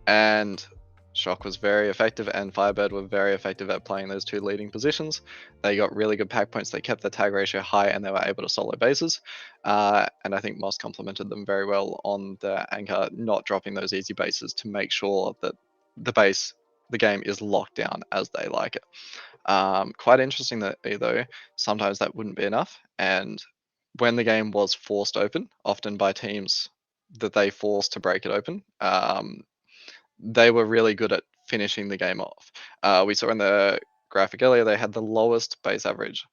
Speaker 2: And Shock was very effective, and Firebird were very effective at playing those two leading positions. They got really good pack points, they kept their tag ratio high, and they were able to solo bases. And I think Moss complemented them very well on the anchor, not dropping those easy bases to make sure that the game is locked down as they like it. Quite interesting that though, sometimes that wouldn't be enough. And when the game was forced open, often by teams that they forced to break it open, they were really good at finishing the game off. We saw in the graphic earlier, they had the lowest average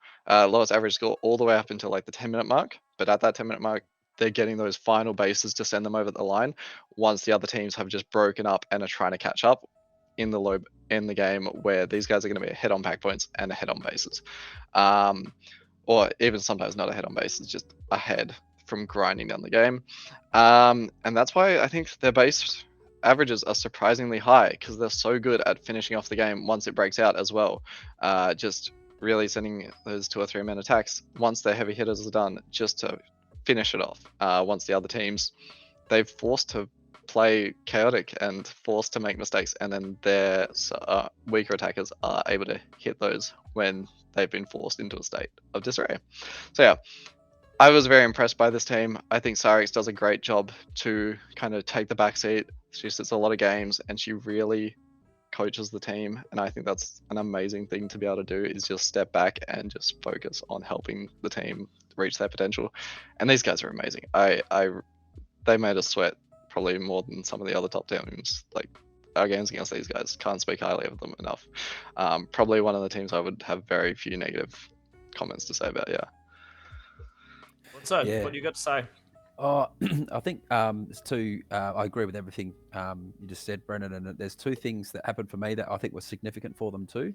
Speaker 2: score all the way up until like the 10-minute mark. But at that 10-minute mark, they're getting those final bases to send them over the line once the other teams have just broken up and are trying to catch up in the game, where these guys are going to be ahead on pack points and ahead on bases. Or even sometimes not ahead on bases, just ahead from grinding down the game. And that's why I think their base averages are surprisingly high, because they're so good at finishing off the game once it breaks out as well. Just really sending those 2 or 3 man attacks once their heavy hitters are done, just to finish it off. Once the other teams, they've forced to play chaotic and forced to make mistakes, and then their weaker attackers are able to hit those when they've been forced into a state of disarray. So yeah, I was very impressed by this team. I think Cyrix does a great job to kind of take the backseat. She sits a lot of games and she really coaches the team, and I think that's an amazing thing to be able to do, is just step back and just focus on helping the team reach their potential. And these guys are amazing. They made us sweat probably more than some of the other top teams. Like, our games against these guys, can't speak highly of them enough. Probably one of the teams I would have very few negative comments to say about. Yeah.
Speaker 1: So,
Speaker 3: Yeah.
Speaker 1: what do you got to say?
Speaker 3: Oh, I think there's two. I agree with everything you just said, Brendan. And there's two things that happened for me that I think were significant for them too.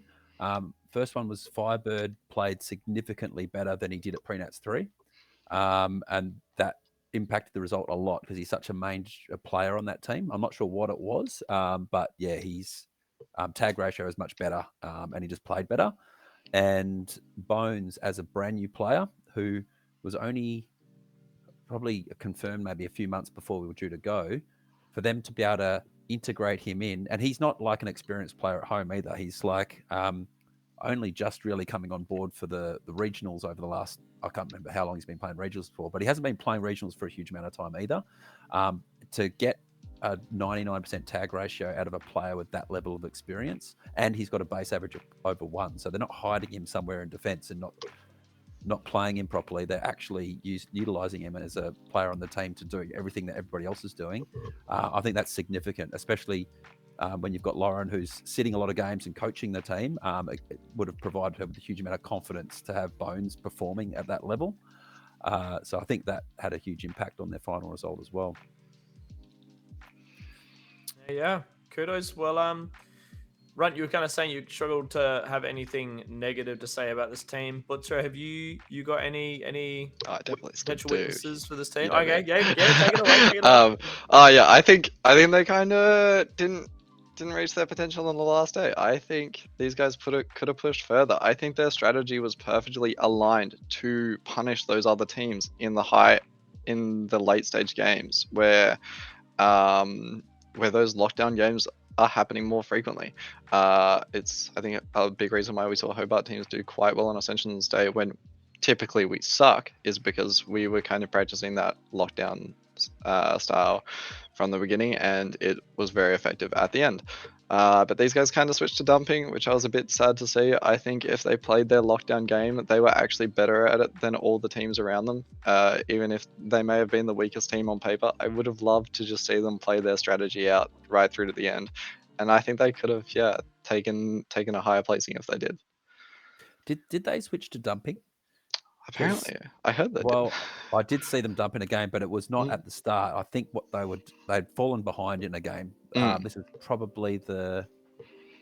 Speaker 3: First one was Firebird played significantly better than he did at Prenats 3, and that impacted the result a lot because he's such a main player on that team. I'm not sure what it was, but yeah, his tag ratio is much better, and he just played better. And Bones, as a brand new player who was only probably confirmed maybe a few months before we were due to go, for them to be able to integrate him in, and he's not like an experienced player at home either. He's like only just really coming on board for the regionals over the last, I can't remember how long he's been playing regionals for, but he hasn't been playing regionals for a huge amount of time either. To get a 99% tag ratio out of a player with that level of experience, and he's got a base average of over 1, so they're not hiding him somewhere in defense and not playing him properly. They're actually utilizing him as a player on the team to do everything that everybody else is doing. I think that's significant, especially when you've got Lauren, who's sitting a lot of games and coaching the team. It would have provided her with a huge amount of confidence to have Bones performing at that level. So I think that had a huge impact on their final result as well.
Speaker 1: Yeah, kudos. Well, Runt, you were kind of saying you struggled to have anything negative to say about this team. Butcher, have you got any
Speaker 2: definitely
Speaker 1: potential witnesses for this team?
Speaker 2: You know
Speaker 1: Okay,
Speaker 2: me.
Speaker 1: yeah, take it away. Take it away.
Speaker 2: Yeah, I think they kind of didn't reach their potential on the last day. I think these guys could have pushed further. I think their strategy was perfectly aligned to punish those other teams in the late stage games where those lockdown games are happening more frequently. It's, I think, a big reason why we saw Hobart teams do quite well on Ascension's Day when typically we suck, is because we were kind of practicing that lockdown style from the beginning, and it was very effective at the end. But these guys kind of switched to dumping, which I was a bit sad to see. I think if they played their lockdown game, they were actually better at it than all the teams around them. Even if they may have been the weakest team on paper, I would have loved to just see them play their strategy out right through to the end. And I think they could have, taken a higher placing if they did.
Speaker 3: Did they switch to dumping?
Speaker 2: Apparently, I heard that.
Speaker 3: Well, I did see them dump in a game, but it was not
Speaker 2: Mm.
Speaker 3: at the start. I think what they'd fallen behind in a game. This is probably the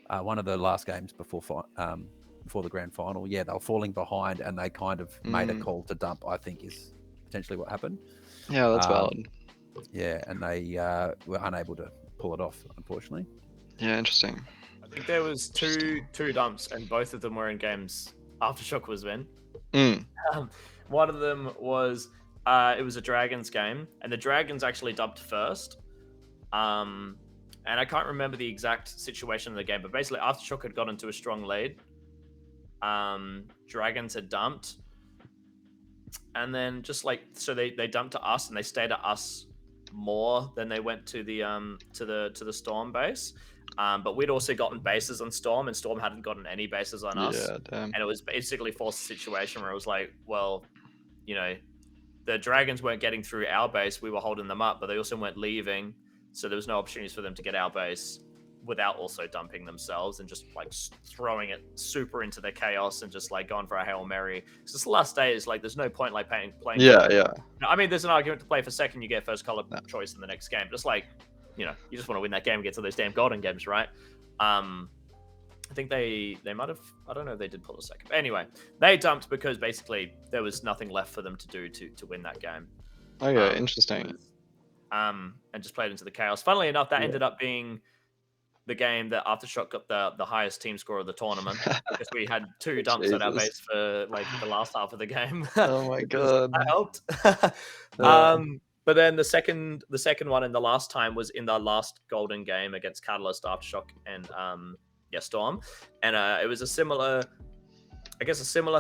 Speaker 3: one of the last games before the grand final. Yeah, they were falling behind, and they kind of made a call to dump. I think is potentially what happened.
Speaker 2: Yeah, that's valid.
Speaker 3: Yeah, and they were unable to pull it off, unfortunately.
Speaker 2: Yeah, interesting.
Speaker 1: I think there was two dumps, and both of them were in games Aftershock was in. One of them was it was a Dragons game, and the Dragons actually dumped first. And I can't remember the exact situation of the game, but basically Aftershock had got into a strong lead. Dragons had dumped, and then just like so they dumped to us, and they stayed at us more than they went to the Storm base. But we'd also gotten bases on Storm, and Storm hadn't gotten any bases on us.
Speaker 2: Yeah, damn.
Speaker 1: And it was basically forced a situation where it was like, well, you know, the Dragons weren't getting through our base. We were holding them up, but they also weren't leaving. So there was no opportunities for them to get our base without also dumping themselves and just like throwing it super into the chaos and just like going for a Hail Mary. Because this last day is like, there's no point like playing.
Speaker 2: Yeah.
Speaker 1: I mean, there's an argument to play for second, you get first color choice in the next game. Just like, you know, you just want to win that game and get to those damn golden games, right? I think they might have, I don't know if they did pull a second. But anyway, they dumped because basically there was nothing left for them to do to win that game.
Speaker 2: Okay, interesting.
Speaker 1: And just played into the chaos. Funnily enough, that ended up being the game that Aftershock got the highest team score of the tournament because we had 2 dumps at our base for like the last half of the game.
Speaker 2: Oh my god,
Speaker 1: that helped. But then the second one in the last time was in the last golden game against Catalyst, Aftershock, and Storm, and it was a similar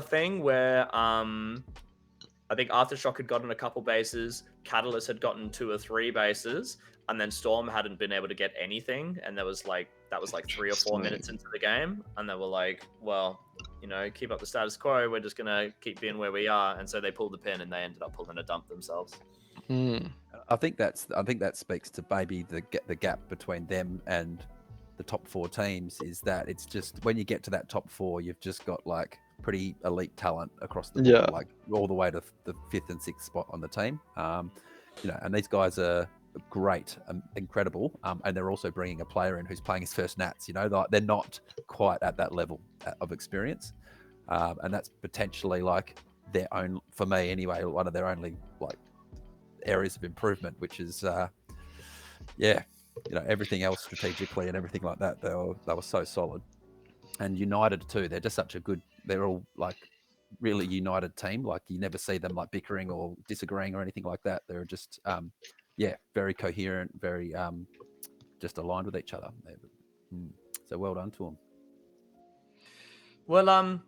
Speaker 1: thing where I think Aftershock had gotten a couple bases, Catalyst had gotten 2 or 3 bases, and then Storm hadn't been able to get anything, and that was like 3 or 4 minutes into the game, and they were like, well, you know, keep up the status quo, we're just gonna keep being where we are, and so they pulled the pin and they ended up pulling a dump themselves.
Speaker 3: I think that speaks to maybe the gap between them and the top 4 teams is that it's just when you get to that top 4, you've just got like pretty elite talent across the board, like all the way to the 5th and 6th spot on the team. You know, and these guys are great, incredible, and they're also bringing a player in who's playing his first Nats. You know, they're not quite at that level of experience, and that's potentially like their own, for me anyway, one of their only like areas of improvement, which is you know, everything else strategically and everything like that, they were so solid. And United too, they're just such a good, they're all like really united team. Like you never see them like bickering or disagreeing or anything like that. They're just very coherent, very just aligned with each other. So well done to them.
Speaker 1: Well,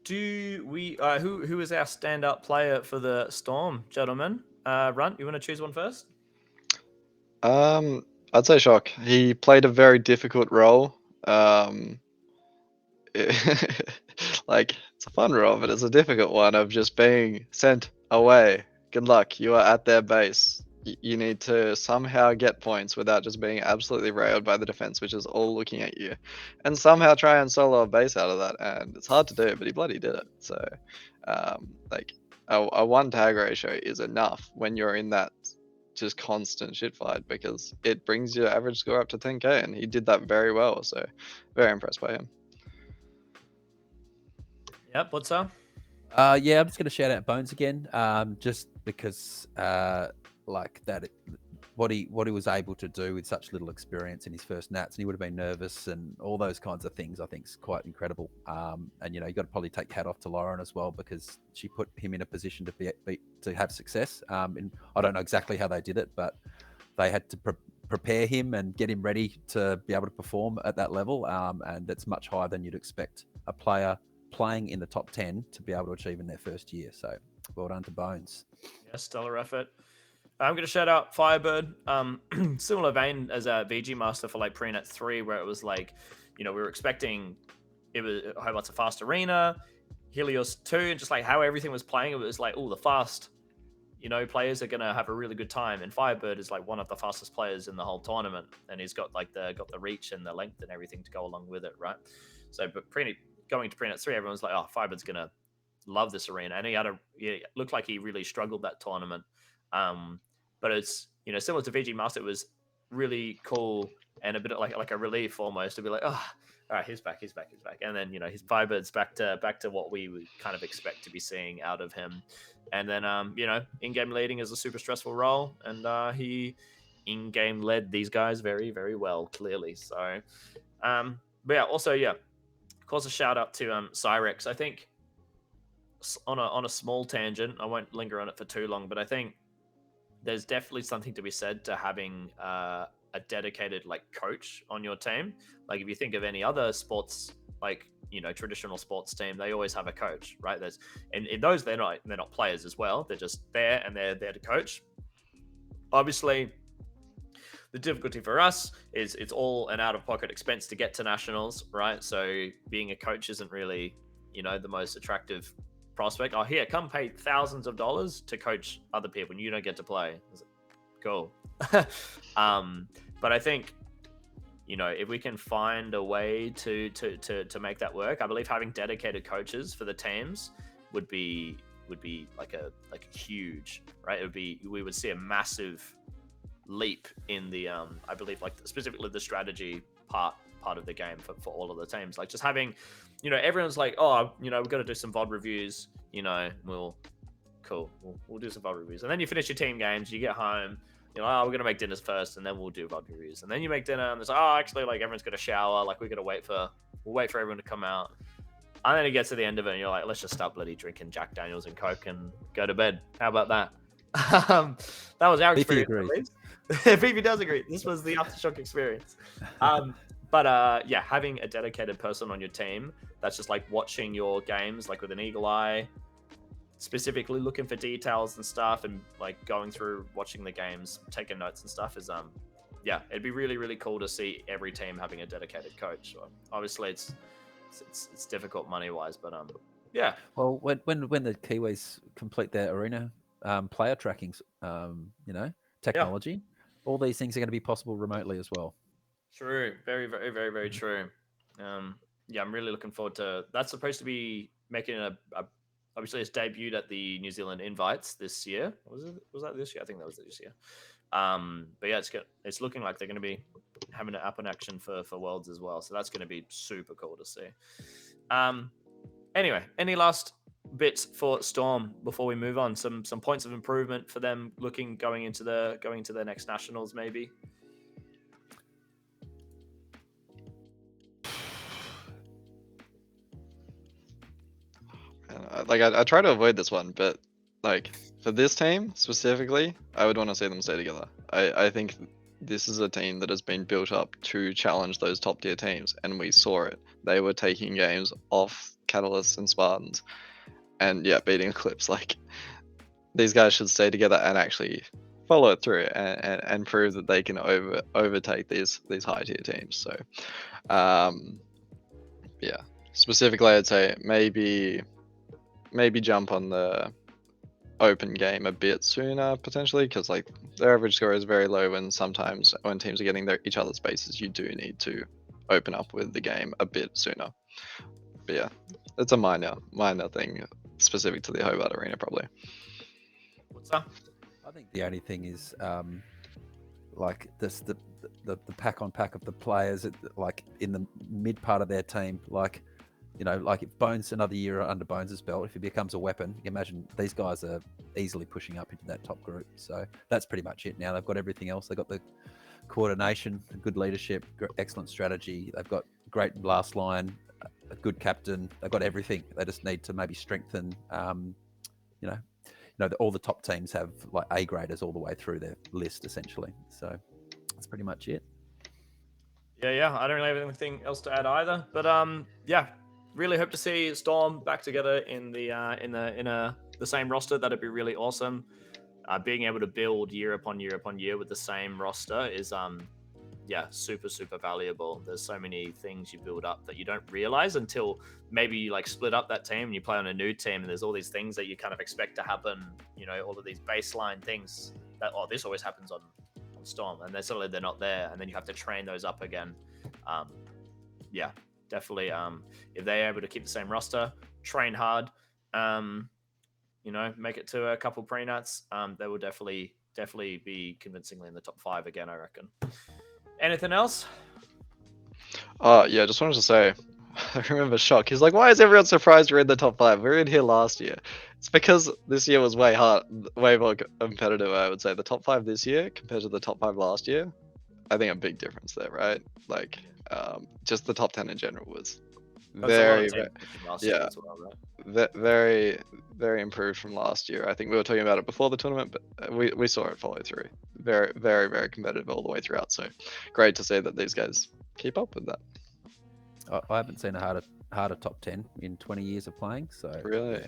Speaker 1: do we who is our standout player for the Storm, gentlemen? Runt, you want to choose one first?
Speaker 2: I'd say Shock. He played a very difficult role. Like it's a fun role, but it's a difficult one of just being sent away. Good luck. You are at their base. You need to somehow get points without just being absolutely railed by the defense, which is all looking at you, and somehow try and solo a base out of that. And it's hard to do, but he bloody did it. So, like a 1 tag ratio is enough when you're in that just constant shit fight because it brings your average score up to 10k, and he did that very well. So, very impressed by him.
Speaker 1: Yep. What's up?
Speaker 3: I'm just going to shout out Bones again, just because like that, what he was able to do with such little experience in his first Nats, and he would have been nervous and all those kinds of things, I think is quite incredible. And you know, you got to probably take hat off to Lauren as well because she put him in a position to have success. And I don't know exactly how they did it, but they had to prepare him and get him ready to be able to perform at that level. And it's much higher than you'd expect a player playing in the top 10 to be able to achieve in their first year. So well done to Bones.
Speaker 1: Yeah, stellar effort. I'm going to shout out Firebird. Similar vein as a VG Master for like Prenet 3, where it was like, you know, we were expecting it was Hobart's a fast arena, Helios 2, and just like how everything was playing, it was like, oh, the fast, you know, players are going to have a really good time. And Firebird is like one of the fastest players in the whole tournament, and he's got like the reach and the length and everything to go along with it, right? So, but going to Prenet 3, everyone's like, oh, Firebird's going to love this arena, and he looked like he really struggled that tournament. But it's similar to VG Master. It was really cool and a bit like a relief almost to be like, oh, all right, he's back, and then his Firebirds back to what we would kind of expect to be seeing out of him. And then in-game leading is a super stressful role, and he in-game led these guys very, very well, clearly. So but yeah, also of course a shout out to Cyrex. I think on a small tangent, I won't linger on it for too long, but I think there's definitely something to be said to having a dedicated like coach on your team. Like if you think of any other sports, like traditional sports team, they always have a coach, right? There's and in those they're not players as well. They're just there and they're there to coach. Obviously, the difficulty for us is it's all an out-of-pocket expense to get to nationals, right? So being a coach isn't really the most attractive prospect. Oh, here, come pay thousands of dollars to coach other people and you don't get to play. Cool. But I think if we can find a way to make that work, I believe having dedicated coaches for the teams would be like a huge, right? We would see a massive leap in the I believe like specifically the strategy part of the game for all of the teams. Like just having everyone's like, oh, we've got to do some VOD reviews, we'll do some VOD reviews, and then you finish your team games, you get home, oh, we're gonna make dinners first and then we'll do VOD reviews, and then you make dinner and it's like, oh, actually, like everyone's gonna shower, like we'll wait for everyone to come out, and then it gets to the end of it and you're like, let's just start bloody drinking Jack Daniels and Coke and go to bed. How about that? That was our experience. Phoebe does agree. This was the aftershock experience. But having a dedicated person on your team that's just like watching your games like with an eagle eye, specifically looking for details and stuff, and like going through watching the games, taking notes and stuff is it'd be really, really cool to see every team having a dedicated coach. So obviously it's difficult money wise, but yeah.
Speaker 3: Well, when the Kiwis complete their arena player tracking technology, all these things are going to be possible remotely as well.
Speaker 1: True. Very, very, very, very true. I'm really looking forward to. That's supposed to be making obviously it's debuted at the New Zealand Invites this year. Was that this year? I think that was this year. But yeah, it's looking like they're going to be having it up in action for Worlds as well. So that's going to be super cool to see. Anyway, any last bits for Storm before we move on? Some points of improvement for them going into the next nationals maybe.
Speaker 2: Like I try to avoid this one, but like for this team specifically, I would want to see them stay together. I think this is a team that has been built up to challenge those top tier teams, and we saw it. They were taking games off Catalysts and Spartans, and beating Eclipse. Like these guys should stay together and actually follow it through and prove that they can overtake these high tier teams. So, specifically, I'd say maybe jump on the open game a bit sooner potentially, because like their average score is very low, and sometimes when teams are getting each other's bases, you do need to open up with the game a bit sooner. But yeah, it's a minor thing specific to the Hobart arena probably.
Speaker 1: What's that?
Speaker 3: I think the only thing is like this the pack on pack of the players like in the mid part of their team, like like if Bones another year under Bones' belt, if he becomes a weapon, you can imagine these guys are easily pushing up into that top group. So that's pretty much it now. They've got everything else. They've got the coordination, good leadership, excellent strategy. They've got great blast line, a good captain. They've got everything. They just need to maybe strengthen, all the top teams have like A graders all the way through their list essentially. So that's pretty much it.
Speaker 1: Yeah. I don't really have anything else to add either. But really hope to see Storm back together in the same roster. That'd be really awesome. Being able to build year upon year upon year with the same roster is super, super valuable. There's so many things you build up that you don't realize until maybe you like split up that team and you play on a new team, and there's all these things that you kind of expect to happen, all of these baseline things that this always happens on Storm, and then suddenly they're not there, and then you have to train those up again. Definitely if they're able to keep the same roster, train hard, make it to a couple pre-nuts, they will definitely be convincingly in the top 5 again, I reckon. Anything else?
Speaker 2: Yeah, just wanted to say, I remember Shock. He's like, why is everyone surprised we're in the top 5? We were in here last year. It's because this year was way more competitive, I would say. The top 5 this year compared to the top 5 last year, I think a big difference there, right? Like, just the top 10 in general was very, yeah, very, very improved from last year. I think we were talking about it before the tournament, but we saw it follow through. Very, very, very competitive all the way throughout. So great to see that these guys keep up with that.
Speaker 3: I haven't seen a harder top 10 in 20 years of playing. So
Speaker 2: really,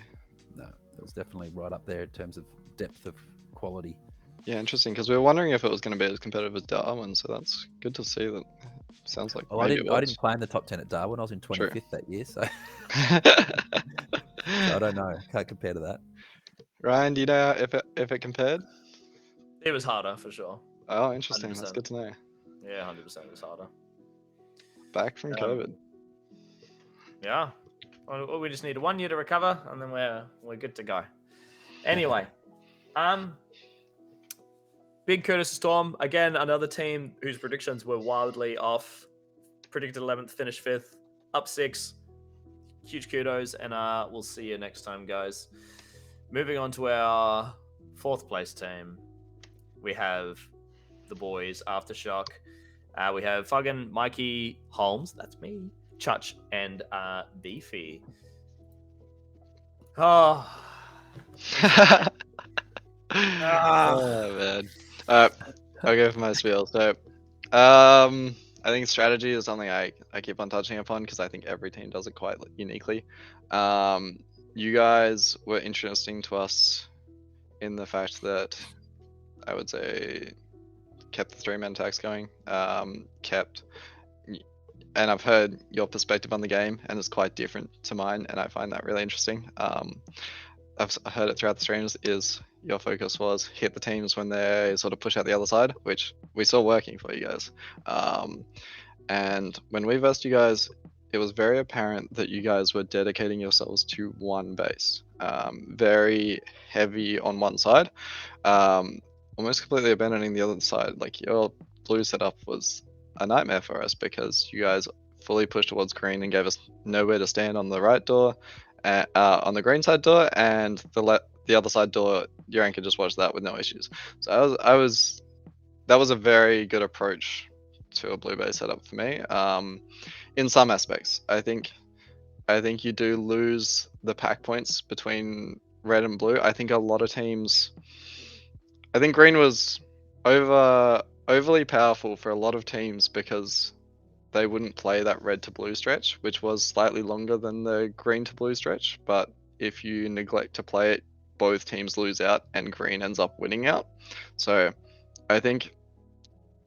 Speaker 3: no, it was definitely right up there in terms of depth of quality.
Speaker 2: Yeah, interesting, because we were wondering if it was going to be as competitive as Darwin, so that's good to see that. Sounds like
Speaker 3: I didn't play in the top 10 at Darwin. I was in 25th that year, so so I don't know. Can't compare to that.
Speaker 2: Ryan, do you know if it compared?
Speaker 1: It was harder for sure.
Speaker 2: Oh, interesting.
Speaker 1: 100%.
Speaker 2: That's good to know.
Speaker 1: Yeah, 100% it was harder.
Speaker 2: Back from COVID.
Speaker 1: Yeah. Well, we just need 1 year to recover, and then we're good to go. Anyway, Big Curtis Storm, again, another team whose predictions were wildly off. Predicted 11th, finished 5th, up 6. Huge kudos, and we'll see you next time, guys. Moving on to our 4th place team, we have the boys, Aftershock. We have Fuggan, Mikey, Holmes, that's me, Chutch, and Beefy. Oh.
Speaker 2: Oh man. I'll go for my spiel. So, I think strategy is something I keep on touching upon because I think every team does it quite uniquely. You guys were interesting to us in the fact that I would say kept the 3-man attacks going. And I've heard your perspective on the game, and it's quite different to mine, and I find that really interesting. I've heard it throughout the streams is your focus was hit the teams when they sort of push out the other side, which we saw working for you guys. And when we versed you guys, it was very apparent that you guys were dedicating yourselves to one base. Very heavy on one side, almost completely abandoning the other side. Like your blue setup was a nightmare for us because you guys fully pushed towards green and gave us nowhere to stand on the right door, on the green side door, and the other side door, your anchor just watched that with no issues. So that was a very good approach to a blue base setup for me. In some aspects, I think you do lose the pack points between red and blue. I think a lot of teams, I think green was overly powerful for a lot of teams because they wouldn't play that red to blue stretch, which was slightly longer than the green to blue stretch. But if you neglect to play it, both teams lose out and green ends up winning out. So I think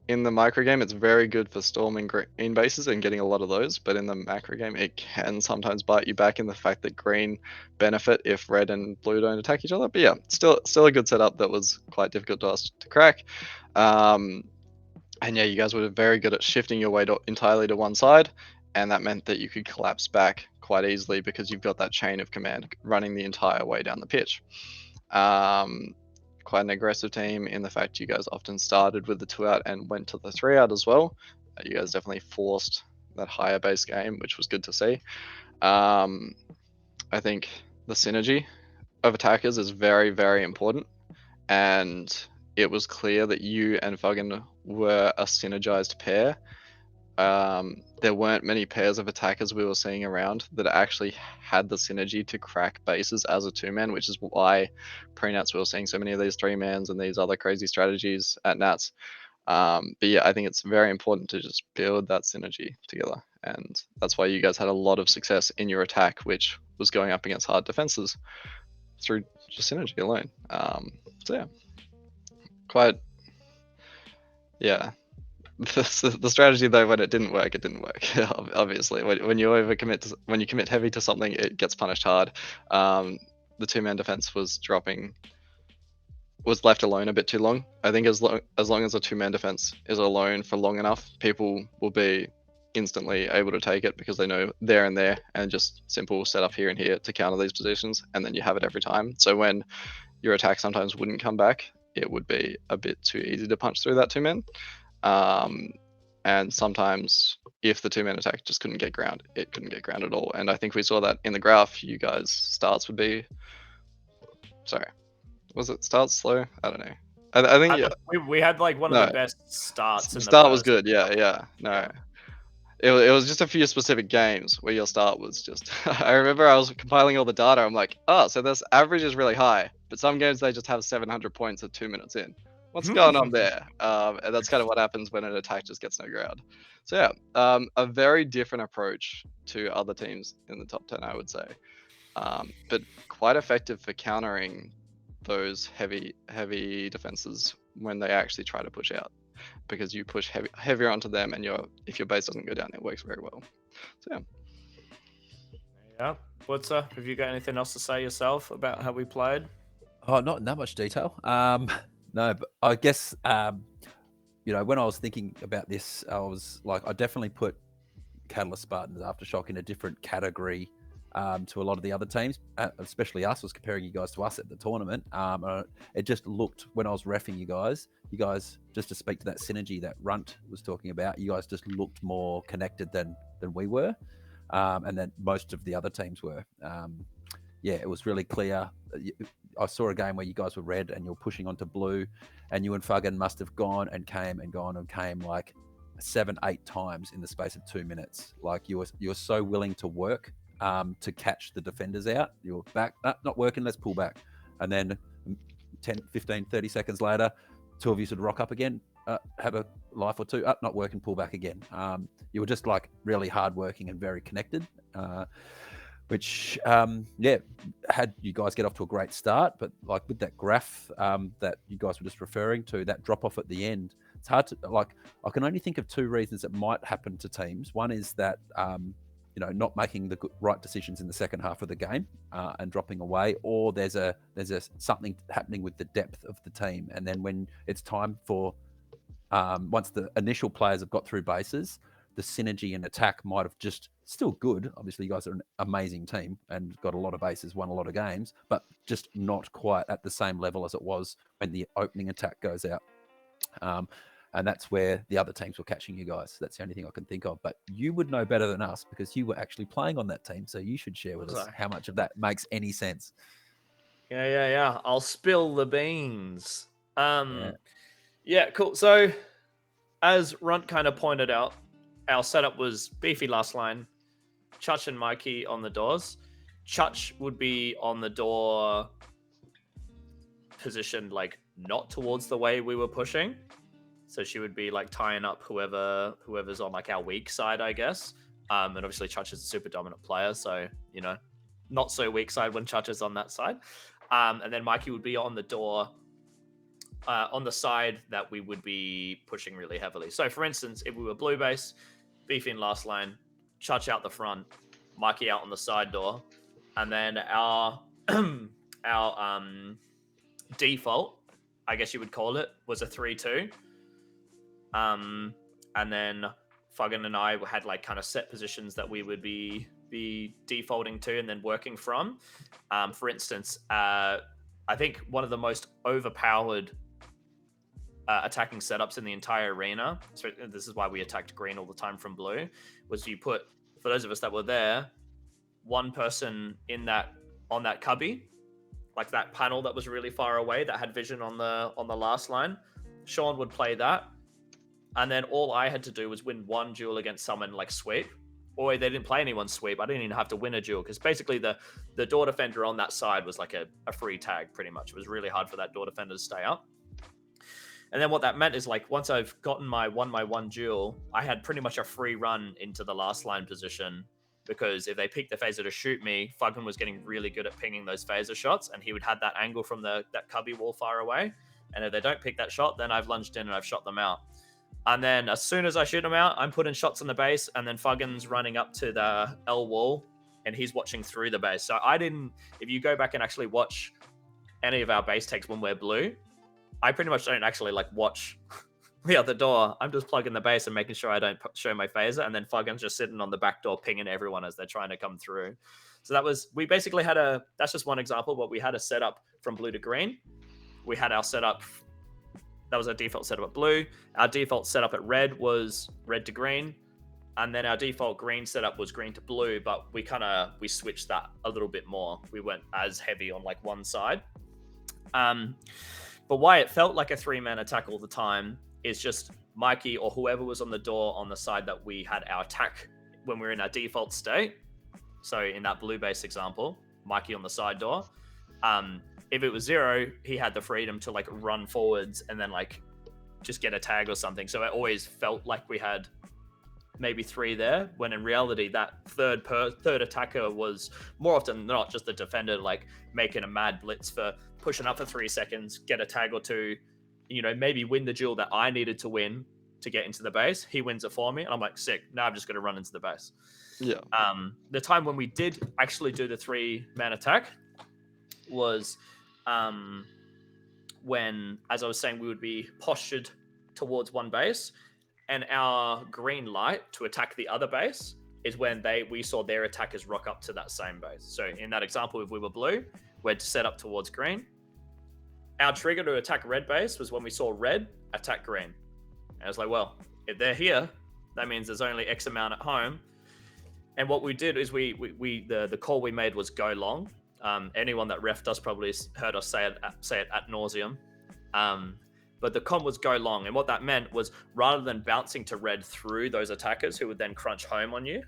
Speaker 2: in the micro game, it's very good for storming green bases and getting a lot of those. But in the macro game, it can sometimes bite you back in the fact that green benefit if red and blue don't attack each other. But yeah, still a good setup that was quite difficult to us to crack. And yeah, you guys were very good at shifting your weight entirely to one side, and that meant that you could collapse back quite easily because you've got that chain of command running the entire way down the pitch. Quite an aggressive team in the fact you guys often started with the 2-out and went to the 3-out as well. You guys definitely forced that higher base game, which was good to see. I think the synergy of attackers is very, very important, and it was clear that you and Fuggan were a synergized pair. There weren't many pairs of attackers we were seeing around that actually had the synergy to crack bases as a 2-man, which is why pre-Nats we were seeing so many of these 3-mans and these other crazy strategies at Nats. But yeah, I think it's very important to just build that synergy together, and that's why you guys had a lot of success in your attack, which was going up against hard defenses through just synergy alone. So yeah, the strategy though, when it didn't work, it didn't work. Obviously, when you commit heavy to something, it gets punished hard. The 2-man defense was left alone a bit too long. I think as long as a 2-man defense is alone for long enough, people will be instantly able to take it because they know there and there, and just simple setup here and here to counter these positions, and then you have it every time. So when your attack sometimes wouldn't come back, it would be a bit too easy to punch through that 2-man. And sometimes if the 2-man attack just couldn't get ground, it couldn't get ground at all. And I think we saw that in the graph. You guys starts would be, sorry, was it starts slow? I don't know. I think yeah.
Speaker 1: We had like one of
Speaker 2: No.
Speaker 1: the best starts.
Speaker 2: The
Speaker 1: In
Speaker 2: start
Speaker 1: the
Speaker 2: was
Speaker 1: first.
Speaker 2: good. Yeah. No. It was just a few specific games where your start was just. I remember I was compiling all the data. I'm like, oh, so this average is really high, but some games they just have 700 points at 2 minutes in. What's going on there? And that's kind of what happens when an attack just gets no ground. So yeah, a very different approach to other teams in the top 10, I would say, but quite effective for countering those heavy defenses when they actually try to push out, because you push heavier onto them, and if your base doesn't go down, it works very well. So
Speaker 1: yeah. Blitzer, have you got anything else to say yourself about how we played?
Speaker 3: Oh, not in that much detail. No, but I guess you know, when I was thinking about this, I was like, I definitely put Catalyst Spartans Aftershock in a different category to a lot of the other teams, especially us. Was comparing you guys to us at the tournament. It just looked, when I was reffing you guys, just to speak to that synergy that Runt was talking about, you guys just looked more connected than we were, and then most of the other teams were. Yeah, it was really clear. I saw a game where you guys were red and you're pushing onto blue, and you and Fuggan must have gone and came like 7-8 times in the space of 2 minutes. Like you were so willing to work to catch the defenders out. You're back, not working, let's pull back. And then 10, 15, 30 seconds later, two of you should rock up again, have a life or two, not working, pull back again. You were just like really hardworking and very connected. Which had you guys get off to a great start, but like with that graph that you guys were just referring to, that drop off at the end, it's hard to, like, I can only think of two reasons that might happen to teams. One is that you know, not making the right decisions in the second half of the game and dropping away, or there's something happening with the depth of the team, and then when it's time for once the initial players have got through bases, the synergy and attack might have just still good. Obviously, you guys are an amazing team and got a lot of bases, won a lot of games, but just not quite at the same level as it was when the opening attack goes out. And that's where the other teams were catching you guys. That's the only thing I can think of. But you would know better than us because you were actually playing on that team. So you should share with us how much of that makes any sense.
Speaker 1: Yeah. I'll spill the beans. Yeah, cool. So as Runt kind of pointed out, our setup was beefy last line, Chutch and Mikey on the doors. Chutch would be on the door positioned like not towards the way we were pushing. So she would be like tying up whoever's on like our weak side, I guess. And obviously Chutch is a super dominant player, so, you know, not so weak side when Chutch is on that side. And then Mikey would be on the door on the side that we would be pushing really heavily. So for instance, if we were blue base, beefy in last line, Chutch out the front, Mikey out on the side door, and then our default, I guess you would call it, was a 3-2. And then Fuggan and I had like kind of set positions that we would be defaulting to and then working from. For instance, I think one of the most overpowered attacking setups in the entire arena, so this is why we attacked green all the time from blue, was you put, for those of us that were there, one person on that cubby, like that panel that was really far away that had vision on the last line. Sean would play that, and then all I had to do was win one duel against someone like sweep, or they didn't play anyone sweep. I didn't even have to win a duel, because basically the door defender on that side was like a free tag pretty much. It was really hard for that door defender to stay up. And then what that meant is, like, once I've gotten my 1x1 duel, I had pretty much a free run into the last line position, because if they picked the phaser to shoot me, Fuggan was getting really good at pinging those phaser shots, and he would have that angle from that cubby wall far away. And if they don't pick that shot, then I've lunged in and I've shot them out. And then as soon as I shoot them out, I'm putting shots on the base, and then Fuggan's running up to the L wall, and he's watching through the base. So if you go back and actually watch any of our base takes when we're blue, I pretty much don't actually like watch Yeah, the door. I'm just plugging the base and making sure I don't show my phaser, and then Fuggin's just sitting on the back door pinging everyone as they're trying to come through. So we basically had that's just one example, but we had a setup from blue to green. We had our setup, that was our default setup at blue. Our default setup at red was red to green. And then our default green setup was green to blue, but we switched that a little bit more. We weren't as heavy on like one side. But why it felt like a 3-man attack all the time is just Mikey or whoever was on the door on the side that we had our attack when we were in our default state. So in that blue base example, Mikey on the side door. If it was 0, he had the freedom to like run forwards and then like just get a tag or something. So it always felt like we had maybe 3 there, when in reality that third attacker was more often than not just the defender, like making a mad blitz for pushing up for 3 seconds, get a tag or 2, maybe win the duel that I needed to win to get into the base. He wins it for me, and I'm like, sick. Now I'm just going to run into the base.
Speaker 2: Yeah.
Speaker 1: The time when we did actually do the 3-man attack was when, as I was saying, we would be postured towards one base, and our green light to attack the other base is when we saw their attackers rock up to that same base. So in that example, if we were blue, we'd set up towards green. Our trigger to attack red base was when we saw red attack green. And I was like, well, if they're here, that means there's only X amount at home. And what we did is the call we made was go long. Anyone that refed us probably heard us say it ad nauseum. But the comm was go long. And what that meant was, rather than bouncing to red through those attackers who would then crunch home on you,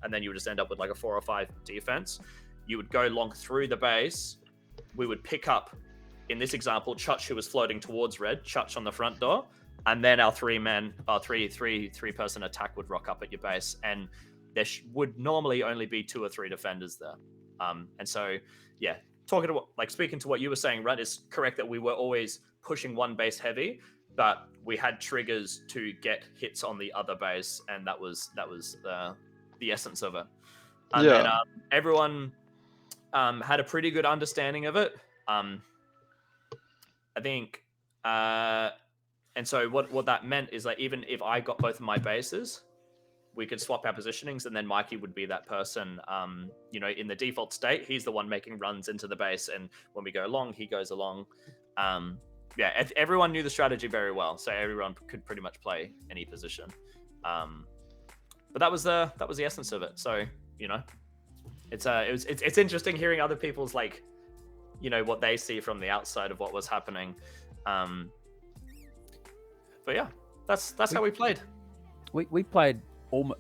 Speaker 1: and then you would just end up with like a 4 or 5 defense, you would go long through the base. We would pick up, in this example, Chutch, who was floating towards red, Chutch on the front door, and then our three-person attack would rock up at your base. And there would normally only be 2 or 3 defenders there. And so, yeah, speaking to what you were saying, Rudd, is correct that we were always pushing one base heavy, but we had triggers to get hits on the other base, and that was the essence of it. And then everyone had a pretty good understanding of it. I think, and so what that meant is that even if I got both of my bases, we could swap our positionings, and then Mikey would be that person. In the default state, he's the one making runs into the base, and when we go along, he goes along. Everyone knew the strategy very well, so everyone could pretty much play any position. But that was the essence of it. So it's interesting hearing other people's what they see from the outside of what was happening. But yeah, that's how we played.
Speaker 3: We played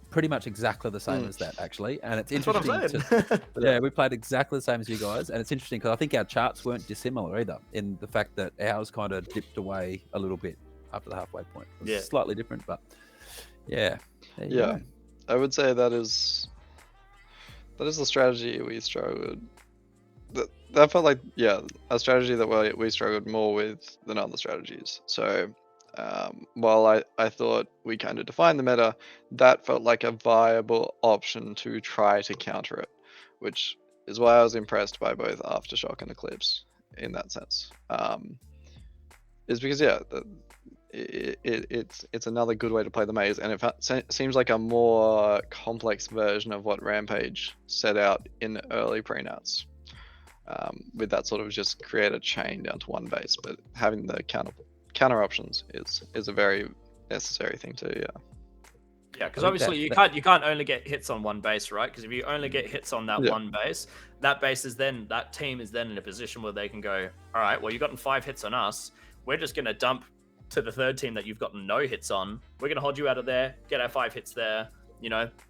Speaker 3: pretty much exactly the same as that, actually, and it's interesting.
Speaker 1: That's what I'm saying.
Speaker 3: We played exactly the same as you guys, and it's interesting because I think our charts weren't dissimilar either, in the fact that ours kind of dipped away a little bit after the halfway point. It was slightly different, but yeah. Go.
Speaker 2: I would say that is the strategy we struggled. That felt like a strategy that we struggled more with than other strategies. So while I thought we kind of defined the meta, that felt like a viable option to try to counter it, which is why I was impressed by both Aftershock and Eclipse in that sense. Is because it's another good way to play the maze, and it seems like a more complex version of what Rampage set out in early pre-nuts. With that sort of just create a chain down to one base, but having the counter options is a very necessary thing to
Speaker 1: Yeah, because obviously you can't only get hits on one base, right? Because if you only get hits on that one base, that team is then in a position where they can go, all right, well, you've gotten 5 hits on us. We're just going to dump to the third team that you've gotten no hits on. We're going to hold you out of there, get our 5 hits there.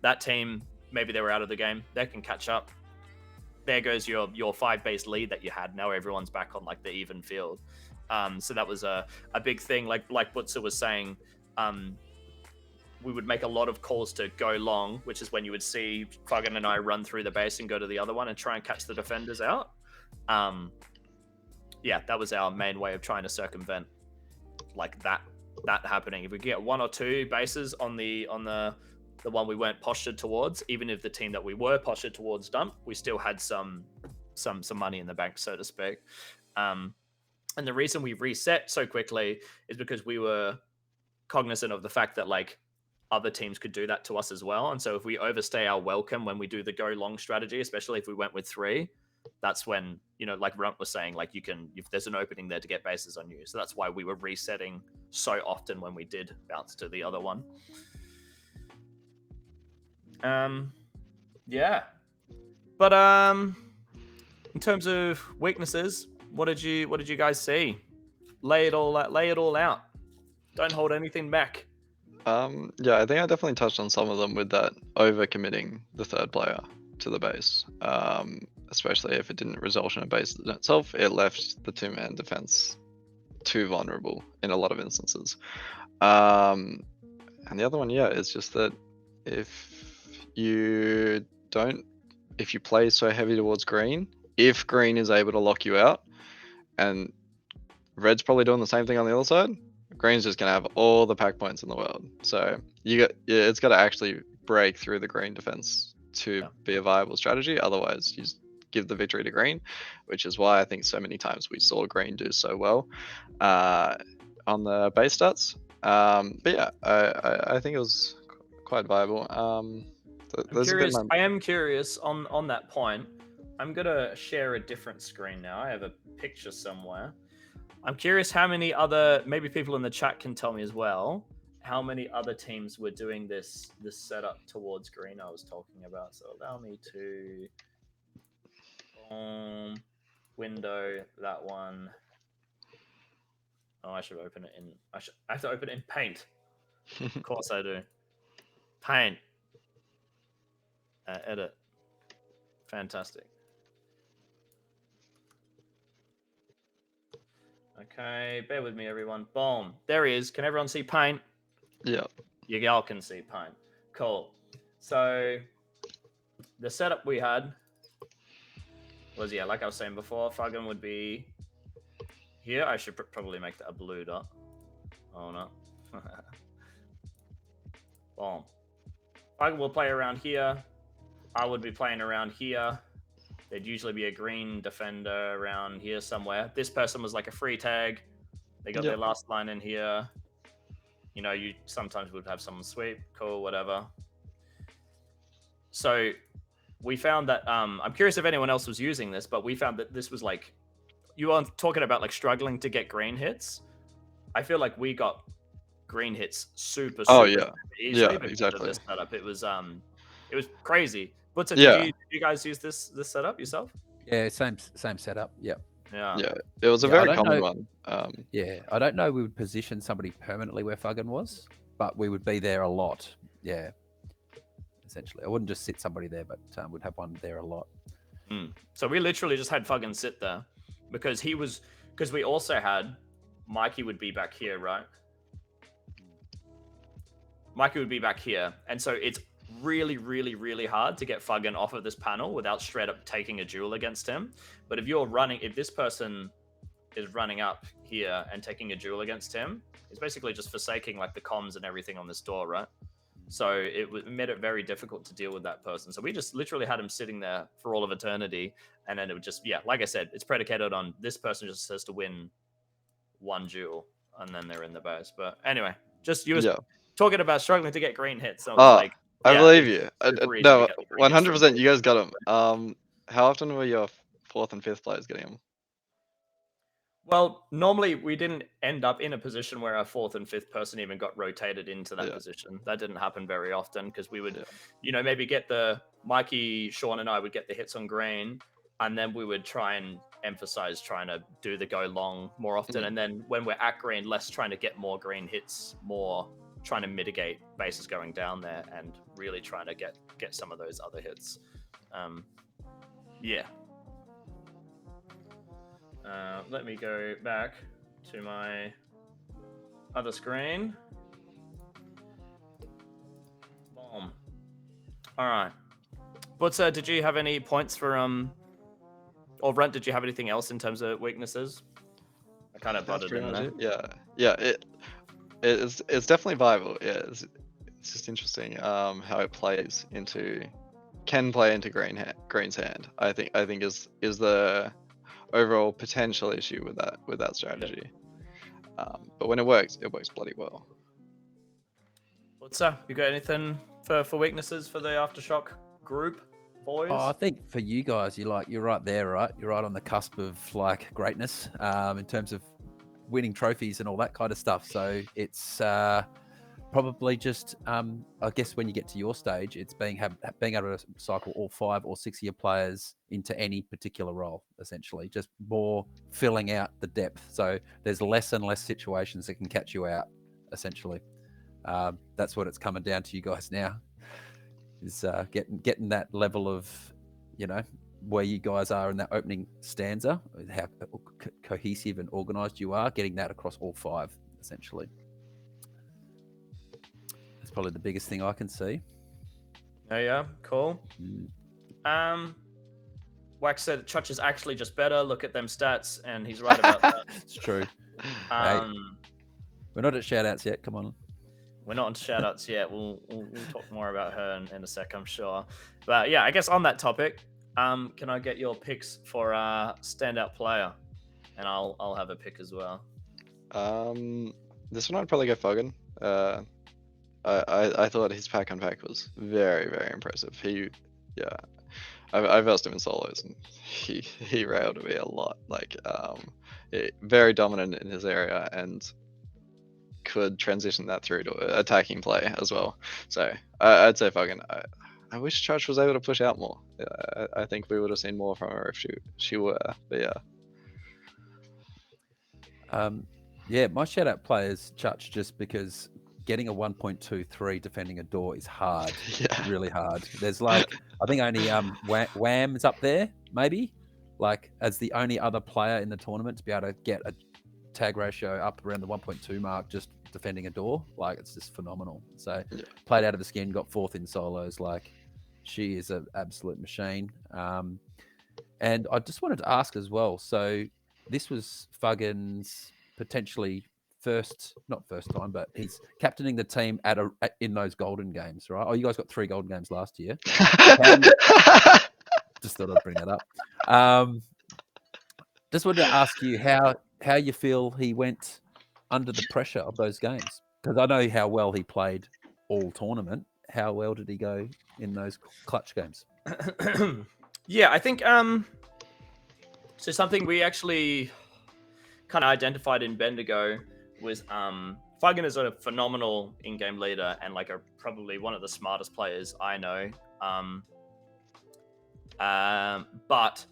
Speaker 1: That team, maybe they were out of the game. They can catch up. There goes your 5-base lead that you had. Now everyone's back on the even field. So that was a big thing. Like Butzer was saying, we would make a lot of calls to go long, which is when you would see Fuggin and I run through the base and go to the other one and try and catch the defenders out. That was our main way of trying to circumvent that happening. If we get 1 or 2 bases on the one we weren't postured towards, even if the team that we were postured towards dumped, we still had some money in the bank, so to speak. And the reason we reset so quickly is because we were cognizant of the fact that like other teams could do that to us as well. And so if we overstay our welcome when we do the go long strategy, especially if we went with 3, that's when, you know, like Runt was saying, like if there's an opening there to get bases on you. So that's why we were resetting so often when we did bounce to the other one. Yeah. But in terms of weaknesses, what did you guys see? Lay it all out. Don't hold anything back.
Speaker 2: Yeah, I think I definitely touched on some of them with that overcommitting the third player to the base. Especially if it didn't result in a base in itself, it left the 2-man defense too vulnerable in a lot of instances. And the other one, yeah, is just that if you play so heavy towards green, if green is able to lock you out, and red's probably doing the same thing on the other side, green's just gonna have all the pack points in the world. So it's got to actually break through the green defense to be a viable strategy. Otherwise, you just give the victory to green, which is why I think so many times we saw green do so well on the base stats. But yeah, I think it was quite viable.
Speaker 1: I am curious on that point. I'm gonna share a different screen now. I have a picture somewhere. I'm curious how many other, maybe people in the chat can tell me as well, how many other teams were doing this setup towards green I was talking about. So allow me to window that one. Oh, I should open it in. I have to open it in Paint. Of course I do. Paint. Edit. Fantastic. Okay, bear with me, everyone. Boom. There he is. Can everyone see Paint?
Speaker 2: Yeah.
Speaker 1: You all can see Paint. Cool. So the setup we had was, yeah, like I was saying before, Fuggin would be here. I should probably make that a blue dot. Oh, no. Boom. Fuggin will play around here. I would be playing around here. There'd usually be a green defender around here somewhere. This person was like a free tag. They got their last line in here. You know, you sometimes would have someone sweep. Cool, whatever. So we found that, I'm curious if anyone else was using this, but we found that this was like, you are talking about like struggling to get green hits. I feel like we got green hits super easily.
Speaker 2: Yeah, exactly.
Speaker 1: This setup. It was crazy. But so
Speaker 2: Yeah.
Speaker 1: did you guys use this setup yourself?
Speaker 3: Yeah, same setup. Yep.
Speaker 1: Yeah.
Speaker 2: Yeah, it was a very common one.
Speaker 3: Yeah, I don't know we would position somebody permanently where Fuggin was, but we would be there a lot. Yeah, essentially. I wouldn't just sit somebody there, but we'd have one there a lot.
Speaker 1: So we literally just had Fuggin sit there because we also had Mikey would be back here, right? Mikey would be back here. And so it's really, really, really hard to get Fuggin off of this panel without straight up taking a duel against him. But if this person is running up here and taking a duel against him, it's basically just forsaking like the comms and everything on this door, right? So it made it very difficult to deal with that person. So we just literally had him sitting there for all of eternity. And then it would just, yeah, like I said, it's predicated on this person just has to win one duel and then they're in the base. But anyway, just you was talking about struggling to get green hits. So I
Speaker 2: believe you. No, 100%. You guys got them. How often were your 4th and 5th players getting them?
Speaker 1: Well, normally we didn't end up in a position where our 4th and 5th person even got rotated into that position. That didn't happen very often because we would, maybe get Mikey, Sean, and I would get the hits on green, and then we would try and emphasize trying to do the go long more often. And then when we're at green, less trying to get more green hits, more trying to mitigate bases going down there and really trying to get some of those other hits. Let me go back to my other screen. Boom. All right. But did you have any points for or Runt, did you have anything else in terms of weaknesses? I kind of butted in there.
Speaker 2: Yeah. It's definitely viable. Yeah, it's just interesting how it can play into Green's hand. I think is the overall potential issue with that strategy. But when it works bloody well.
Speaker 1: What's up? You got anything for weaknesses for the Aftershock group, boys?
Speaker 3: Oh, I think for you guys, you're right there, right? You're right on the cusp of like greatness in terms of winning trophies and all that kind of stuff. So it's probably just, I guess, when you get to your stage, it's being able to cycle all 5 or 6 of your players into any particular role, essentially, just more filling out the depth. So there's less and less situations that can catch you out, essentially. That's what it's coming down to you guys now, is getting that level of, where you guys are in that opening stanza, how cohesive and organized you are, getting that across all 5, essentially. That's probably the biggest thing I can see.
Speaker 1: Oh yeah, cool. Wax said Chutch is actually just better. Look at them stats, and he's right about that.
Speaker 3: It's true.
Speaker 1: Hey,
Speaker 3: we're not at shout-outs yet. Come on.
Speaker 1: We're not on shout-outs yet. We'll talk more about her in a sec, I'm sure. But yeah, I guess on that topic, can I get your picks for standout player? And I'll have a pick as well.
Speaker 2: This one I'd probably go Fogan. I thought his pack on pack was very, very impressive. I versed him in solos and he railed me a lot. Like, very dominant in his area and could transition that through to attacking play as well. So I'd say Fogan. I wish Church was able to push out more. I think we would have seen more from her if she were. But
Speaker 3: yeah. My shout out play is Church, just because getting a 1.23 defending a door is hard.
Speaker 2: Yeah.
Speaker 3: Really hard. There's like, I think only Wham is up there, maybe, like as the only other player in the tournament to be able to get a tag ratio up around the 1.2 mark just defending a door. Like, it's just phenomenal. So played out of the skin, got 4th in solos. Like, she is an absolute machine. And I just wanted to ask as well, so this was Fuggan's potentially not first time, but he's captaining the team in those golden games, right? Oh, you guys got 3 golden games last year. Just thought I'd bring that up. Just wanted to ask you how you feel he went under the pressure of those games, because I know how well he played all tournament. How well did he go in those clutch games?
Speaker 1: Yeah, I think so something we actually kind of identified in Bendigo was Fuggan is a phenomenal in-game leader and like probably one of the smartest players I know. But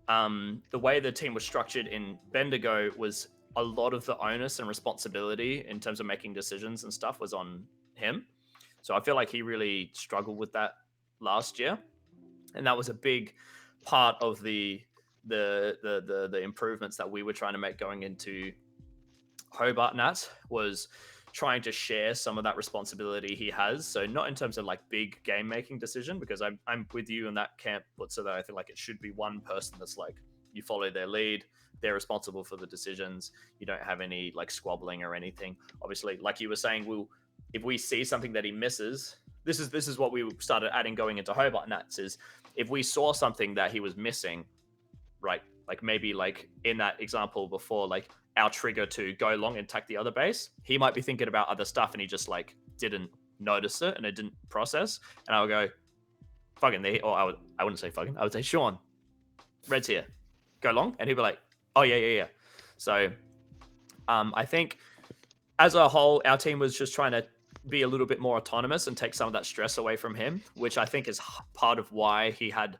Speaker 1: the way the team was structured in Bendigo was a lot of the onus and responsibility in terms of making decisions and stuff was on him. So I feel like he really struggled with that last year, and that was a big part of the improvements that we were trying to make going into Hobart. Nat was trying to share some of that responsibility he has. So not in terms of like big game making decision, because I'm with you in that camp, but so that I feel like it should be one person that's like, you follow their lead, they're responsible for the decisions, you don't have any like squabbling or anything. Obviously, like you were saying, if we see something that he misses, this is what we started adding going into Hobart Nats, is if we saw something that he was missing, right? Like maybe like in that example before, like our trigger to go long and attack the other base, he might be thinking about other stuff and he just like didn't notice it and it didn't process. And I would go, Fucking, or I wouldn't say fucking, I would say, Sean, Red's here, go long. And he'd be like, oh yeah. So I think as a whole, our team was just trying to be a little bit more autonomous and take some of that stress away from him, which I think is part of why he had,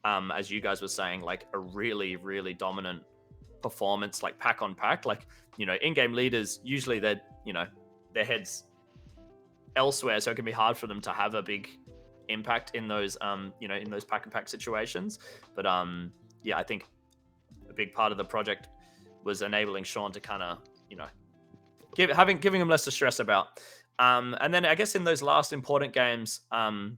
Speaker 1: as you guys were saying, like a really, really dominant performance, like pack on pack. Like, in-game leaders, usually they're, their heads elsewhere, so it can be hard for them to have a big impact in those, in those pack and pack situations. But yeah, I think a big part of the project was enabling Sean to kind of, giving him less to stress about. And then I guess in those last important games, I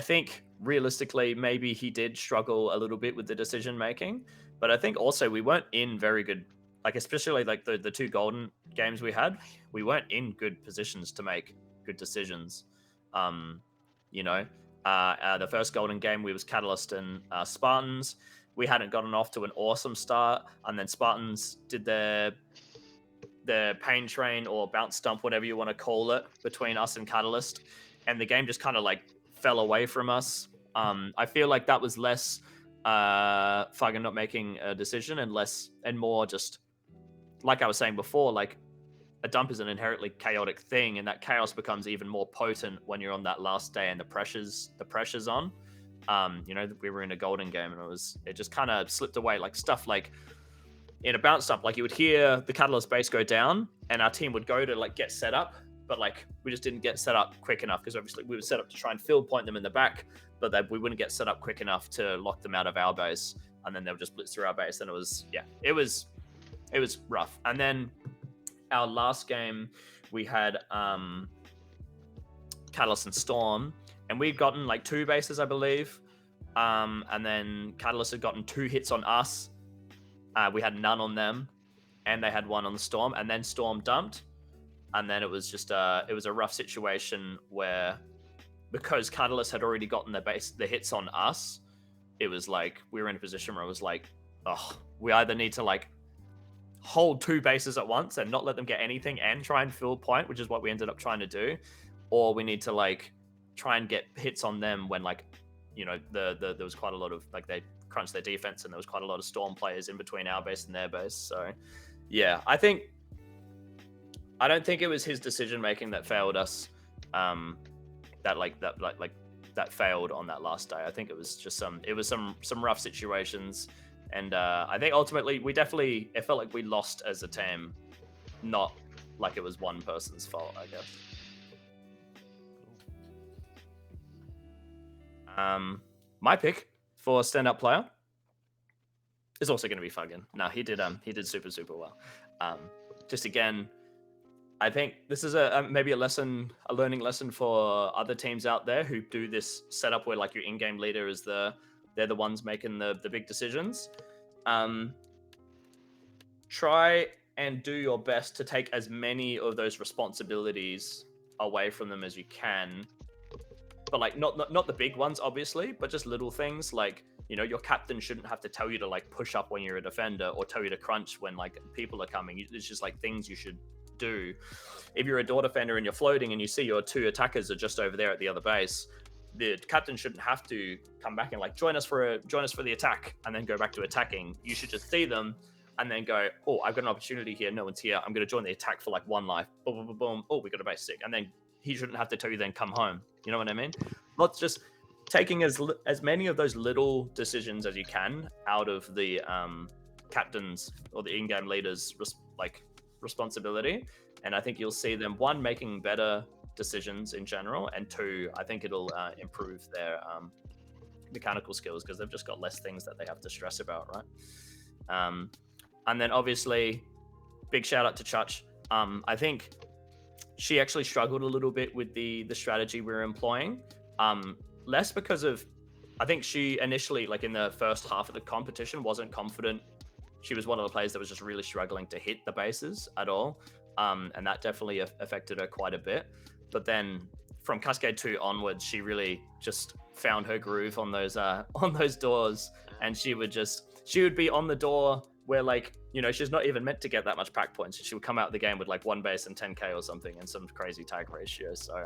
Speaker 1: think realistically, maybe he did struggle a little bit with the decision making, but I think also we weren't in very good, like especially like the 2 golden games we had, we weren't in good positions to make good decisions. The first golden game we was Catalyst and Spartans. We hadn't gotten off to an awesome start, and then Spartans did their the pain train or bounce stump, whatever you want to call it, between us and Catalyst, and the game just kind of like fell away from us. I feel like that was less fucking not making a decision and more just like I was saying before, like a dump is an inherently chaotic thing, and that chaos becomes even more potent when you're on that last day and the pressure's on. We were in a golden game and it just kind of slipped away, like stuff like in a bounce stump, like you would hear the Catalyst base go down and our team would go to like get set up, but like we just didn't get set up quick enough because obviously we were set up to try and field point them in the back, but we wouldn't get set up quick enough to lock them out of our base, and then they would just blitz through our base, and it was rough. And then our last game, we had Catalyst and Storm, and we'd gotten like 2 bases, I believe. And then Catalyst had gotten 2 hits on us. We had none on them, and they had 1 on the Storm. And then Storm dumped, and then it was just it was a rough situation where, because Catalyst had already gotten the hits on us, it was like we were in a position where it was like, oh, we either need to like hold 2 bases at once and not let them get anything and try and field point, which is what we ended up trying to do, or we need to like try and get hits on them when like, there was quite a lot of like they crunched their defense and there was quite a lot of Storm players in between our base and their base. So yeah, I don't think it was his decision making that failed us, that failed on that last day. I think it was just some rough situations. And I think ultimately it felt like we lost as a team, not like it was one person's fault, I guess. My pick for stand-up player is also going to be Fuggin. No, he did super, super well. Just again, I think this is maybe a learning lesson for other teams out there who do this setup where like your in-game leader is they're the ones making the big decisions. Try and do your best to take as many of those responsibilities away from them as you can. But like not the big ones, obviously, but just little things like, your captain shouldn't have to tell you to like push up when you're a defender or tell you to crunch when like people are coming. It's just like things you should do. If you're a door defender and you're floating and you see your 2 attackers are just over there at the other base, the captain shouldn't have to come back and like join us for the attack and then go back to attacking. You should just see them and then go, oh, I've got an opportunity here. No one's here. I'm going to join the attack for like 1 life. Boom, boom, boom, boom. Oh, we got a base stick. And then he shouldn't have to tell you then come home. You know what I mean? Not just taking as many of those little decisions as you can out of the captain's or the in-game leader's responsibility. And I think you'll see them, 1, making better decisions in general, and 2, I think it'll improve their mechanical skills because they've just got less things that they have to stress about, right? And then obviously, big shout out to Chutch. I think she actually struggled a little bit with the strategy we were employing. Less because of, I think she initially, like in the first half of the competition, wasn't confident. She was one of the players that was just really struggling to hit the bases at all. And that definitely affected her quite a bit. But then from Cascade 2 onwards, she really just found her groove on those doors. And she would be on the door where like, she's not even meant to get that much pack points. She would come out of the game with like 1 base and 10k or something and some crazy tag ratio. So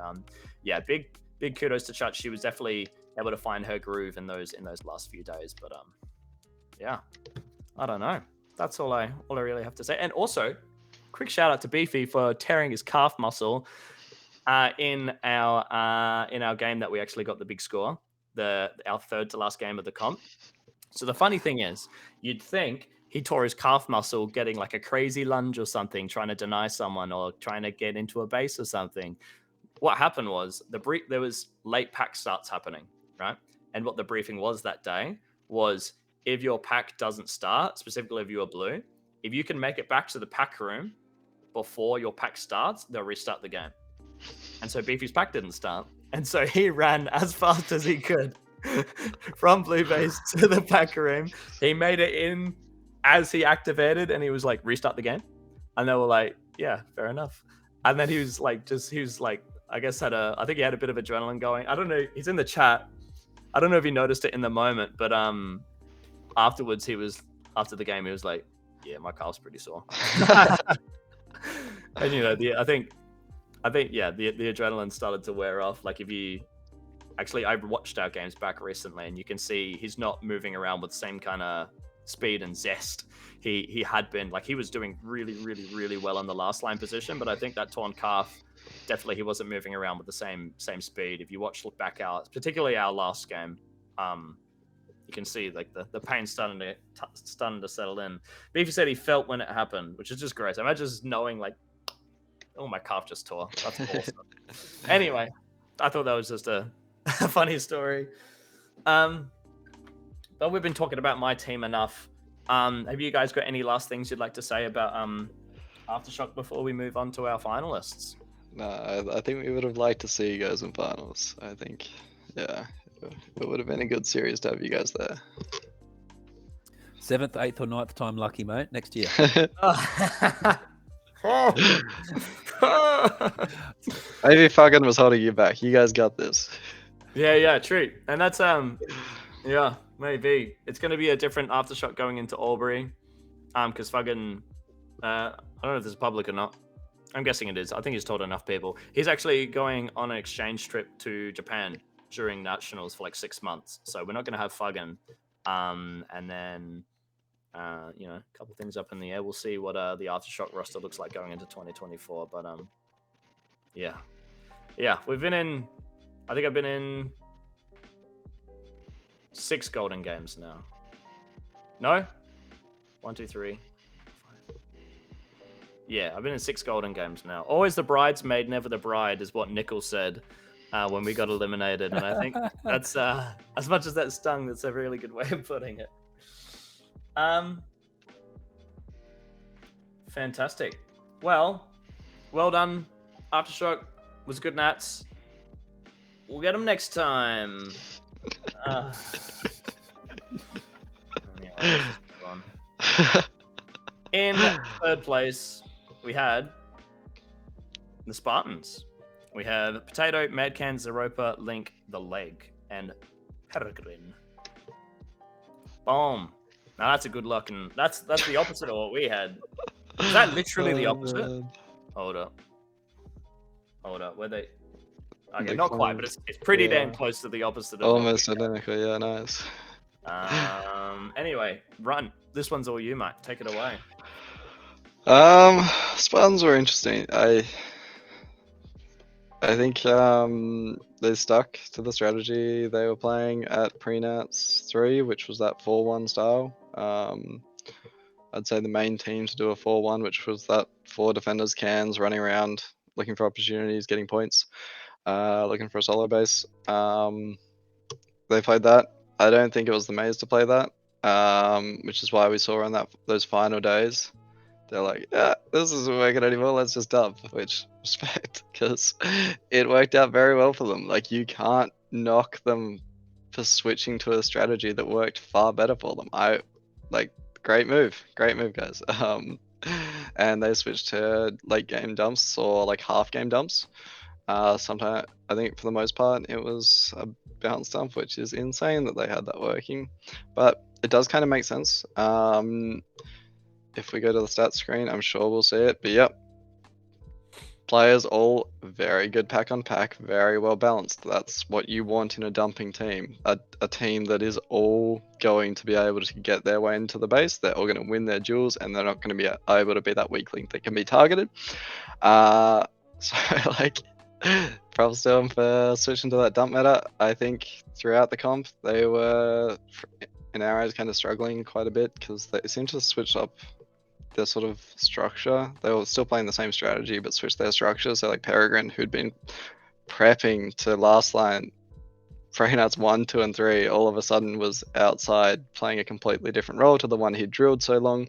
Speaker 1: yeah, big kudos to Chutch. She was definitely able to find her groove in those last few days. But yeah, I don't know. That's all I really have to say. And also, quick shout out to Beefy for tearing his calf muscle in our game that we actually got the big score, our third to last game of the comp. So the funny thing is, you'd think he tore his calf muscle getting like a crazy lunge or something, trying to deny someone or trying to get into a base or something. What happened was there was late pack starts happening, right? And what the briefing was that day was, if your pack doesn't start, specifically if you are blue, if you can make it back to the pack room before your pack starts, they'll restart the game. And so Beefy's pack didn't start. And so he ran as fast as he could from blue base to the pack room. He made it in as he activated and he was like, restart the game. And they were like, yeah, fair enough. And then he was like, I guess I think he had a bit of adrenaline going. I don't know. He's in the chat. I don't know if he noticed it in the moment, but afterwards after the game, he was like, yeah, my calf's pretty sore. And I think yeah, the adrenaline started to wear off. Like if you actually, I watched our games back recently, and you can see he's not moving around with the same kind of speed and zest he had been. Like he was doing really well in the last line position, but I think that torn calf, definitely he wasn't moving around with the same speed. If you look back out, particularly our last game, you can see like the pain starting to settle in. Beefy said he felt when it happened, which is just great. Imagine just knowing like, oh, my calf just tore. That's awesome. Anyway, I thought that was just a funny story. But we've been talking about my team enough. Have you guys got any last things you'd like to say about Aftershock before we move on to our finalists?
Speaker 2: No, I think we would have liked to see you guys in finals. I think, yeah, it would have been a good series to have you guys there.
Speaker 3: 7th, 8th, or 9th time lucky, mate. Next year.
Speaker 2: Maybe fucking was holding you back. You guys got this.
Speaker 1: Yeah, true. And that's yeah, maybe it's gonna be a different Aftershock going into Albury, because fucking I don't know if this is public or not. I'm guessing it is. I think he's told enough people. He's actually going on an exchange trip to Japan during nationals for like 6 months. So we're not gonna have Fuggen. And then you know, a couple things up in the air. We'll see what the Aftershock roster looks like going into 2024. But yeah, we've been in. I think I've been in 6 golden games now. No, 1, 2, 3. 5. Yeah, I've been in 6 golden games now. Always the bridesmaid, never the bride, is what Nichols said when we got eliminated, and I think that's as much as that stung. That's a really good way of putting it. Fantastic. Well done. Aftershock was good, Nats. We'll get them next time. In 3rd place, we had the Spartans. We have Potato, Madcan, Zeropa, Link, The Leg, and Peregrine. Boom. Now that's a good luck, and that's the opposite of what we had. Is that literally the opposite?
Speaker 2: Man.
Speaker 1: Hold up. Where they? Okay,
Speaker 2: They're
Speaker 1: not quite, but
Speaker 2: close.
Speaker 1: it's pretty damn
Speaker 2: Yeah.
Speaker 1: close to the opposite of what we
Speaker 2: Almost
Speaker 1: had.
Speaker 2: identical. Yeah, nice.
Speaker 1: Anyway, Run. This one's all you, mate. Take it away.
Speaker 2: Spartans were interesting. I think they stuck to the strategy they were playing at Prenats 3, which was that 4-1 style. I'd say the main team to do a 4-1, which was that 4 defenders, cans, running around, looking for opportunities, getting points, looking for a solo base. They played that. I don't think it was the Maze to play that, which is why we saw on those final days. They're like, yeah, this isn't working anymore, let's just dump, which, respect, because it worked out very well for them. Like, you can't knock them for switching to a strategy that worked far better for them. Great move, guys. And they switched to late game dumps or like half game dumps. Sometimes, I think for the most part, it was a bounce dump, which is insane that they had that working, but it does kind of make sense. If we go to the stats screen, I'm sure we'll see it, but yep. Players all very good pack on pack, very well balanced. That's what you want in a dumping team. A team that is all going to be able to get their way into the base. They're all going to win their duels, and they're not going to be able to be that weak link that can be targeted. So like, props to them for switching to that dump meta. I think throughout the comp, they were, in our eyes, kind of struggling quite a bit because they seem to switch up their sort of structure. They were still playing the same strategy, but switched their structure. So like Peregrine, who'd been prepping to last line Freynuts 1, 2, and 3, all of a sudden was outside playing a completely different role to the one he drilled so long.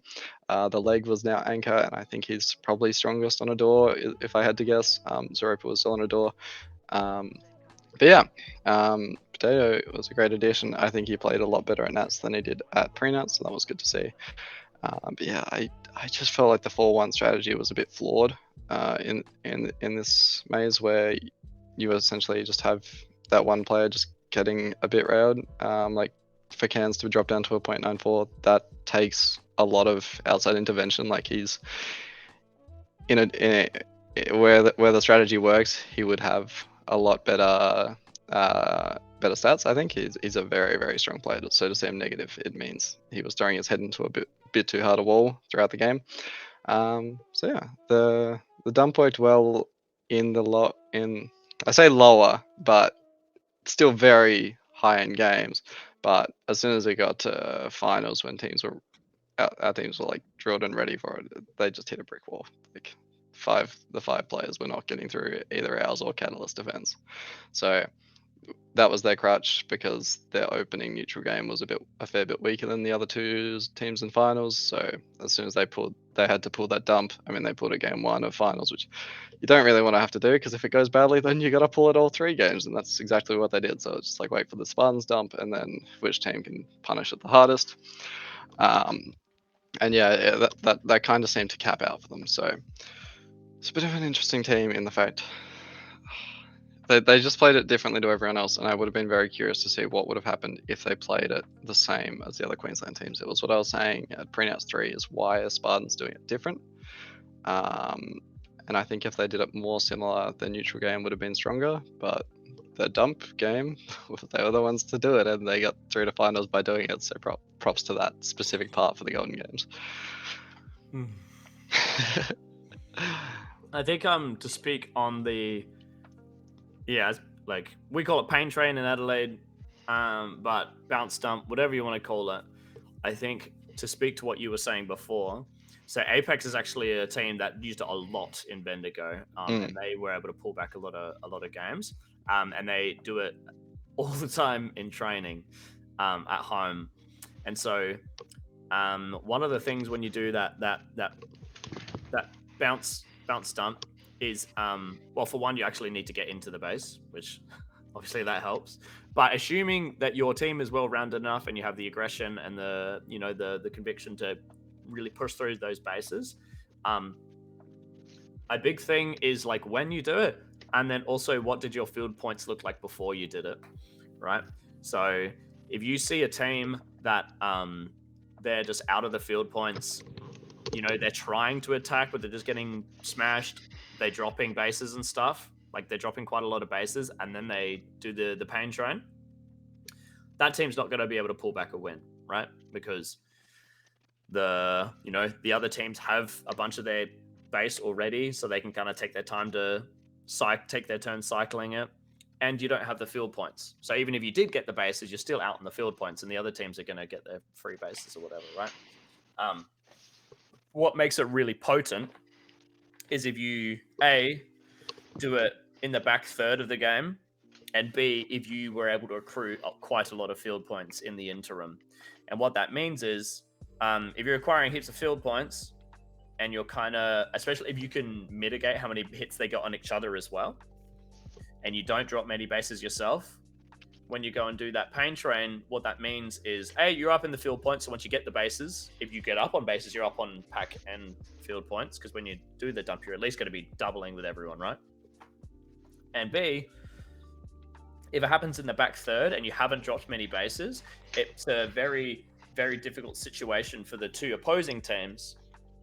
Speaker 2: The leg was now anchor, and I think he's probably strongest on a door, if I had to guess. Zeropa was still on a door. But yeah, Potato was a great addition. I think he played a lot better at Nats than he did at pre-Nats, so that was good to see. But yeah, I just felt like the 4-1 strategy was a bit flawed in this maze, where you essentially just have that one player just getting a bit railed. Like for cans to drop down to a 0.94, that takes a lot of outside intervention. Like where the strategy works, he would have a lot better better stats. I think he's a very, very strong player. So to see him negative, it means he was throwing his head into a bit too hard a wall throughout the game. So yeah, the dump worked well in the I say lower, but still very high end games. But as soon as it got to finals, when our teams were like drilled and ready for it, they just hit a brick wall. Like the five players were not getting through either ours or Catalyst defense. So that was their crutch, because their opening neutral game was a fair bit weaker than the other two teams in finals. So as soon as they had to pull that dump. I mean, they pulled a game 1 of finals, which you don't really want to have to do, because if it goes badly, then you got to pull it all 3 games, and that's exactly what they did. So it's just like, wait for the Spartans dump, and then which team can punish it the hardest. And yeah, that kind of seemed to cap out for them. So it's a bit of an interesting team in the fact they just played it differently to everyone else, and I would have been very curious to see what would have happened if they played it the same as the other Queensland teams. It was what I was saying at Printouts 3, is why are Spartans doing it different? And I think if they did it more similar, the neutral game would have been stronger, but the dump game, they were the ones to do it, and they got through to finals by doing it, so props to that specific part for the Golden Games.
Speaker 1: I think to speak on the like we call it pain train in Adelaide, but bounce dump, whatever you want to call it. I think to speak to what you were saying before, so Apex is actually a team that used it a lot in Bendigo, and they were able to pull back a lot of games, and they do it all the time in training, at home, and so one of the things when you do that bounce dump is well, for one, you actually need to get into the base, which obviously that helps. But assuming that your team is well rounded enough and you have the aggression and the conviction to really push through those bases, a big thing is like when you do it, and then also what did your field points look like before you did it, right? So if you see a team that they're just out of the field points, they're trying to attack, but they're just getting smashed. They're dropping bases and stuff. Like they're dropping quite a lot of bases, and then they do the pain train. That team's not going to be able to pull back a win, right? Because the other teams have a bunch of their base already, so they can kind of take their time to take their turn cycling it, and you don't have the field points. So even if you did get the bases, you're still out in the field points, and the other teams are going to get their free bases or whatever, right? What makes it really potent is if you A, do it in the back third of the game, and B, if you were able to accrue quite a lot of field points in the interim. And what that means is, if you're acquiring heaps of field points, and you're kind of, especially if you can mitigate how many hits they get on each other as well, and you don't drop many bases yourself, when you go and do that pain train, what that means is, A, you're up in the field points, so once you get the bases, if you get up on bases, you're up on pack and field points, because when you do the dump, you're at least going to be doubling with everyone, right? And B, if it happens in the back third and you haven't dropped many bases, it's a very, very difficult situation for the two opposing teams,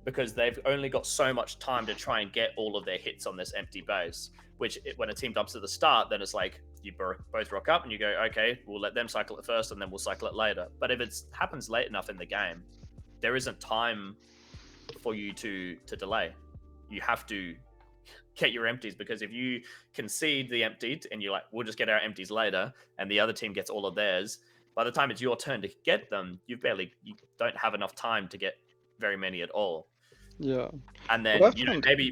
Speaker 1: because they've only got so much time to try and get all of their hits on this empty base, which when a team dumps at the start, then it's like you both rock up and you go, okay, we'll let them cycle it first and then we'll cycle it later. But if it happens late enough in the game, there isn't time for you to delay. You have to get your empties, because if you concede the emptied and you're like, we'll just get our empties later, and the other team gets all of theirs, by the time it's your turn to get them, you don't have enough time to get very many at all.
Speaker 2: Yeah.
Speaker 1: And then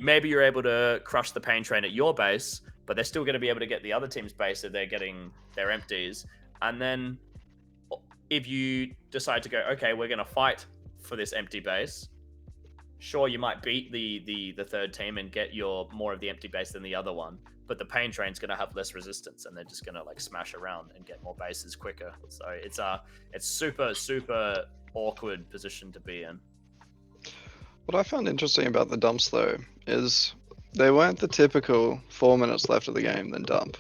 Speaker 1: maybe you're able to crush the pain train at your base, but they're still going to be able to get the other team's base if they're getting their empties. And then if you decide to go, okay, we're going to fight for this empty base, sure, you might beat the third team and get more of the empty base than the other one, but the pain train's going to have less resistance, and they're just going to like smash around and get more bases quicker. So it's super, super awkward position to be in.
Speaker 2: What I found interesting about the dumps, though, is they weren't the typical 4 minutes left of the game, then dump.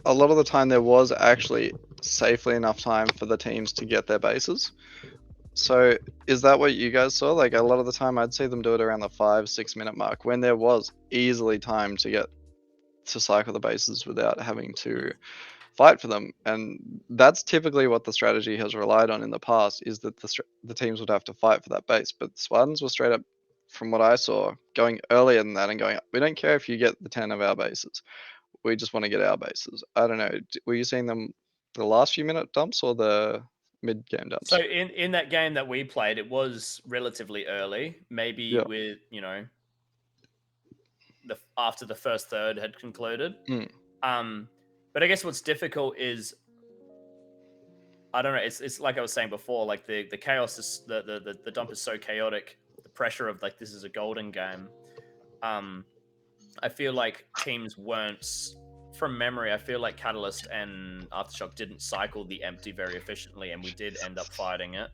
Speaker 2: A lot of the time, there was actually safely enough time for the teams to get their bases. So is that what you guys saw? Like a lot of the time I'd see them do it around the 5-6 minute mark when there was easily time to get to cycle the bases without having to fight for them. And that's typically what the strategy has relied on in the past, is that the teams would have to fight for that base. But the Spartans were straight up, from what I saw, going earlier than that and going, we don't care if you get the 10 of our bases. We just want to get our bases. I don't know. Were you seeing them the last few minute dumps or the mid game dumps?
Speaker 1: So in that game that we played, it was relatively early, maybe
Speaker 2: Yeah.
Speaker 1: with after the first third had concluded. But I guess what's difficult is, I don't know. It's like I was saying before. Like the chaos is the dump is so chaotic. The pressure of like this is a golden game. I feel like teams weren't, from memory, I feel like Catalyst and Aftershock didn't cycle the empty very efficiently, and we did end up fighting it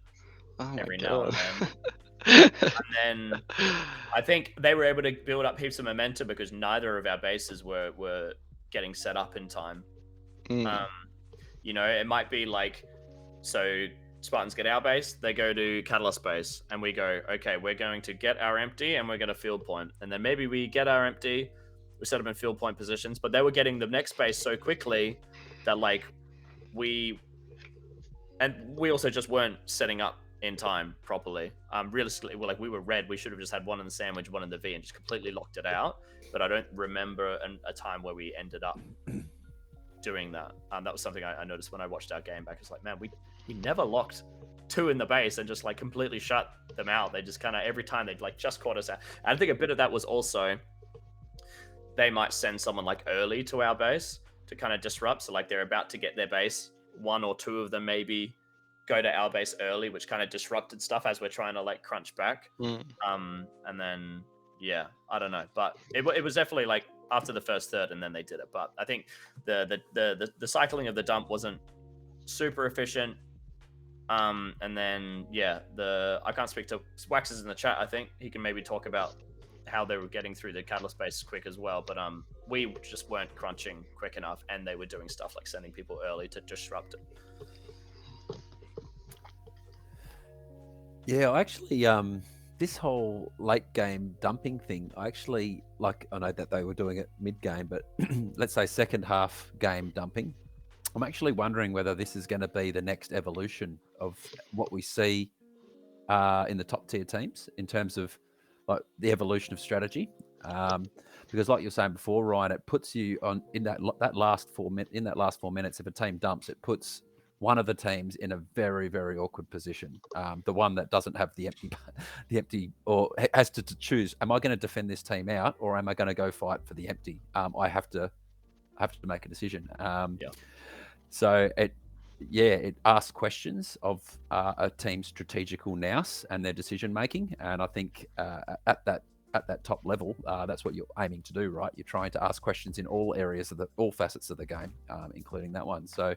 Speaker 1: every now and then. And then I think they were able to build up heaps of momentum because neither of our bases were getting set up in time. It might be like, so Spartans get our base, they go to Catalyst base, and we go, okay, we're going to get our empty and we're going to field point. And then maybe we get our empty, we set them in field point positions, but they were getting the next base so quickly that like we also just weren't setting up in time properly. Realistically, we were red. We should have just had one in the sandwich, one in the V, and just completely locked it out. But I don't remember a time where we ended up doing that. That was something I noticed when I watched our game back. It's like, man, we never locked two in the base and just like completely shut them out. They just kind of, every time they'd like just caught us out. And I think a bit of that was also they might send someone like early to our base to kind of disrupt. So like they're about to get their base, one or two of them maybe go to our base early, which kind of disrupted stuff as we're trying to like crunch back. And then I don't know, but it was definitely like after the first third, and then they did it. But I think the cycling of the dump wasn't super efficient. And then I can't speak to Wax is in the chat. I think he can maybe talk about how they were getting through the Catalyst base quick as well. But we just weren't crunching quick enough, and they were doing stuff like sending people early to disrupt it.
Speaker 3: Yeah, I actually, this whole late game dumping thing, I know that they were doing it mid game, but let's say second half game dumping. I'm actually wondering whether this is going to be the next evolution of what we see in the top tier teams in terms of like the evolution of strategy. Because like you were saying before, Ryan, it puts you on in that last 4 minutes. If a team dumps, it puts one of the teams in a very, very awkward position. The one that doesn't have the empty, or has to choose: am I going to defend this team out, or am I going to go fight for the empty? I have to make a decision. So it asks questions of a team's strategical nous and their decision making, and I think at that top level, that's what you're aiming to do, right? You're trying to ask questions in all areas of all facets of the game, including that one. So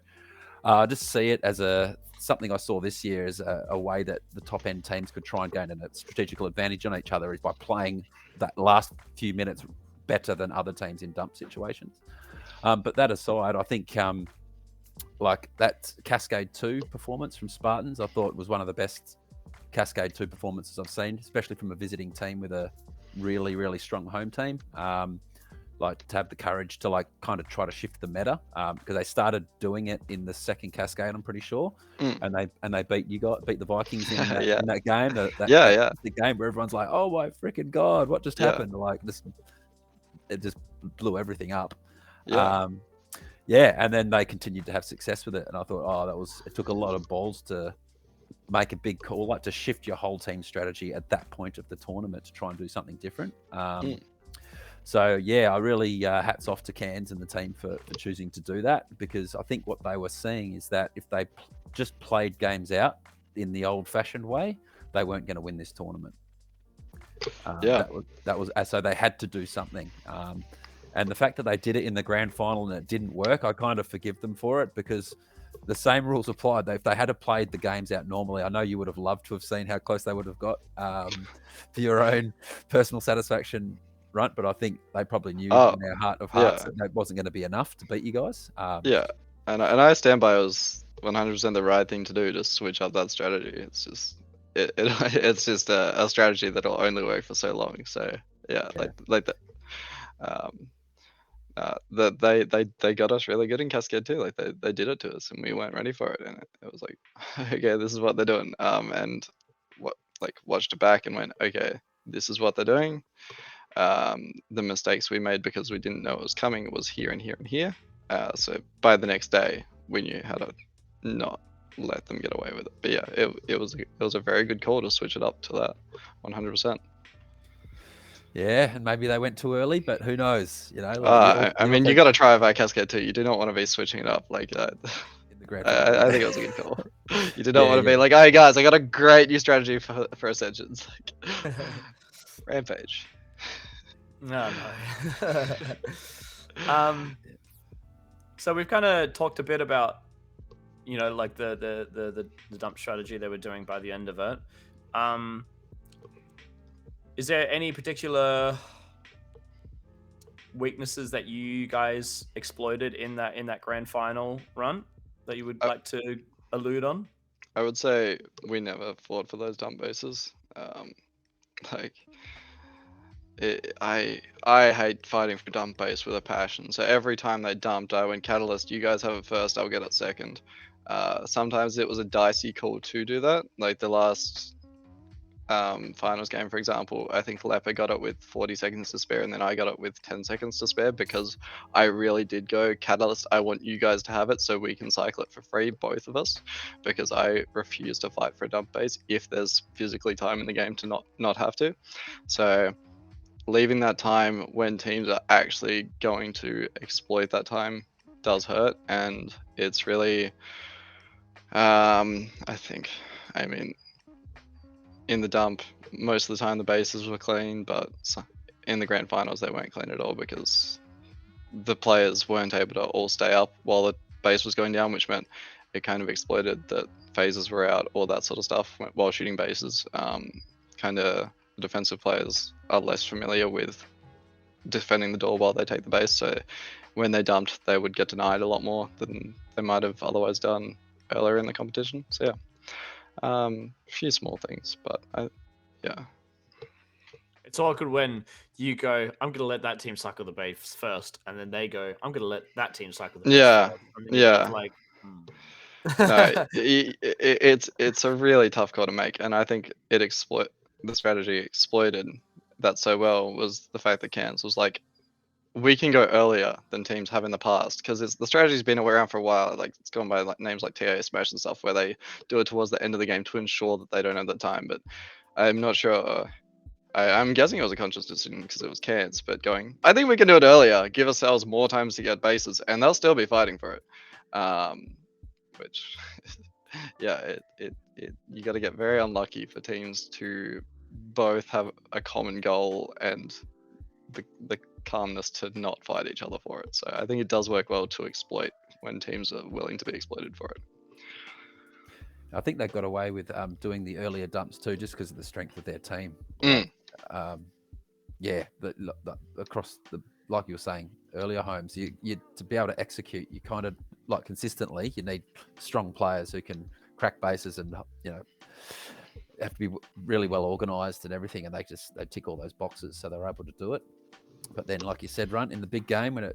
Speaker 3: I just see it as something I saw this year as a way that the top end teams could try and gain a strategical advantage on each other is by playing that last few minutes better than other teams in dump situations. But that aside, I think like that Cascade 2 performance from Spartans, I thought was one of the best Cascade 2 performances I've seen, especially from a visiting team with a really, really strong home team. Like to have the courage to like kind of try to shift the meta, because they started doing it in the second Cascade, I'm pretty sure, and they beat the Vikings in that game. The game where everyone's like, "Oh my freaking god, what just happened?" Like it just blew everything up. And then they continued to have success with it, and I thought, it took a lot of balls to make a big call, like to shift your whole team strategy at that point of the tournament to try and do something different. So I really hats off to Cairns and the team for choosing to do that, because I think what they were seeing is that if they just played games out in the old-fashioned way, they weren't going to win this tournament. That was so they had to do something. And the fact that they did it in the grand final and it didn't work, I kind of forgive them for it, because the same rules applied. If they had played the games out normally, I know you would have loved to have seen how close they would have got for your own personal satisfaction, right? But I think they probably knew in their heart of hearts that that wasn't going to be enough to beat you guys.
Speaker 2: And I stand by it was 100% the right thing to do to switch up that strategy. It's just it's just a strategy that'll only work for so long. So yeah,
Speaker 3: Yeah.
Speaker 2: like that. They got us really good in Cascade too. Like they did it to us, and we weren't ready for it. And it was like, okay, this is what they're doing. And watched it back and went, okay, this is what they're doing. The mistakes we made because we didn't know it was coming was here and here and here. So by the next day, we knew how to not let them get away with it. But yeah, it was a very good call to switch it up to that 100%.
Speaker 3: Yeah, and maybe they went too early, but who knows? You know,
Speaker 2: I mean, you got to try by Cascade too. You do not want to be switching it up like that.
Speaker 3: in the grand final.
Speaker 2: I think it was a good call. You do not
Speaker 3: Yeah,
Speaker 2: want to be
Speaker 3: yeah.
Speaker 2: like, hey guys, I got a great new strategy for Ascensions. Like, Rampage.
Speaker 1: No. So we've kind of talked a bit about, you know, like the dump strategy they were doing by the end of it. Is there any particular weaknesses that you guys exploited in that grand final run that you would like to allude on?
Speaker 2: I would say we never fought for those dump bases. Like, I hate fighting for dump base with a passion. So every time they dumped, I went Catalyst. You guys have it first. I'll get it second. Sometimes it was a dicey call to do that. Like the last finals game, for example, I think Leper got it with 40 seconds to spare, and then I got it with 10 seconds to spare because I really did go Catalyst. I want you guys to have it so we can cycle it for free, both of us, because I refuse to fight for a dump base if there's physically time in the game to not have to. So leaving that time when teams are actually going to exploit that time does hurt, and it's really I mean, in the dump, most of the time the bases were clean, but in the grand finals they weren't clean at all because the players weren't able to all stay up while the base was going down, which meant it kind of exploited that phases were out, all that sort of stuff while shooting bases. Kind of the defensive players are less familiar with defending the door while they take the base, so when they dumped, they would get denied a lot more than they might have otherwise done earlier in the competition. So yeah. A few small things, but yeah.
Speaker 1: It's awkward when you go, I'm going to let that team cycle the base first, and then they go, I'm going to let that team cycle the base
Speaker 2: Yeah,
Speaker 1: first. And then you're
Speaker 2: yeah.
Speaker 1: both like,
Speaker 2: No, it's a really tough call to make, and I think the strategy exploited that so well was the fact that Cairns was like, we can go earlier than teams have in the past because the strategy's been around for a while. Like it's gone by like names like TA Smash and stuff, where they do it towards the end of the game to ensure that they don't have the time. But I'm not sure. I'm guessing it was a conscious decision because it was Cairns, but I think we can do it earlier, give ourselves more times to get bases, and they'll still be fighting for it. Which, yeah, you got to get very unlucky for teams to both have a common goal and the calmness to not fight each other for it. So I think it does work well to exploit when teams are willing to be exploited for it.
Speaker 3: I think they got away with doing the earlier dumps too, just because of the strength of their team. Yeah, across the, like you were saying earlier, Holmes, you to be able to execute, you kind of like consistently, you need strong players who can crack bases and have to be really well organized and everything, and they tick all those boxes, so they're able to do it. But then, like you said, Runt, in the big game when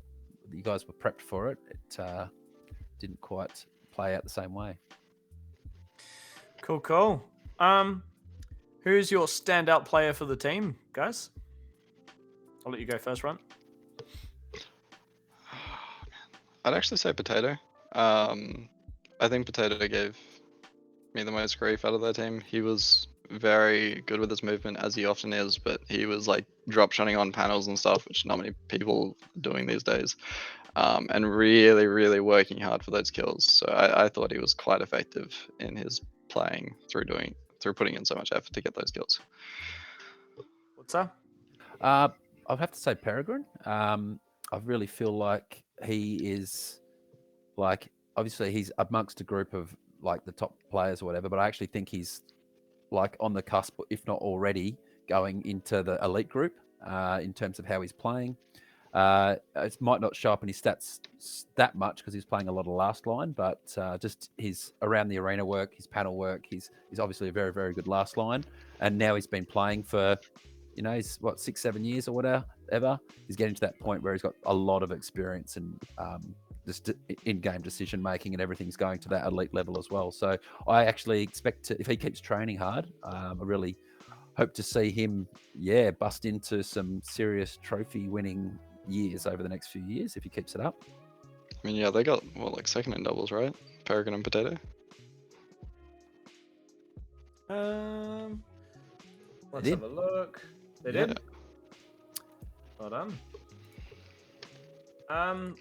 Speaker 3: you guys were prepped for it, it didn't quite play out the same way.
Speaker 1: Cool. Who's your standout player for the team, guys? I'll let you go first, Runt.
Speaker 2: I'd actually say Potato. I think Potato gave me the most grief out of their team. He was very good with his movement, as he often is, but he was like drop shotting on panels and stuff, which not many people are doing these days, and really, really working hard for those kills. So I thought he was quite effective in his playing through putting in so much effort to get those kills.
Speaker 1: What's that?
Speaker 3: I'd have to say Peregrine. I really feel like he is like, obviously he's amongst a group of like the top players or whatever, but I actually think he's like on the cusp, if not already, going into the elite group in terms of how he's playing. It might not show up in his stats that much because he's playing a lot of last line, but just his around the arena work, his panel work, he's obviously a very, very good last line. And now he's been playing for, he's what, 6-7 years or whatever. He's getting to that point where he's got a lot of experience and just in-game decision making, and everything's going to that elite level as well. So I actually expect if he keeps training hard, I really hope to see him, bust into some serious trophy winning years over the next few years if he keeps it up.
Speaker 2: I mean, yeah, they got second in doubles, right? Peregrine and Potato.
Speaker 1: Let's have a look. They did. Well done.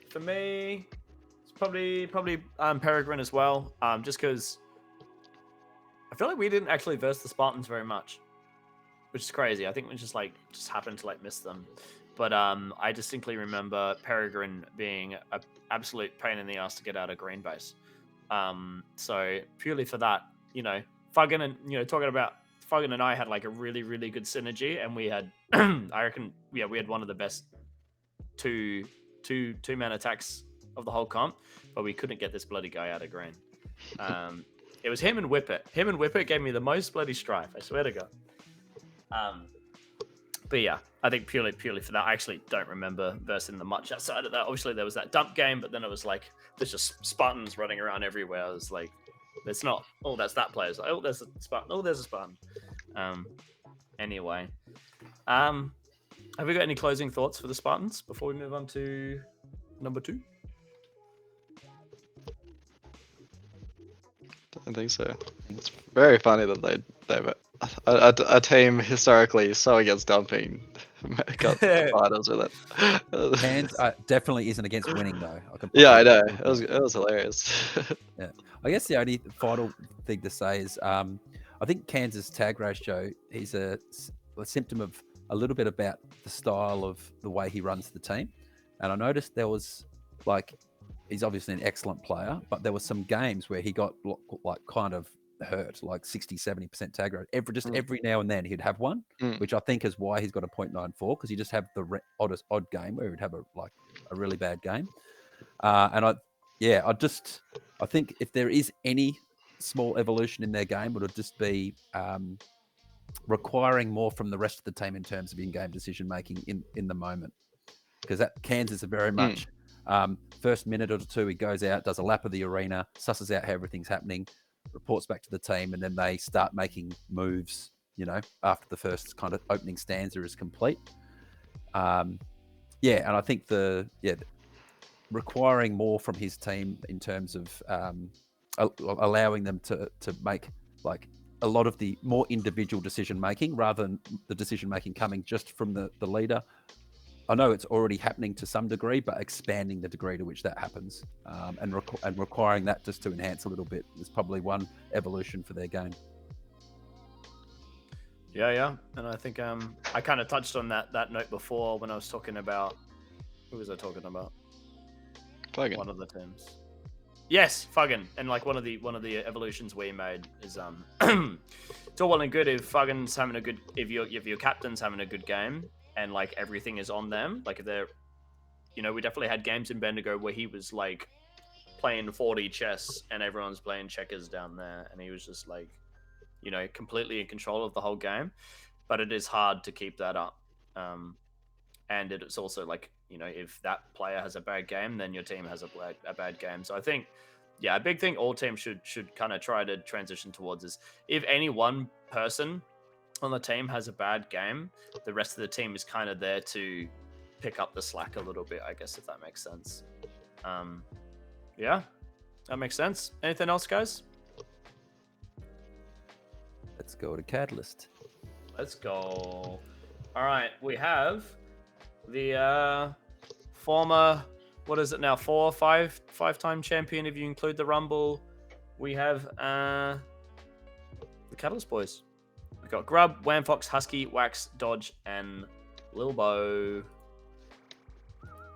Speaker 1: For me, it's probably Peregrine as well. Just because I feel like we didn't actually verse the Spartans very much, which is crazy. I think we just happened to miss them. But I distinctly remember Peregrine being an absolute pain in the ass to get out of green base. So purely for that, Fuggin and talking about Fuggin and I had a really, really good synergy, and we had I reckon we had one of the best two-man attacks of the whole comp, but we couldn't get this bloody guy out of green. It was him and Whippet. Him and Whippet gave me the most bloody strife, I swear to God. But yeah, I think purely for that, I actually don't remember versing them much outside of that. Obviously, there was that dump game, but then it was there's just Spartans running around everywhere. I was like, it's not, oh, that's that player. Like, oh, there's a Spartan. Oh, there's a Spartan. Anyway. Have we got any closing thoughts for the Spartans before we move on to number 2?
Speaker 2: I think so. It's very funny that they've a team historically so against dumping got the finals with it.
Speaker 3: Hands definitely isn't against winning though.
Speaker 2: I know. It was hilarious.
Speaker 3: Yeah, I guess the only final thing to say is I think Kansas tag ratio is a symptom of a little bit about the style of the way he runs the team. And I noticed there was he's obviously an excellent player, but there were some games where he got kind of hurt, 60-70% tag rate. Every now and then he'd have one, which I think is why he's got a 0.94, because you just have the odd game where he'd have a really bad game. And I think if there is any small evolution in their game, it would just be requiring more from the rest of the team in terms of in-game decision making in the moment, because that Kansas are very much first minute or two he goes out, does a lap of the arena, susses out how everything's happening, reports back to the team, and then they start making moves after the first kind of opening stanza is complete. And I think requiring more from his team in terms of allowing them to make a lot of the more individual decision making rather than the decision making coming just from the leader. I know it's already happening to some degree, but expanding the degree to which that happens and requiring that just to enhance a little bit is probably one evolution for their game.
Speaker 1: Yeah. And I think I kind of touched on that note before when I was talking about, who was I talking about?
Speaker 2: Fuggin.
Speaker 1: One of the teams. Yes, Fuggin. And one of the evolutions we made is it's all well and good if Fuggin's having a good, if your captain's having a good game and everything is on them. If they're, we definitely had games in Bendigo where he was playing 40 chess and everyone's playing checkers down there, and he was just completely in control of the whole game. But it is hard to keep that up. And it's also if that player has a bad game, then your team has a bad game. So I think, a big thing all teams should kind of try to transition towards is if any one person on the team has a bad game, the rest of the team is kind of there to pick up the slack a little bit, I guess, if that makes sense. That makes sense. Anything else, guys?
Speaker 3: Let's go to Catalyst.
Speaker 1: Let's go. All right, we have the former, what is it now, 4 or 5-time champion if you include the Rumble. We have the Catalyst boys. We've got Grub, Whamfox, Husky, Wax, Dodge, and Lilbo.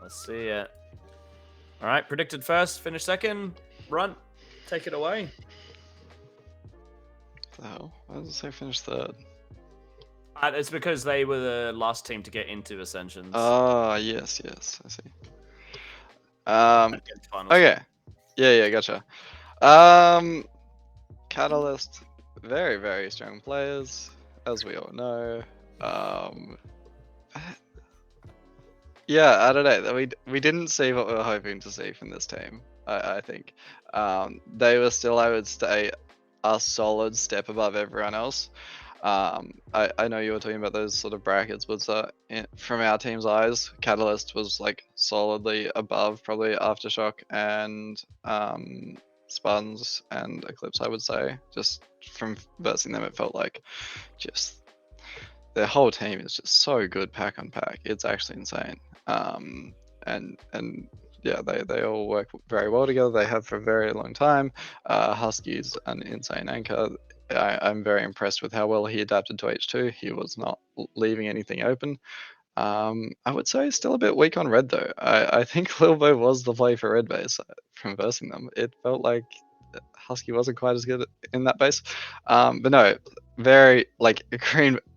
Speaker 1: Let's see it. All right, predicted first, finish second. Runt, take it away.
Speaker 2: What the hell? Why does it say finish third?
Speaker 1: It's because they were the last team to get into Ascensions.
Speaker 2: Oh, yes, I see.
Speaker 1: Against finals.
Speaker 2: Okay. Yeah, gotcha. Catalyst, very, very strong players, as we all know. Yeah, I don't know. We didn't see what we were hoping to see from this team. I think they were still, I would say, a solid step above everyone else. I know you were talking about those sort of brackets, but from our team's eyes, Catalyst was like solidly above probably Aftershock and Spartans and Eclipse, I would say. Just from versing them, it felt like just their whole team is just so good pack on pack. It's actually insane. And yeah, they all work very well together. They have for a very long time. Husky's an insane anchor. I'm very impressed with how well he adapted to H2. He was not leaving anything open. I would say still a bit weak on red though. I think Lilbo was the play for red base from versing them. It felt like Husky wasn't quite as good in that base. But no, very like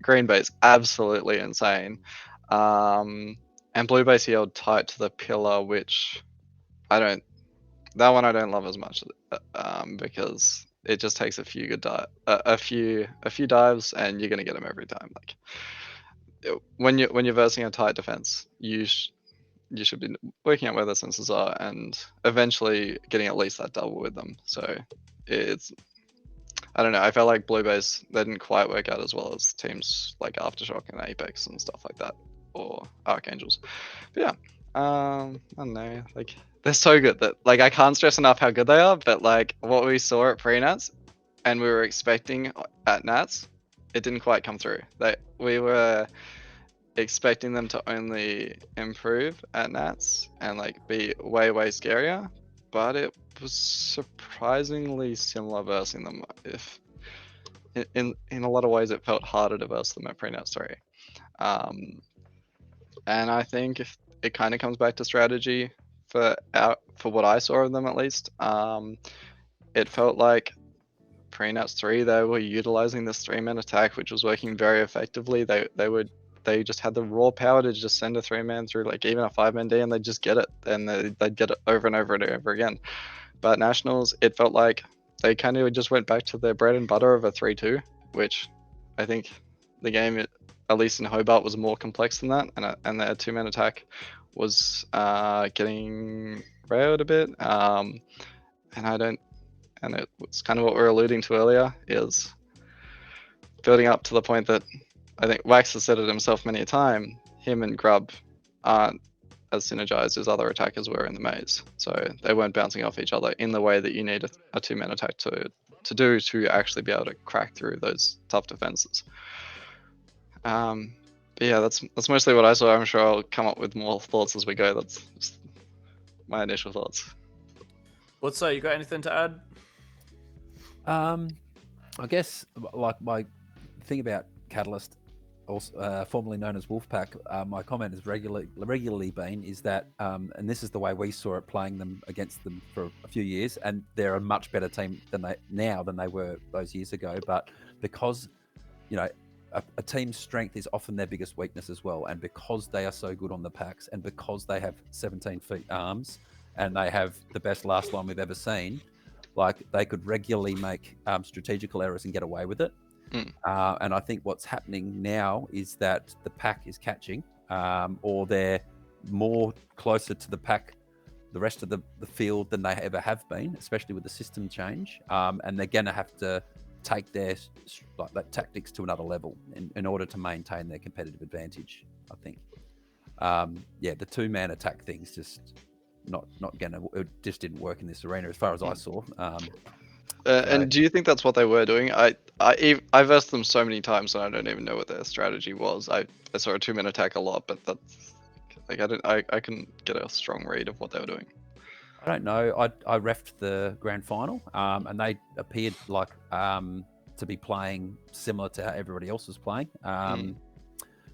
Speaker 2: green base, absolutely insane. And blue base he held tight to the pillar, which that one I don't love as much, because it just takes a few good a few dives, and you're gonna get them every time. Like when you're versing a tight defense, you should be working out where the sensors are and eventually getting at least that double with them. So it's, I don't know. I felt like blue base, they didn't quite work out as well as teams like Aftershock and Apex and stuff like that, or Archangels. But yeah, I don't know. Like they're so good that like I can't stress enough how good they are. But like what we saw at pre-Nats and we were expecting at Nats, it didn't quite come through. We were expecting them to only improve at Nats and like be way scarier, but it was surprisingly similar versing them. If in a lot of ways it felt harder to verse them at pre-Nats 3. And I think if it kind of comes back to strategy for what I saw of them at least. It felt like pre-Nats 3 they were utilizing this 3-man attack, which was working very effectively. They just had the raw power to just send a 3-man through like even a 5-man D and they'd just get it, and they'd get it over and over and over again. But Nationals, it felt like they kind of just went back to their bread and butter of a 3-2, which I think the game, at least in Hobart, was more complex than that, and their 2-man attack was getting railed a bit. And it's kind of what we were alluding to earlier, is building up to the point that I think Wax has said it himself many a time, him and Grub aren't as synergized as other attackers were in the maze. So they weren't bouncing off each other in the way that you need a 2-man attack to do to actually be able to crack through those tough defenses. But yeah, that's mostly what I saw. I'm sure I'll come up with more thoughts as we go. That's just my initial thoughts.
Speaker 1: What's you got anything to add?
Speaker 3: I guess like my thing about Catalyst, also formerly known as Wolfpack, my comment has regularly been is that, and this is the way we saw it playing them against them for a few years, and they're a much better team than they were those years ago. But because a team's strength is often their biggest weakness as well, and because they are so good on the packs, and because they have 17 feet arms, and they have the best last line we've ever seen, like they could regularly make strategical errors and get away with it. And I think what's happening now is that the pack is catching, or they're more closer to the pack, the rest of the field, than they ever have been, especially with the system change. And they're going to have to take their tactics to another level in order to maintain their competitive advantage, I think. The 2-man attack thing's just not gonna. It just didn't work in this arena as far as I saw.
Speaker 2: And do you think that's what they were doing? I versed them so many times and I don't even know what their strategy was. I saw a 2-man attack a lot, but that's like I couldn't get a strong read of what they were doing.
Speaker 3: I don't know. I refed the grand final, and they appeared like to be playing similar to how everybody else was playing.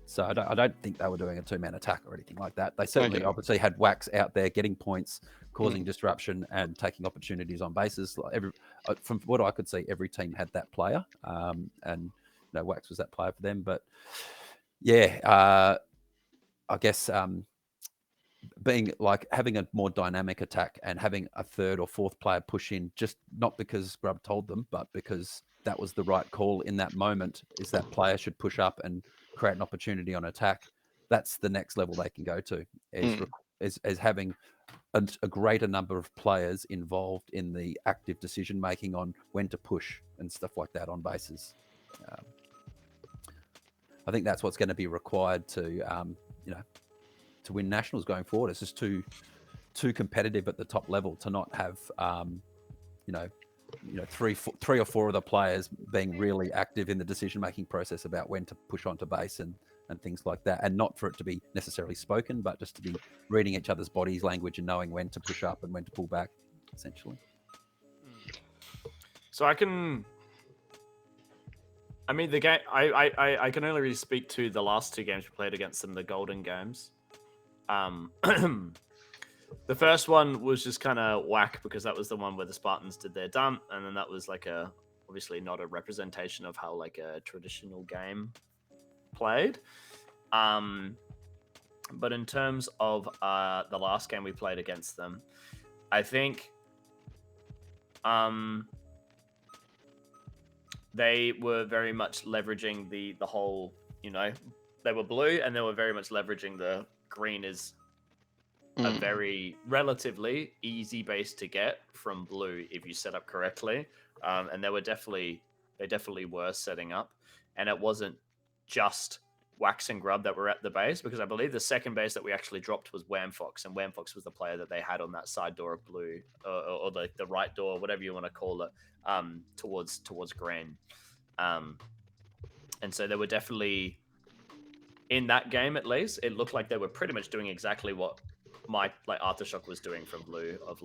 Speaker 3: So I don't think they were doing a 2-man attack or anything like that. They certainly obviously had Wax out there getting points, causing disruption and taking opportunities on bases. From what I could see, every team had that player. And Wax was that player for them. But yeah, I guess being like having a more dynamic attack and having a third or fourth player push in, just not because Grub told them, but because that was the right call in that moment, is that player should push up and create an opportunity on attack. That's the next level they can go to, is having a greater number of players involved in the active decision making on when to push and stuff like that on bases. I think that's what's going to be required to, to win nationals going forward. It's just too competitive at the top level to not have, three or four of the players being really active in the decision-making process about when to push onto base and things like that, and not for it to be necessarily spoken, but just to be reading each other's bodies language and knowing when to push up and when to pull back, essentially.
Speaker 1: So the game. I can only really speak to the last 2 games we played against them, the Golden Games. The first one was just kind of whack because that was the one where the Spartans did their dump, and then that was like obviously not a representation of how like a traditional game played. But in terms of the last game we played against them, I think they were very much leveraging the whole, they were blue and they were very much leveraging the green is a very relatively easy base to get from blue if you set up correctly. And they definitely were setting up. And it wasn't just Wax and Grub that were at the base, because I believe the second base that we actually dropped was Whamfox, and Whamfox was the player that they had on that side door of blue, or the right door, whatever you want to call it, towards green. And so they were definitely, in that game at least, it looked like they were pretty much doing exactly what Aftershock was doing from blue, of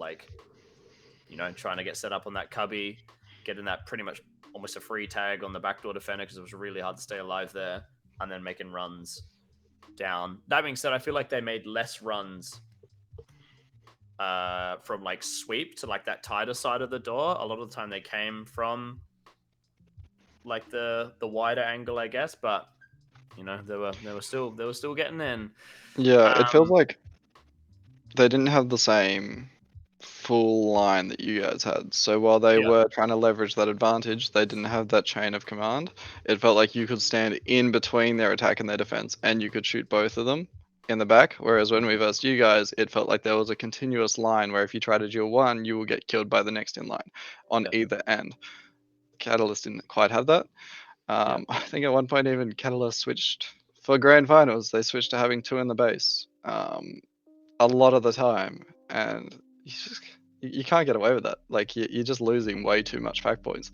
Speaker 1: trying to get set up on that cubby, getting that pretty much almost a free tag on the backdoor defender because it was really hard to stay alive there, and then making runs down. That being said, I feel like they made less runs from sweep to that tighter side of the door. A lot of the time they came from the wider angle, I guess, but they were still getting in.
Speaker 2: Yeah, it feels like they didn't have the same full line that you guys had. So while they were trying to leverage that advantage, they didn't have that chain of command. It felt like you could stand in between their attack and their defense, and you could shoot both of them in the back. Whereas when we versed you guys, it felt like there was a continuous line where if you try to duel one, you will get killed by the next in line on either end. Catalyst didn't quite have that. I think at one point even Catalyst switched for grand finals. They switched to having 2 in the base a lot of the time, and you can't get away with that. You're just losing way too much fact points,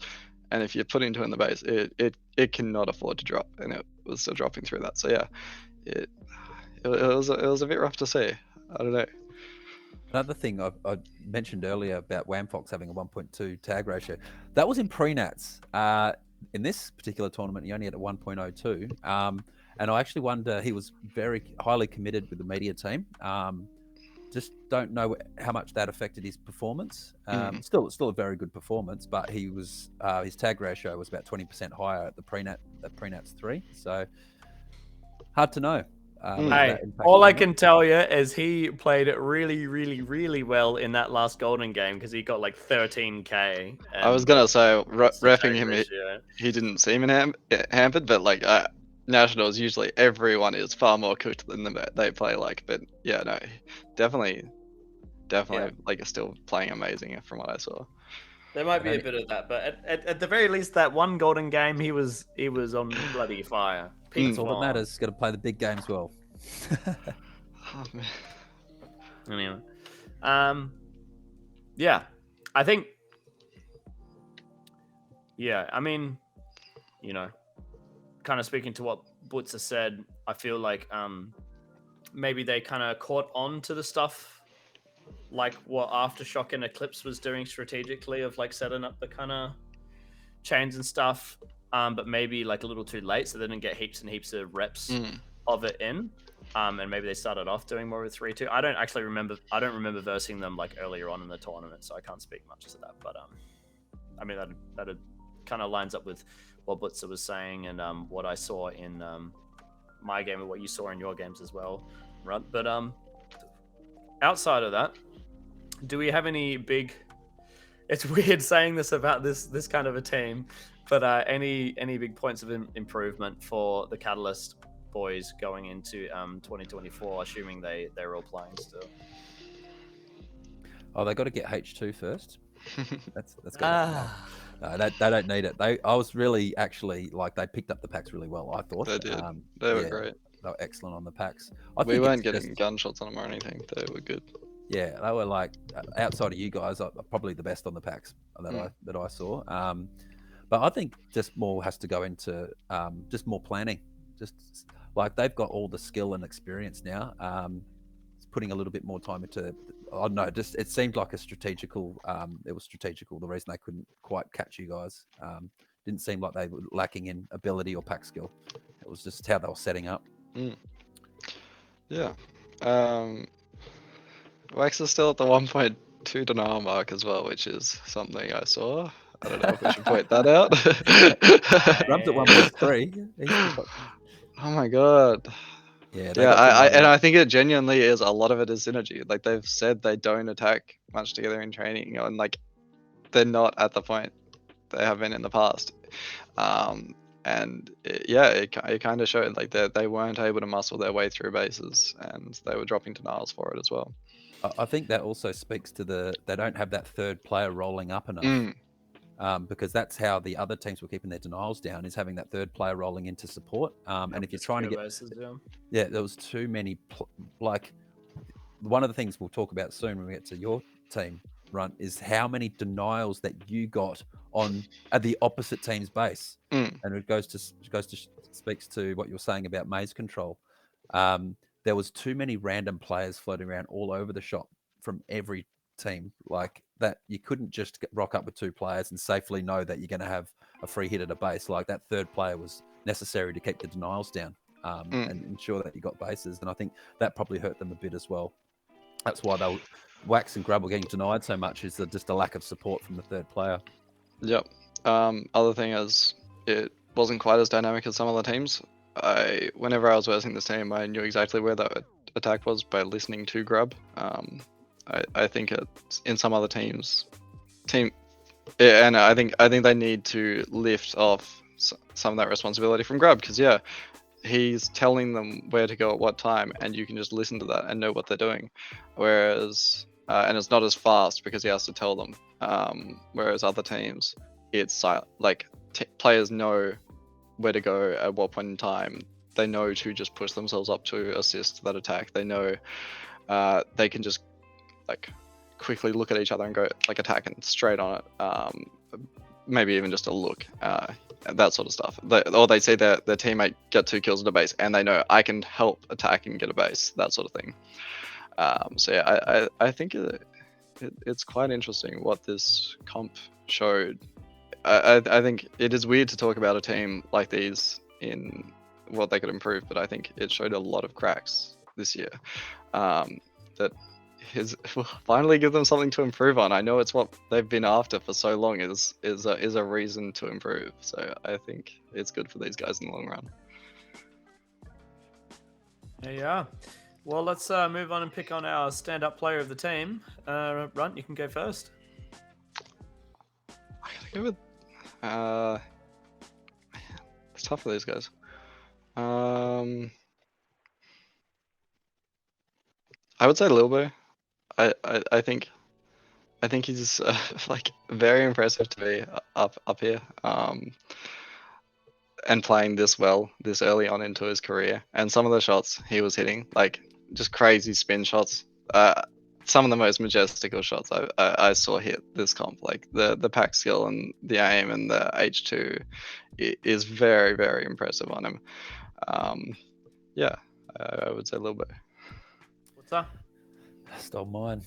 Speaker 2: and if you're putting 2 in the base, it cannot afford to drop, and it was still dropping through that. So yeah, it was a bit rough to see. I don't know.
Speaker 3: Another thing I mentioned earlier about Whamfox having a 1.2 tag ratio, that was in pre-nats. In this particular tournament, he only had a 1.02. And I actually wonder, he was very highly committed with the media team. Just don't know how much that affected his performance. Still a very good performance, but he was his tag ratio was about 20% higher at the pre-nats 3. So hard to know.
Speaker 1: Hey, all I can tell you is he played really, really, really well in that last Golden game because he got 13k.
Speaker 2: I was gonna say, reffing him, he didn't seem hampered, but Nationals, usually everyone is far more cooked than they play but yeah, no, definitely still playing amazing from what I saw.
Speaker 1: There might be a bit of that, but at the very least, that one Golden game, he was on bloody fire.
Speaker 3: That's all that matters. Got to play the big games well.
Speaker 2: Oh, man.
Speaker 1: Anyway, yeah, I think, kind of speaking to what Butzer said, I feel like maybe they kind of caught on to the stuff what Aftershock and Eclipse was doing strategically of setting up the kind of chains and stuff, but maybe a little too late, so they didn't get heaps and heaps of reps of it in, and maybe they started off doing more with 3-2. I don't remember versing them earlier on in the tournament, so I can't speak much to that, but that'd kind of lines up with what Blitzer was saying and what I saw in my game and what you saw in your games as well, right? But outside of that, do we have any big? It's weird saying this about this kind of a team, but any big points of improvement for the Catalyst boys going into 2024, assuming they're all playing still?
Speaker 3: Oh, they got to get H2 first. That's good. No, they don't need it. I was really actually like they picked up the packs really well. I thought
Speaker 2: They did. They were great.
Speaker 3: They were excellent on the packs.
Speaker 2: We weren't getting gunshots on them or anything. They were good.
Speaker 3: Yeah, they were like outside of you guys, probably the best on the packs that I saw. But I think just more has to go into just more planning. Just like they've got all the skill and experience now. Putting a little bit more time into, I don't know, just it seemed like a strategical. It was strategical. The reason they couldn't quite catch you guys didn't seem like they were lacking in ability or pack skill. It was just how they were setting up.
Speaker 2: Yeah. Wax is still at the 1.2 denial mark as well, which is something I saw. I don't know if we should point that out.
Speaker 3: Rumped at 1.3.
Speaker 2: Oh my god.
Speaker 3: Yeah,
Speaker 2: I think it genuinely is. A lot of it is synergy. Like they've said, they don't attack much together in training, and like they're not at the point they have been in the past. It kind of showed like they weren't able to muscle their way through bases, and they were dropping denials for it as well.
Speaker 3: I think that also speaks to they don't have that third player rolling up enough. Because that's how the other teams were keeping their denials down, is having that third player rolling into support. And if you're trying to get bases, there was too many. Like one of the things we'll talk about soon when we get to your team, Runt, is how many denials that you got on at the opposite team's base, and it goes to speaks to what you were saying about maze control. There was too many random players floating around all over the shop from every team, like that you couldn't just rock up with two players and safely know that you're going to have a free hit at a base. Like that third player was necessary to keep the denials down and ensure that you got bases. And I think that probably hurt them a bit as well. That's why they Wax and Grub were getting denied so much, is just a lack of support from the third player.
Speaker 2: Yep. Other thing is, it wasn't quite as dynamic as some other teams. Whenever I was versing this team, I knew exactly where that attack was by listening to Grub. I think it's in some other teams, and I think they need to lift off some of that responsibility from Grub, because he's telling them where to go at what time, and you can just listen to that and know what they're doing. Whereas, and it's not as fast because he has to tell them. Whereas other teams, it's like players know where to go at what point in time. They know to just push themselves up to assist that attack. They know they can just like quickly look at each other and go like attack and straight on it. Maybe even just a look, that sort of stuff. Or they see their teammate get 2 kills at a base and they know I can help attack and get a base, that sort of thing. I think it's quite interesting what this comp showed. I think it is weird to talk about a team like these in what they could improve, but I think it showed a lot of cracks this year. That will finally give them something to improve on. I know it's what they've been after for so long, is a reason to improve. So I think it's good for these guys in the long run.
Speaker 1: Yeah. Well, let's move on and pick on our stand-up player of the team. Runt, you can go first.
Speaker 2: I gotta go with. It's tough for these guys. I would say Lilbo. I think he's like very impressive to be up here, and playing this well this early on into his career. And some of the shots he was hitting, like just crazy spin shots. Some of the most majestical shots I saw hit this comp. Like the pack skill and the aim and the H2 is very, very impressive on him. I would say a little bit.
Speaker 1: What's up?
Speaker 3: Stole mine.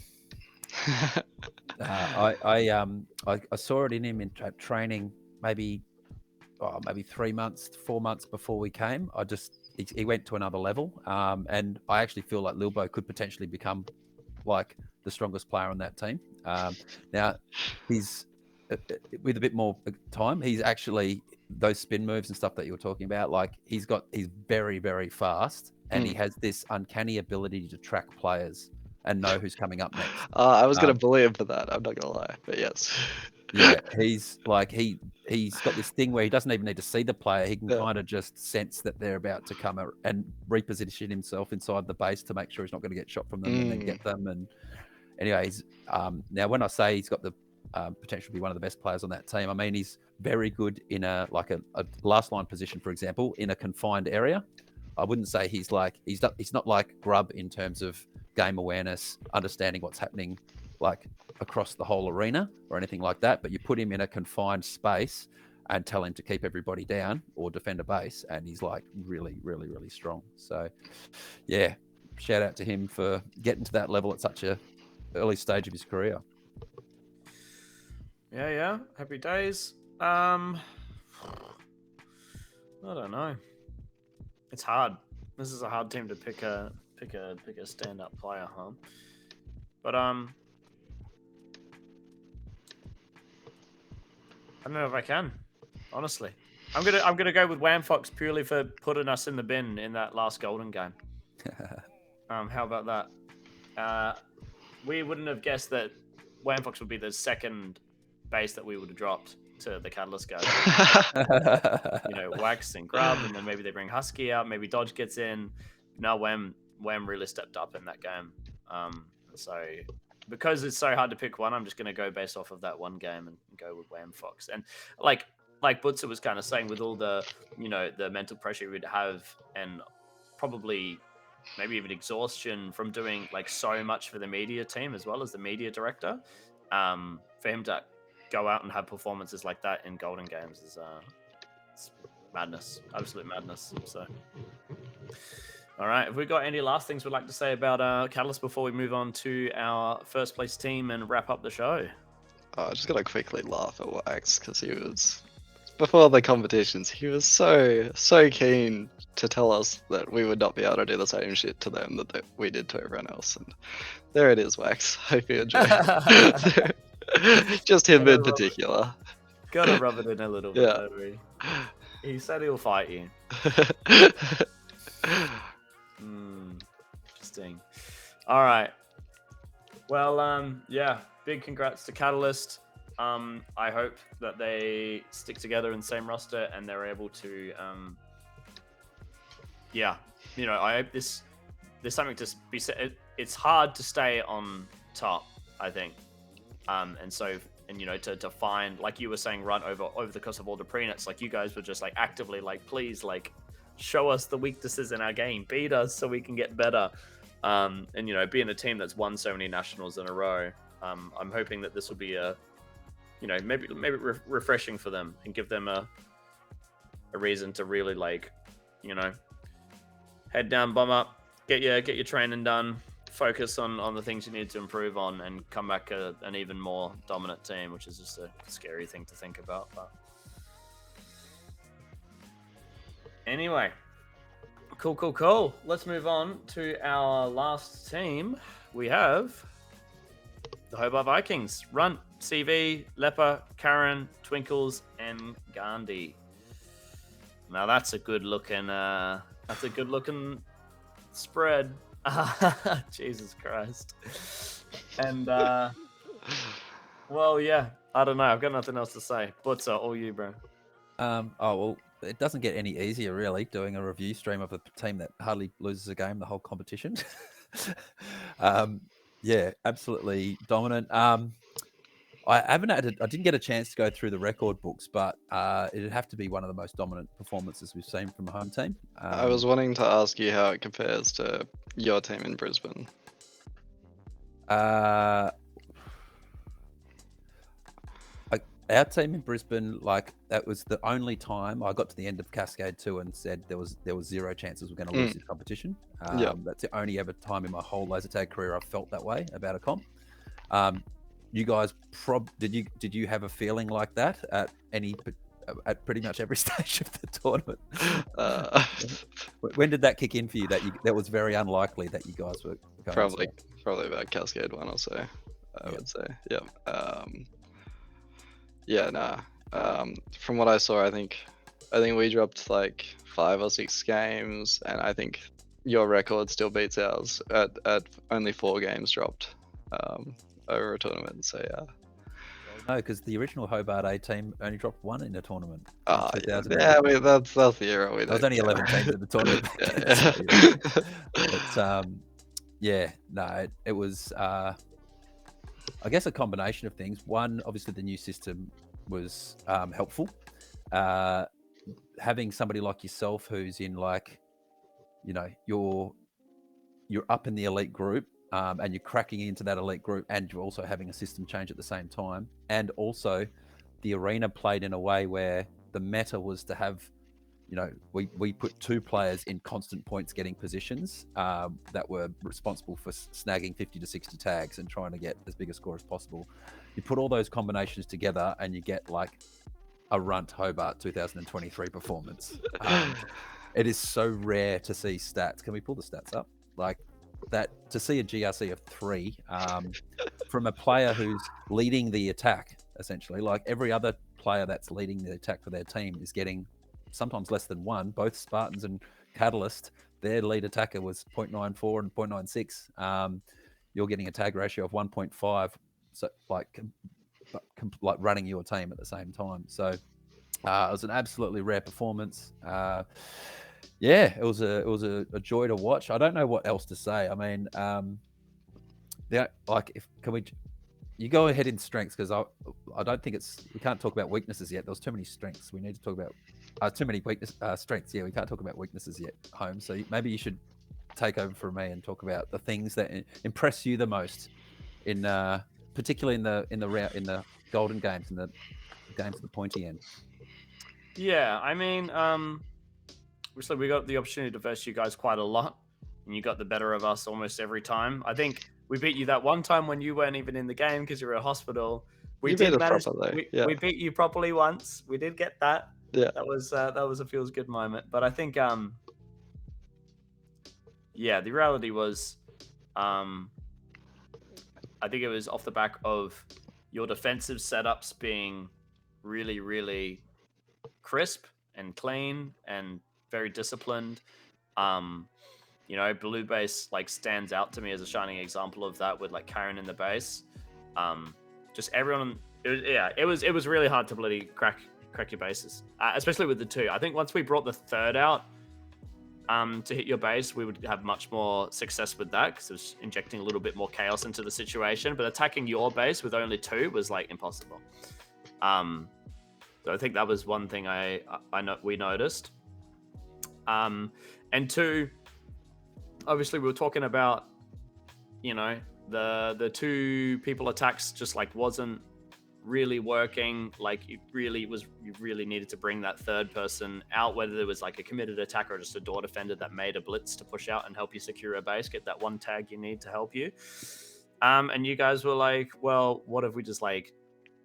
Speaker 3: I saw it in him in training maybe 3 months, 4 months before we came. He went to another level, and I actually feel like Lilbo could potentially become like the strongest player on that team. Now he's with a bit more time, he's actually those spin moves and stuff that you were talking about. Like he's very, very fast, and he has this uncanny ability to track players and know who's coming up next.
Speaker 2: I was gonna bully him for that. I'm not gonna lie, but yes.
Speaker 3: Yeah, he's like he's got this thing where he doesn't even need to see the player. He can kind of just sense that they're about to come and reposition himself inside the base to make sure he's not going to get shot from them and then get them. And anyways, now when I say he's got the potential to be one of the best players on that team, I mean he's very good in a last line position, for example, in a confined area. I wouldn't say he's not like Grub in terms of game awareness, understanding what's happening like across the whole arena or anything like that, but you put him in a confined space and tell him to keep everybody down or defend a base, and he's like really, really, really strong. So yeah, shout out to him for getting to that level at such a early stage of his career.
Speaker 1: Yeah, happy days. I don't know. It's hard. This is a hard team to pick a stand-up player, huh? But I don't know if I can. Honestly, I'm gonna go with Wham Fox purely for putting us in the bin in that last Golden game. How about that? We wouldn't have guessed that Wham Fox would be the second base that we would have dropped to the Catalyst guys. Wax and Grub, and then maybe they bring Husky out. Maybe Dodge gets in. No, Wham really stepped up in that game. So because it's so hard to pick one, I'm just going to go based off of that one game and go with Wham Fox. And like Butzer was kind of saying, with all the the mental pressure we'd have, and probably maybe even exhaustion from doing like so much for the media team as well as the media director, for him to go out and have performances like that in Golden games is it's madness, absolute madness. So, all right, have we got any last things we'd like to say about Catalyst before we move on to our first place team and wrap up the show?
Speaker 2: I just gotta quickly laugh at Wax because he was, before the competitions, he was so keen to tell us that we would not be able to do the same shit to them that we did to everyone else. And there it is, Wax. Hope you enjoy. Just him in particular.
Speaker 1: Gotta rub it in a little bit. Yeah. He said he'll fight you. Interesting. All right. Well, yeah. Big congrats to Catalyst. I hope that they stick together in the same roster and they're able to. I hope there's something to be said. It's hard to stay on top, I think. To find, like you were saying, run over the course of all the pre-nets, like you guys were just like actively like, please, like show us the weaknesses in our game, beat us so we can get better. Being a team that's won so many nationals in a row, I'm hoping that this will be maybe refreshing for them and give them a reason to really head down, bum up, get your training done. Focus on the things you need to improve on and come back an even more dominant team, which is just a scary thing to think about. But anyway, cool. Let's move on to our last team. We have the Hobart Vikings. Runt, CV, Leper, Karen, Twinkles, and Gandhi. Now that's a good looking spread. Jesus Christ. And well, yeah, I don't know, I've got nothing else to say, but all you, bro.
Speaker 3: It doesn't get any easier really doing a review stream of a team that hardly loses a game the whole competition. Yeah, absolutely dominant. I didn't get a chance to go through the record books, but it'd have to be one of the most dominant performances we've seen from a home team.
Speaker 2: I was wanting to ask you how it compares to your team in Brisbane.
Speaker 3: Our team in Brisbane, that was the only time I got to the end of Cascade 2 and said there was zero chances we're going to lose this competition. That's the only ever time in my whole ZLTAC career I've felt that way about a comp. You guys, did you have a feeling like that at pretty much every stage of the tournament? When did that kick in for you? That was very unlikely that you guys were going
Speaker 2: probably about Cascade 1 or so. I would say, yeah. Yeah, nah. From what I saw, I think we dropped like 5 or 6 games, and I think your record still beats ours at only 4 games dropped over a tournament. So yeah.
Speaker 3: Well, no, because the original Hobart A team only dropped 1 in a tournament. In
Speaker 2: Ah, yeah,
Speaker 3: 2000.
Speaker 2: that's the era we
Speaker 3: There was
Speaker 2: don't
Speaker 3: only 11 teams in the tournament back then.
Speaker 2: Yeah.
Speaker 3: So, yeah. But yeah, no, it was I guess a combination of things. One, obviously the new system was helpful. Having somebody like yourself who's in like, you know, you're up in the elite group, and you're cracking into that elite group, and you're also having a system change at the same time, and also the arena played in a way where the meta was to have, you know, we put 2 players in constant points getting positions that were responsible for snagging 50 to 60 tags and trying to get as big a score as possible. You put all those combinations together and you get like a Runt Hobart 2023 performance. It is so rare to see stats. Can we pull the stats up? Like that, to see a GRC of 3 from a player who's leading the attack, essentially. Like every other player that's leading the attack for their team is getting sometimes less than 1. Both Spartans and Catalyst, their lead attacker was 0.94 and 0.96. You're getting a tag ratio of 1.5, so like running your team at the same time. So it was an absolutely rare performance. Yeah, it was a joy to watch. I don't know what else to say. I mean, you go ahead in strengths, because I don't think we can't talk about weaknesses yet. There's too many strengths. We need to talk about too many strengths. Yeah, we can't talk about weaknesses yet, Holmes. So maybe you should take over from me and talk about the things that impress you the most in particularly in the golden games and the games at the pointy end.
Speaker 1: Yeah, I mean, obviously we got the opportunity to verse you guys quite a lot, and you got the better of us almost every time. I think we beat you that one time when you weren't even in the game because you were at hospital. We
Speaker 2: You
Speaker 1: did
Speaker 2: beat us
Speaker 1: manage.
Speaker 2: properly, yeah.
Speaker 1: We beat you properly once. We did get that.
Speaker 2: Yeah.
Speaker 1: That was a feels good moment. But I think yeah, the reality was I think it was off the back of your defensive setups being really, really crisp and clean and very disciplined. You know, blue base like stands out to me as a shining example of that, with like Karen in the base. Just everyone, it was really hard to bloody crack your bases, especially with the 2. I think once we brought the 3rd out to hit your base, we would have much more success with that, because it was injecting a little bit more chaos into the situation. But attacking your base with only 2 was like impossible. So I think that was one thing we noticed. And 2, obviously we were talking about, you know, the 2 people attacks just like wasn't really working. Like you really needed to bring that 3rd person out, whether there was like a committed attacker or just a door defender that made a blitz to push out and help you secure a base, get that 1 tag you need to help you. And you guys were like, well, what if we just like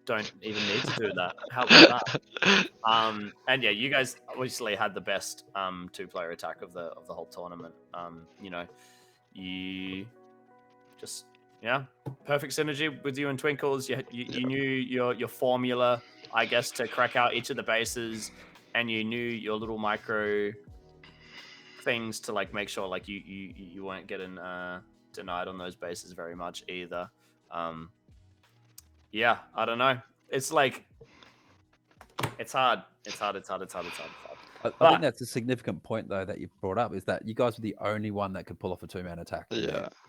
Speaker 1: don't even need to do that? How about that? And yeah, you guys obviously had the best 2-player attack of the whole tournament. You know, you just perfect synergy with you and Twinkles. You knew your formula, I guess, to crack out each of the bases, and you knew your little micro things to like make sure like you weren't getting denied on those bases very much either. Yeah, I don't know. It's like it's hard. I
Speaker 3: think that's a significant point though that you brought up, is that you guys were the only one that could pull off a 2-man attack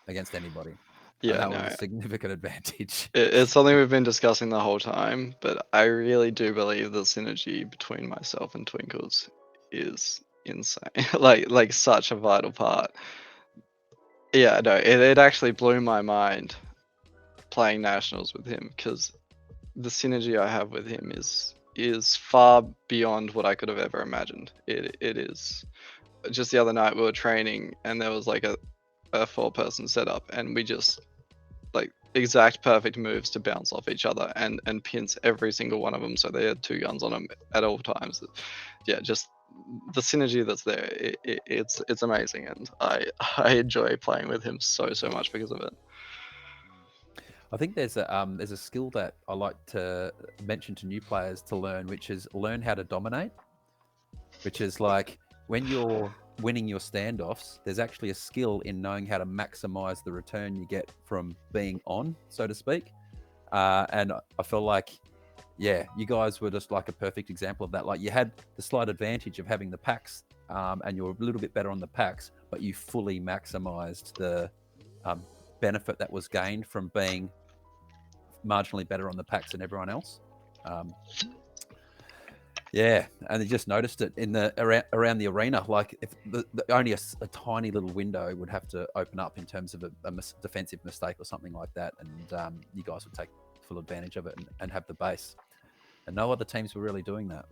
Speaker 3: against anybody.
Speaker 2: Yeah,
Speaker 3: and that was a significant advantage.
Speaker 2: It's something we've been discussing the whole time, but I really do believe the synergy between myself and Twinkles is insane. like such a vital part. Yeah, no, it actually blew my mind playing nationals with him, because the synergy I have with him is far beyond what I could have ever imagined. It is. Just the other night we were training and there was like a 4-person setup, and we just like exact perfect moves to bounce off each other and pinch every single one of them, so they had 2 guns on them at all times. Yeah, just the synergy that's there, it's amazing, and I enjoy playing with him so much because of it.
Speaker 3: I think there's a skill that I like to mention to new players to learn, which is learn how to dominate. Which is like when you're winning your standoffs, there's actually a skill in knowing how to maximize the return you get from being on, so to speak. And I feel like, yeah, you guys were just like a perfect example of that. Like you had the slight advantage of having the packs, and you're a little bit better on the packs, but you fully maximized the benefit that was gained from being marginally better on the packs than everyone else. Yeah, and they just noticed it in the around the arena. Like if only a tiny little window would have to open up in terms of a defensive mistake or something like that, and you guys would take full advantage of it and have the base. And no other teams were really doing that.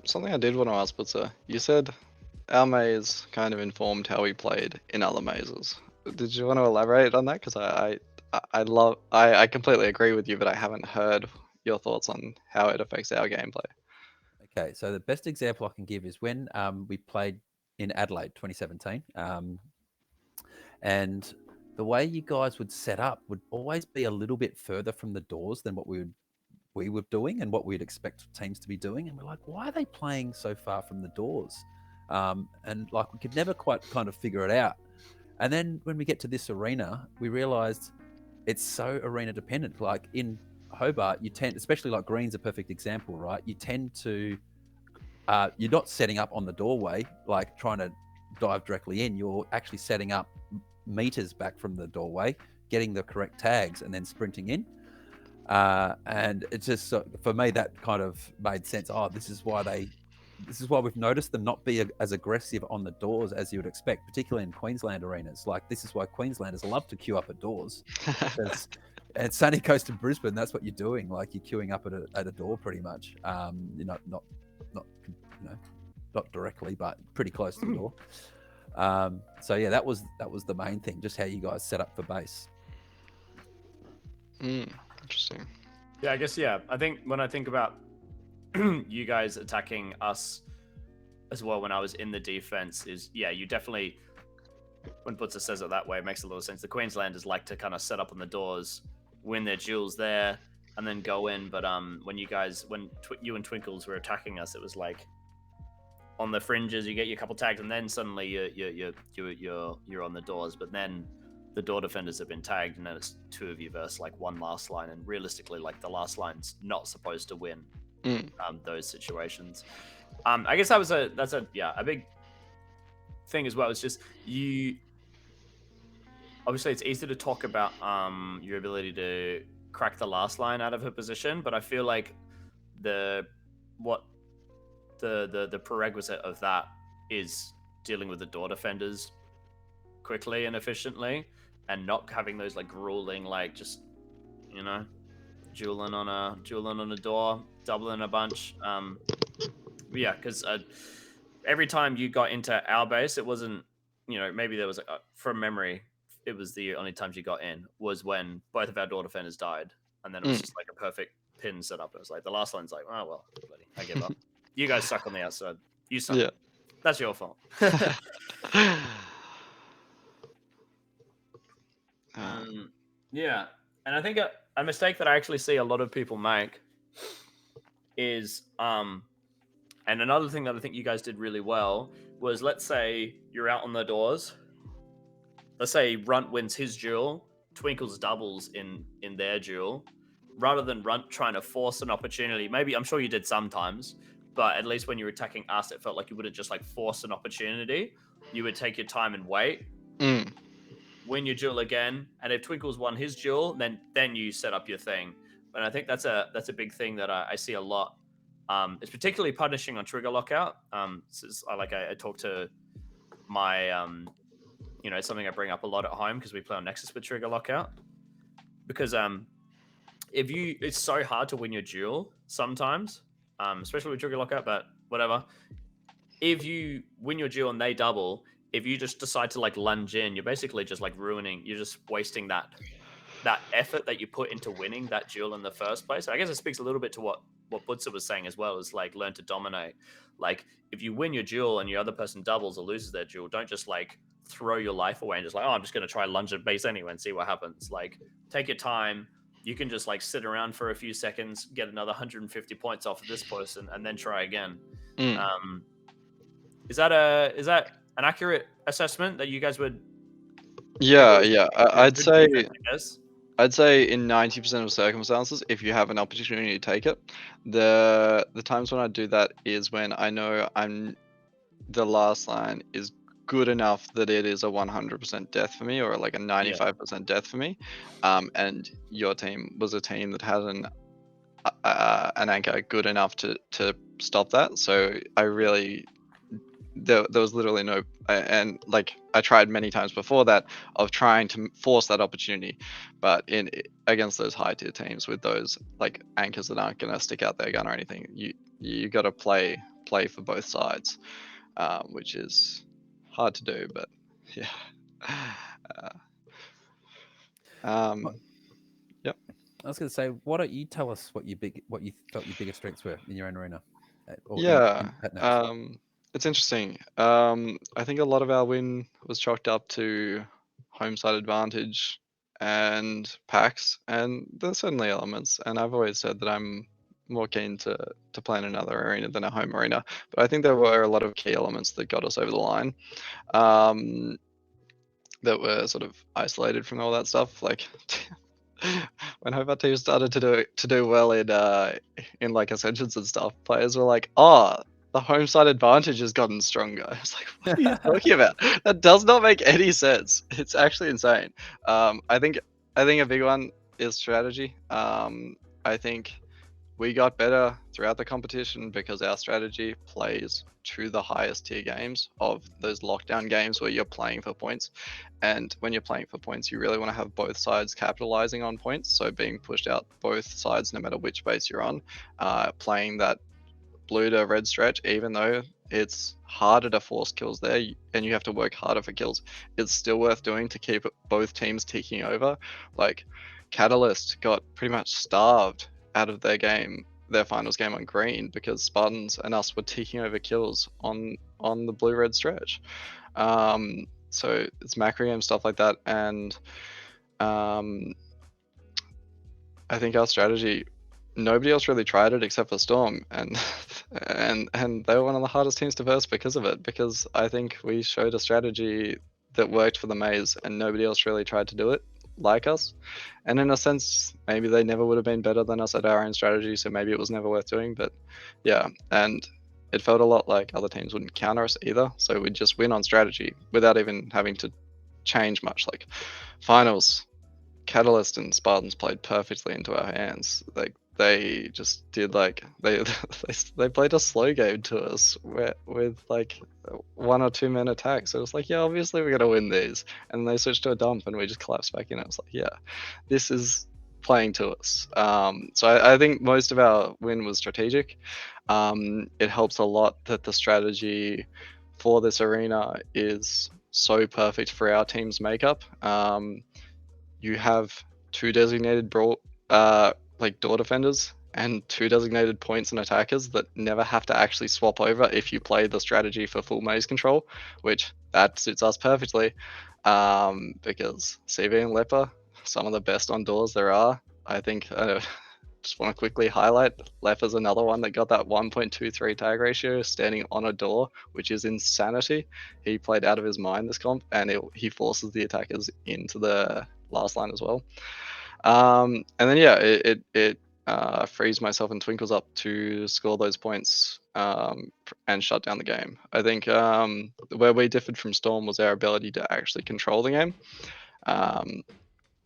Speaker 2: Something I did want to ask, Butzer. You said our maze kind of informed how we played in other mazes. Did you want to elaborate on that? Because I completely agree with you, but I haven't heard your thoughts on how it affects our gameplay.
Speaker 3: Okay, so the best example I can give is when we played in Adelaide 2017, and the way you guys would set up would always be a little bit further from the doors than what we were doing and what we'd expect teams to be doing. And we're like, why are they playing so far from the doors? And like we could never quite kind of figure it out. And then when we get to this arena, we realized it's so arena dependent. Like in Hobart, you tend, especially like green's a perfect example, right? You tend to, you're not setting up on the doorway, like trying to dive directly in. You're actually setting up meters back from the doorway, getting the correct tags, and then sprinting in. And it's just for me that kind of made sense. Oh, this is why we've noticed them not be as aggressive on the doors as you would expect, particularly in Queensland arenas. Like this is why Queenslanders love to queue up at doors. At Sunny Coast in Brisbane, that's what you're doing. Like you're queuing up at a door pretty much. You're not directly, but pretty close to the door. So yeah, that was the main thing, just how you guys set up for base.
Speaker 2: Interesting.
Speaker 1: Yeah, I guess, yeah. I think when I think about you guys attacking us as well when I was in the defense is, yeah, you definitely, when Butzer says it that way, it makes a lot of sense. The Queenslanders like to kind of set up on the doors, win their duels there, and then go in. But when you guys, you and Twinkles were attacking us, it was like on the fringes, you get your couple tags, and then suddenly you're on the doors. But then the door defenders have been tagged, and then it's two of you versus like one last line. And realistically, like the last line's not supposed to win those situations. I guess that's a big thing as well. It's just you. Obviously, it's easy to talk about your ability to crack the last line out of her position, but I feel like the prerequisite of that is dealing with the door defenders quickly and efficiently, and not having those like grueling, like just dueling on a door, doubling a bunch. Yeah, because every time you got into our base, it wasn't, maybe there was from memory, it was the only times you got in was when both of our door defenders died, and then it was just like a perfect pin set up. It was like the last line's like, oh well, buddy, I give up. You guys suck on the outside. You suck.
Speaker 2: Yeah.
Speaker 1: That's your fault. Yeah, and I think a mistake that I actually see a lot of people make is and another thing that I think you guys did really well was, let's say you're out on the doors. Let's say Runt wins his duel, Twinkles doubles in their duel. Rather than Runt trying to force an opportunity, maybe, I'm sure you did sometimes, but at least when you were attacking us, it felt like you wouldn't just like force an opportunity. You would take your time and wait, win your duel again, and if Twinkles won his duel, then you set up your thing. And I think that's a big thing that I see a lot. It's particularly punishing on trigger lockout. I talk to my something I bring up a lot at home because we play on Nexus with trigger lockout. Because it's so hard to win your duel sometimes, especially with trigger lockout, but whatever. If you win your duel and they double, if you just decide to like lunge in, you're basically just like you're just wasting that effort that you put into winning that duel in the first place. I guess it speaks a little bit to what Butzer was saying as well, is like learn to dominate. Like if you win your duel and your other person doubles or loses their duel, don't just like throw your life away and just like, oh, I'm just going to try lunge at base anyway and see what happens. Like, take your time. You can just like sit around for a few seconds, get another 150 points off of this person, and then try again. Is that an accurate assessment that you guys would?
Speaker 2: Yeah. I'd say
Speaker 1: Yes.
Speaker 2: I'd say in 90% of circumstances, if you have an opportunity to take it, the times when I do that is when I know the last line is good enough that it is a 100% death for me, or like a 95% death for me. And your team was a team that had an anchor good enough to stop that. So I really there was literally no, and like I tried many times before that of trying to force that opportunity, but against those high tier teams with those like anchors that aren't gonna stick out their gun or anything, you got to play for both sides, which is hard to do, but yeah. Yep.
Speaker 3: I was going to say, why don't you tell us what you felt your biggest strengths were in your own arena?
Speaker 2: Yeah.
Speaker 3: At Naps?
Speaker 2: It's interesting. I think a lot of our win was chalked up to home side advantage and packs, and there's certainly elements. And I've always said that I'm more keen to play in another arena than a home arena. But I think there were a lot of key elements that got us over the line. That were sort of isolated from all that stuff. Like when Hobart team started to do well in like Ascensions and stuff, players were like, "Oh, the home side advantage has gotten stronger." I was like, "What are you talking about? That does not make any sense. It's actually insane." I think a big one is strategy. I think we got better throughout the competition because our strategy plays to the highest tier games of those lockdown games where you're playing for points. And when you're playing for points, you really want to have both sides capitalizing on points. So being pushed out both sides, no matter which base you're on, playing that blue to red stretch, even though it's harder to force kills there and you have to work harder for kills, it's still worth doing to keep both teams ticking over. Like Catalyst got pretty much starved out of their finals game on green because Spartans and us were taking over kills on the blue-red stretch. So it's macro game stuff like that, and I think our strategy, nobody else really tried it except for Storm, and they were one of the hardest teams to verse because of it. Because I think we showed a strategy that worked for the maze, and nobody else really tried to do it like us. And in a sense, maybe they never would have been better than us at our own strategy, so maybe it was never worth doing. But yeah, and it felt a lot like other teams wouldn't counter us either, so we'd just win on strategy without even having to change much. Like finals, Catalyst and Spartans played perfectly into our hands. Like they just did like they played a slow game to us with like 1 or 2 men attacks. So it was like, yeah, obviously we're gonna win these. And they switched to a dump and we just collapsed back in. I was like, yeah, this is playing to us. So I think most of our win was strategic. It helps a lot that the strategy for this arena is so perfect for our team's makeup. You have 2 designated like door defenders and 2 designated points and attackers that never have to actually swap over if you play the strategy for full maze control, which that suits us perfectly. Because CV and Leper, some of the best on doors there are. I think just want to quickly highlight Leper's another one that got that 1.23 tag ratio standing on a door, which is insanity. He played out of his mind this comp, and he forces the attackers into the last line as well. And then yeah, it frees myself and Twinkles up to score those points and shut down the game. I think where we differed from Storm was our ability to actually control the game.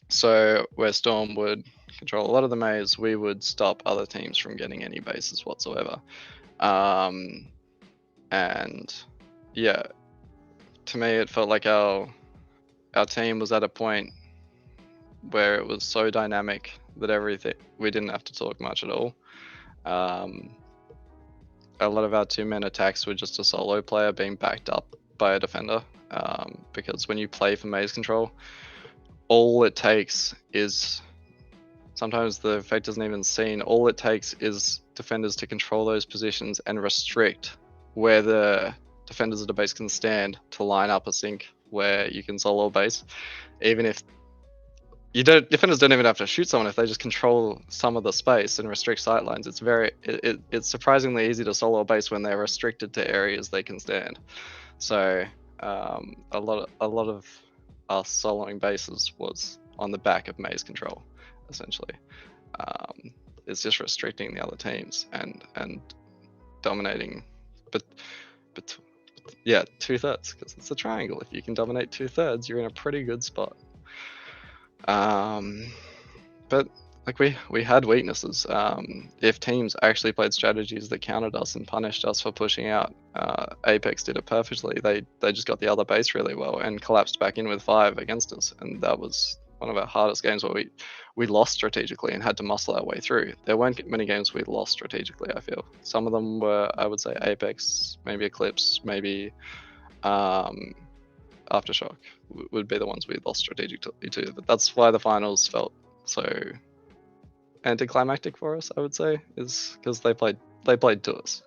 Speaker 2: So where Storm would control a lot of the maze, we would stop other teams from getting any bases whatsoever. And yeah, to me it felt like our team was at a point where it was so dynamic that we didn't have to talk much at all. A lot of our 2-man attacks were just a solo player being backed up by a defender, because when you play for maze control, all it takes is, sometimes the effect isn't even seen, all it takes is defenders to control those positions and restrict where the defenders of the base can stand to line up a sync where you can solo base, even if defenders don't even have to shoot someone if they just control some of the space and restrict sightlines. It's surprisingly easy to solo base when they're restricted to areas they can stand. So a lot of us soloing bases was on the back of maze control, essentially. It's just restricting the other teams and dominating, but yeah, 2/3, because it's a triangle. If you can dominate 2/3, you're in a pretty good spot. But like we had weaknesses. If teams actually played strategies that countered us and punished us for pushing out, Apex did it perfectly. They just got the other base really well and collapsed back in with 5 against us, and that was one of our hardest games where we lost strategically and had to muscle our way through. There weren't many games we lost strategically, I feel. Some of them were, I would say, Apex, maybe Eclipse, maybe Aftershock would be the ones we lost strategically to. But that's why the finals felt so anticlimactic for us, I would say, is because they played to us,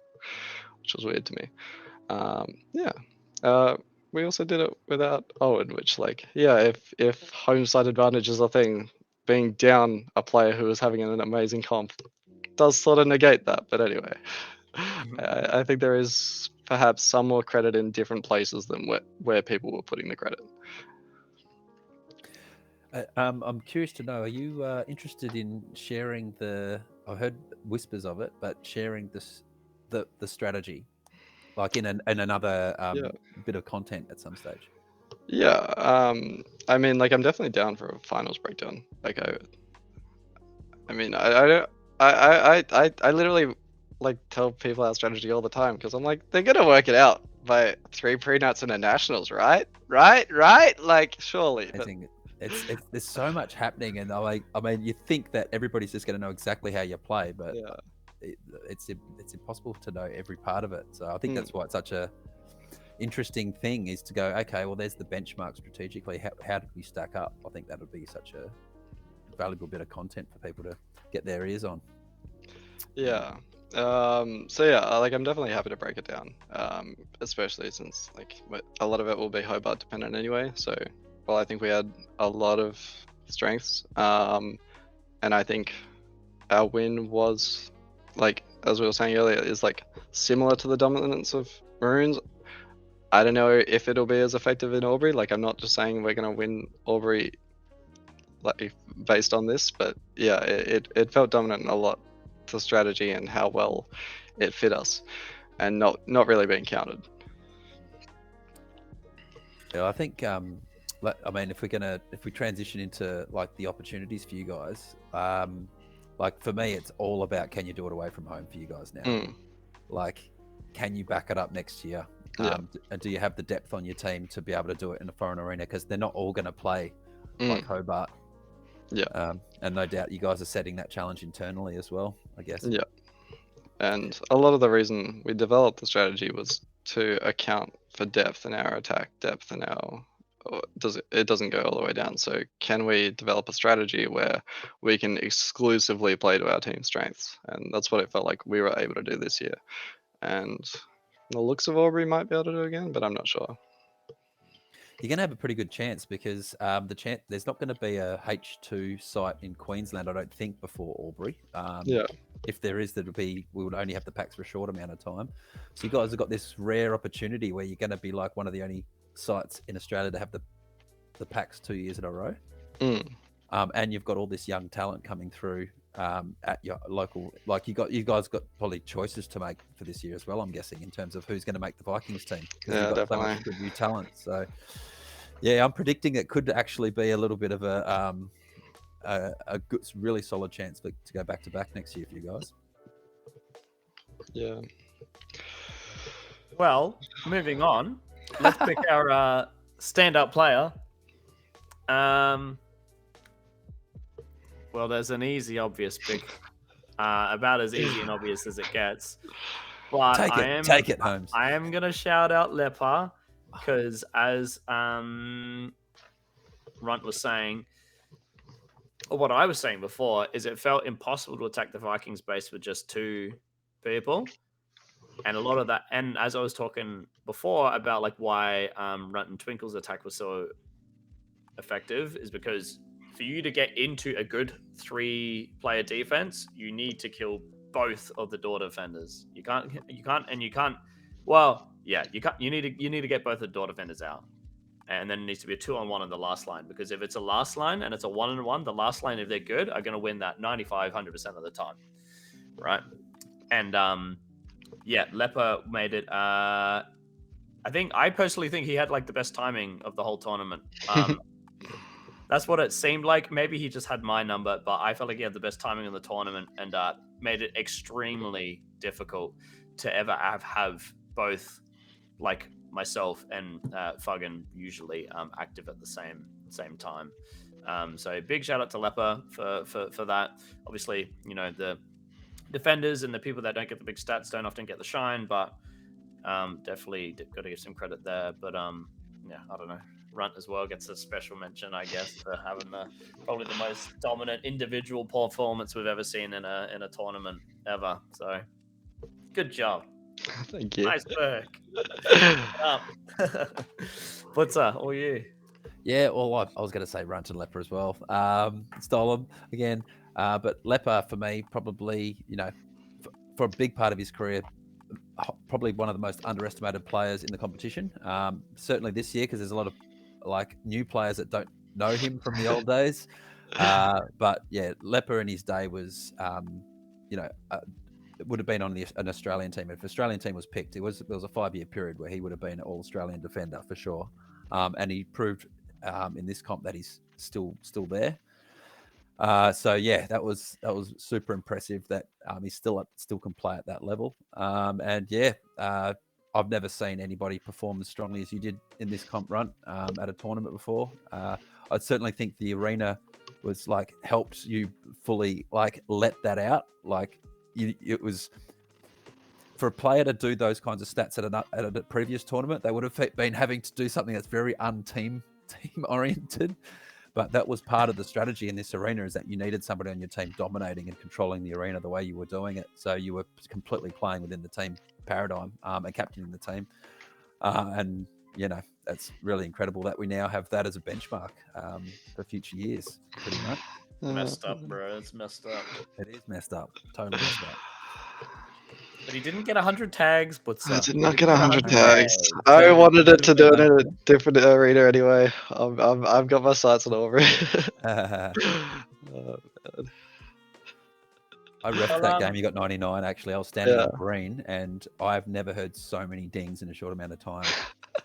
Speaker 2: which was weird to me. We also did it without Owen, which, like, yeah, if home side advantage is a thing, being down a player who is having an amazing comp does sort of negate that. But anyway, I think there is perhaps some more credit in different places than where people were putting the credit.
Speaker 3: I'm curious to know, are you interested in sharing I heard whispers of it, but sharing the strategy, like in another bit of content at some stage?
Speaker 2: Yeah, I mean, like, I'm definitely down for a finals breakdown. Like, I mean, I literally like tell people our strategy all the time, because I'm like, they're gonna work it out by 3 pre-nuts and a nationals, right? Like, surely.
Speaker 3: I
Speaker 2: But
Speaker 3: think there's so much happening, and I mean, you think that everybody's just going to know exactly how you play, but
Speaker 2: yeah,
Speaker 3: it's impossible to know every part of it. So I think that's why it's such a interesting thing, is to go, okay, well, there's the benchmark strategically. How did we stack up? I think that would be such a valuable bit of content for people to get their ears on.
Speaker 2: yeah. So yeah, like, I'm definitely happy to break it down, especially since, like, a lot of it will be Hobart dependent anyway. So, well, I think we had a lot of strengths, and I think our win was, like, as we were saying earlier, is like similar to the dominance of Maroons. I don't know if it'll be as effective in Albury. Like, I'm not just saying we're gonna win Albury, like, based on this, but yeah, it felt dominant a lot to strategy and how well it fit us, and not really being counted.
Speaker 3: Yeah, I think I mean, if we transition into, like, the opportunities for you guys, like, for me, it's all about, can you do it away from home for you guys now? Like, can you back it up next year? And do you have the depth on your team to be able to do it in a foreign arena? Because they're not all going to play like Hobart.
Speaker 2: Yeah.
Speaker 3: And no doubt you guys are setting that challenge internally as well, I guess.
Speaker 2: Yeah. And a lot of the reason we developed the strategy was to account for depth in our attack, depth in our it doesn't go all the way down. So can we develop a strategy where we can exclusively play to our team's strengths? And that's what it felt like we were able to do this year. And the looks of Aubrey might be able to do again, but I'm not sure.
Speaker 3: You're going to have a pretty good chance, because there's not going to be a H2 site in Queensland, I don't think, before Albury. If there is, we would only have the packs for a short amount of time. So you guys have got this rare opportunity where you're going to be like one of the only sites in Australia to have the packs 2 years in a row. And you've got all this young talent coming through at your local. Like, you guys got probably choices to make for this year as well, I'm guessing, in terms of who's going to make the Vikings team, because you've got
Speaker 2: definitely
Speaker 3: so much good new talent. So yeah, I'm predicting it could actually be a little bit of a good, really solid chance to go back to back next year for you guys.
Speaker 2: Yeah.
Speaker 1: Well, moving on, let's pick our stand-up player. Well, there's an easy, obvious pick, about as easy and obvious as it gets. But
Speaker 3: take it, Holmes.
Speaker 1: I am gonna shout out Lepa, because as Runt was saying, or what I was saying before, is it felt impossible to attack the Vikings base with just 2 people. And a lot of that, and as I was talking before about like why Runt and Twinkle's attack was so effective, is because for you to get into a good 3-player defense, you need to kill both of the door defenders. You can't. Well, yeah, you can't. You need to get both the door defenders out, and then it needs to be a 2-on-1 on the last line. Because if it's a last line and it's a 1-on-1, the last line, if they're good, are going to win that 95-100% of the time, right? And yeah, Leper made it. I personally think he had like the best timing of the whole tournament. That's what it seemed like. Maybe he just had my number, but I felt like he had the best timing in the tournament and made it extremely difficult to ever have both like myself and Fuggan usually active at the same time. So big shout out to Leper for that. Obviously, you know, the defenders and the people that don't get the big stats don't often get the shine, but definitely got to give some credit there. But yeah, I don't know. Runt as well gets a special mention, I guess, for having probably the most dominant individual performance we've ever seen in a tournament ever. So good job.
Speaker 2: Thank you.
Speaker 1: Nice work. What's all you?
Speaker 3: Yeah, well, I was going to say Runt and Leper as well. Stole them again. But Leper, for me, probably, you know, for a big part of his career, probably one of the most underestimated players in the competition. Certainly this year, because there's a lot of like new players that don't know him from the old days. But yeah, Leper in his day was, you know, it would have been on an Australian team. If Australian team was picked, there was a 5-year period where he would have been an all-Australian defender for sure. And he proved in this comp that he's still there. So yeah, that was super impressive that he still can play at that level. And yeah, I've never seen anybody perform as strongly as you did in this comp run at a tournament before. I certainly think the arena was like helped you fully like let that out. Like it was for a player to do those kinds of stats at a previous tournament, they would have been having to do something that's very team oriented. But that was part of the strategy in this arena, is that you needed somebody on your team dominating and controlling the arena the way you were doing it. So you were completely playing within the team paradigm and captaining the team. And, you know, that's really incredible that we now have that as a benchmark for future years, pretty much.
Speaker 1: Messed up, bro. It's messed up.
Speaker 3: It is messed up. Totally messed up.
Speaker 1: But he didn't get 100 tags. But
Speaker 2: I did not get 100 tags. I wanted it to do it in a different arena anyway. I've got my sights on over it.
Speaker 3: I refed that game. You got 99. Actually, I was standing on green, and I've never heard so many dings in a short amount of time.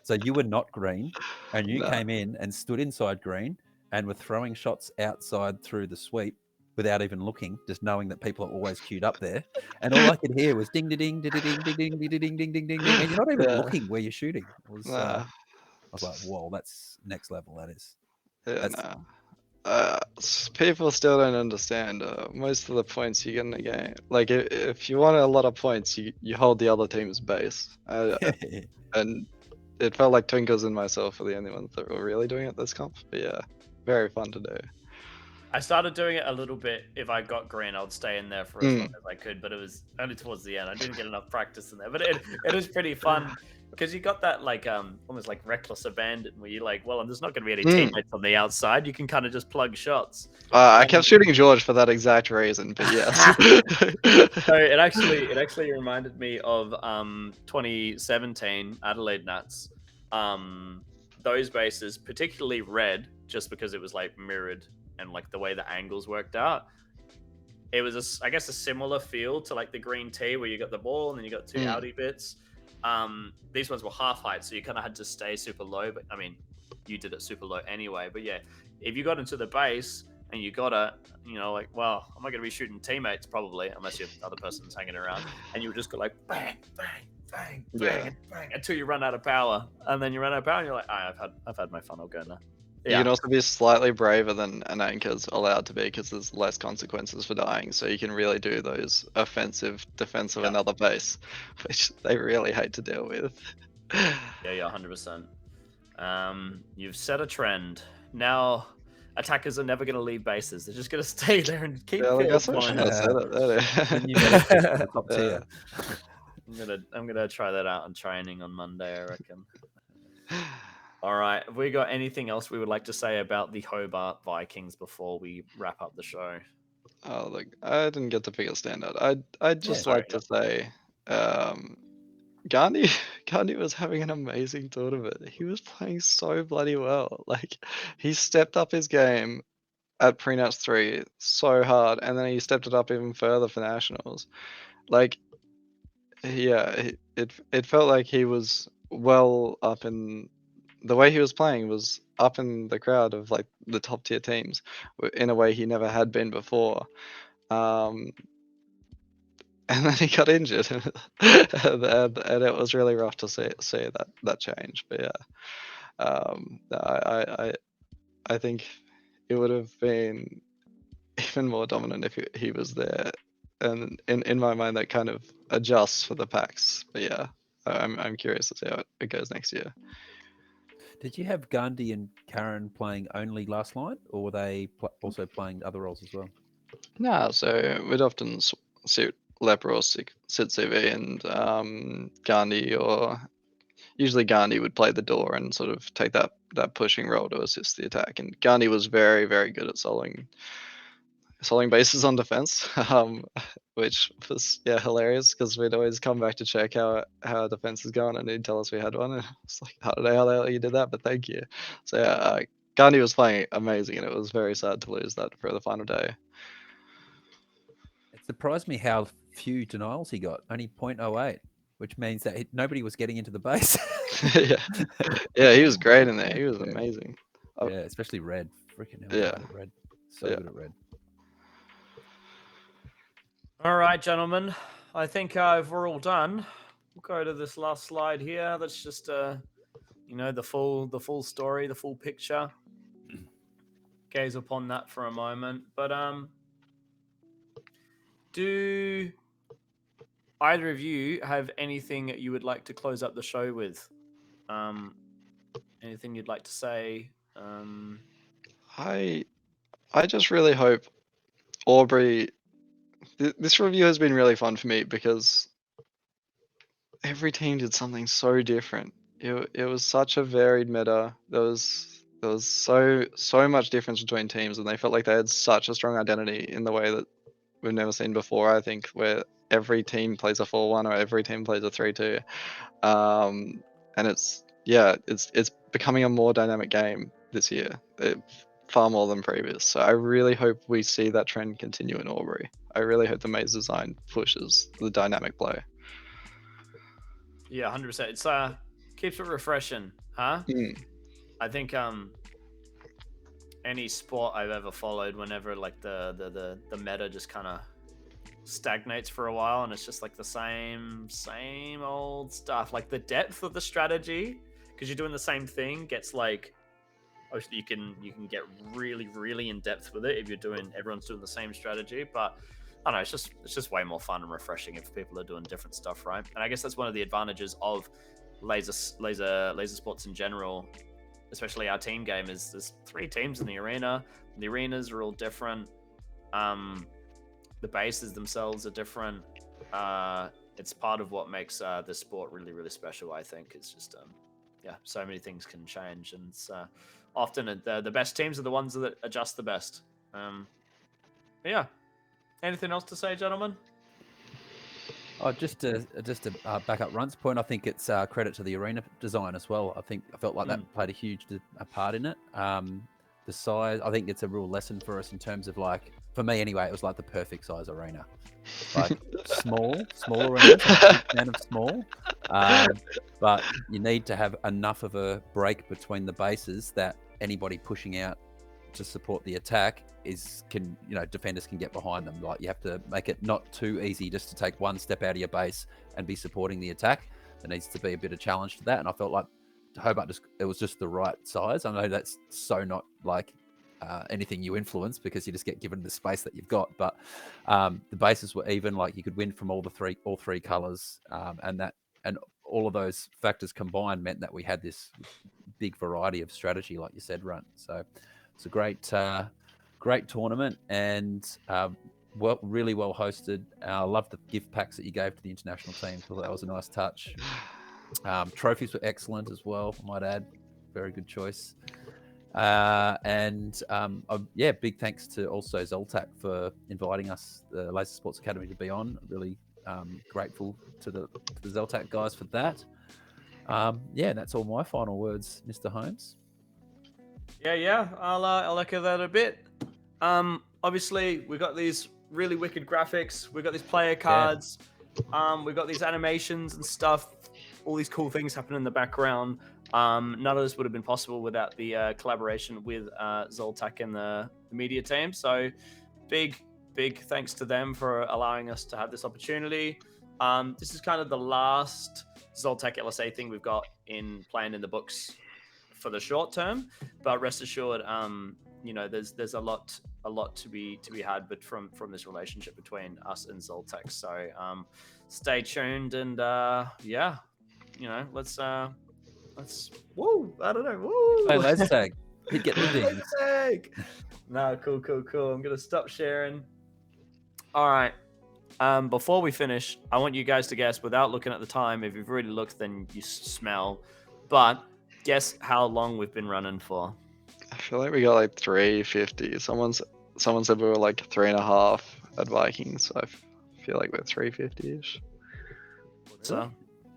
Speaker 3: So you were not green, and you came in and stood inside green, and were throwing shots outside through the sweep without even looking, just knowing that people are always queued up there. And all I could hear was ding, ding, ding, ding, ding, ding, ding, ding, ding, ding, ding, ding, and you're not even looking where you're shooting. It was, I was like, whoa, that's next level. That is.
Speaker 2: People still don't understand. Most of the points you get in the game, like if you want a lot of points, you hold the other team's base. And it felt like Twinkles and myself were the only ones that were really doing it this comp. But yeah, very fun to do.
Speaker 1: I started doing it a little bit. If I got green, I would stay in there for as long as I could, but it was only towards the end. I didn't get enough practice in there, but it was pretty fun because you got that like almost like reckless abandon where you're like, well, there's not going to be any teammates on the outside. You can kind of just plug shots.
Speaker 2: I kept shooting George for that exact reason, but yes.
Speaker 1: So it actually reminded me of 2017 Adelaide Nats. Those bases, particularly red, just because it was like mirrored. And like the way the angles worked out, it was I guess a similar feel to like the green tee where you got the ball and then you got two outie bits. These ones were half height, so you kind of had to stay super low. But I mean, you did it super low anyway. But yeah, if you got into the base and you got it, you know, like, well, I'm not going to be shooting teammates probably unless your other person's hanging around, and you would just go like bang, bang, bang, bang, bang until you run out of power, and then you run out of power, and you're like, I've had my fun. I'll go now.
Speaker 2: You can also be slightly braver than an anchor's allowed to be because there's less consequences for dying. So you can really do those offensive, defensive another base, which they really hate to deal with.
Speaker 1: Yeah, 100%. You've set a trend. Now attackers are never going to leave bases. They're just going to stay there and keep
Speaker 3: top tier.
Speaker 1: I'm gonna try that out in training on Monday, I reckon. All right. Have we got anything else we would like to say about the Hobart Vikings before we wrap up the show?
Speaker 2: Oh, look, I didn't get to pick a standout. I'd
Speaker 3: Yeah.
Speaker 2: just
Speaker 1: Sorry,
Speaker 2: like to say, um, Gandhi Gandhi was having an amazing tournament. He was playing so bloody well. Like, he stepped up his game at pre-nats 3 so hard, and then he stepped it up even further for nationals. Like, yeah, it felt like he was well up in the way he was playing was up in the crowd of like the top tier teams in a way he never had been before. Um, and then he got injured, and it was really rough to see that change. But yeah, I think it would have been even more dominant if he was there. And in my mind, that kind of adjusts for the packs. But yeah, I'm curious to see how it goes next year.
Speaker 3: Did you have Gandhi and Karen playing only last line, or were they also playing other roles as well?
Speaker 2: Nah, so we'd often suit Leper or Sid CV and Gandhi, or usually Gandhi would play the door and sort of take that pushing role to assist the attack. And Gandhi was very, very good at soloing bases on defense, which was hilarious because we'd always come back to check how our defense is going, and he'd tell us we had one. And it's like, I don't know how the hell you did that, but thank you. So yeah, Gandhi was playing amazing, and it was very sad to lose that for the final day.
Speaker 3: It surprised me how few denials he got, only 0.08, which means that nobody was getting into the base.
Speaker 2: yeah, he was great in there. He was amazing.
Speaker 3: Yeah, especially Red. Freaking hell,
Speaker 2: Yeah.
Speaker 3: good at Red. So good at Red.
Speaker 1: All right, gentlemen. I think if we're all done, we'll go to this last slide here. That's just the full story, the full picture. Gaze upon that for a moment. But do either of you have anything you would like to close up the show with? Anything you'd like to say?
Speaker 2: I just really hope Aubrey. This review has been really fun for me because every team did something so different. It was such a varied meta. There was so much difference between teams, and they felt like they had such a strong identity in the way that we've never seen before. I think where every team plays a 4-1 or every team plays a 3-2, and it's becoming a more dynamic game this year, far more than previous. So I really hope we see that trend continue in Aubrey. I really hope the maze design pushes the dynamic play.
Speaker 1: Yeah, 100%. It's keeps it refreshing, huh? I think any sport I've ever followed, whenever like the meta just kind of stagnates for a while and it's just like the same old stuff, like the depth of the strategy, because you're doing the same thing, gets like, obviously you can get really in depth with it if everyone's doing the same strategy, but I don't know, it's just way more fun and refreshing if people are doing different stuff, right? And I guess that's one of the advantages of laser sports in general, especially our team game, is there's 3 teams in the arena. The arenas are all different. The bases themselves are different. It's part of what makes this sport really special, I think. It's just so many things can change, and it's often the best teams are the ones that adjust the best. Yeah. Anything else to say, gentlemen?
Speaker 3: Oh, just to back up Runt's point, I think it's credit to the arena design as well. I felt like that played a huge part in it. The size, I think it's a real lesson for us in terms of, like, for me anyway, it was like the perfect size arena. Like small arenas. I'm a big fan of small, but you need to have enough of a break between the bases that anybody pushing out to support the attack defenders can get behind them. Like, you have to make it not too easy just to take one step out of your base and be supporting the attack. There needs to be a bit of challenge to that, and I felt like Hobart it was just the right size. I know that's so not like anything you influence because you just get given the space that you've got, but the bases were even. Like, you could win from all three colors, and all of those factors combined meant that we had this big variety of strategy, like you said, Runt. So it's a great tournament, and really well hosted. I love the gift packs that you gave to the international team. Thought that was a nice touch. Trophies were excellent as well, I might add. Very good choice. Big thanks to also ZLTAC for inviting us, the Laser Sports Academy, to be on. Really grateful to the ZLTAC guys for that. That's all my final words, Mr. Holmes.
Speaker 1: Yeah. I'll echo that a bit. Obviously, we got these really wicked graphics. We got these player cards. We got these animations and stuff. All these cool things happen in the background. None of this would have been possible without the collaboration with ZLTAC and the media team. So, big thanks to them for allowing us to have this opportunity. This is kind of the last ZLTAC LSA thing we've got planned in the books for the short term, but rest assured, there's a lot to be had, but from this relationship between us and ZLTAC. So stay tuned, and let's woo, I don't know, woo.
Speaker 3: Hey, laser tag. Get the dings.
Speaker 1: Tag. No, cool. I'm gonna stop sharing. All right. Before we finish, I want you guys to guess, without looking at the time. If you've already looked, then you smell. But guess how long we've been running for.
Speaker 2: I feel like we got like 350. Someone said we were like 3.5 at Vikings. So I feel like we're 350-ish.
Speaker 1: So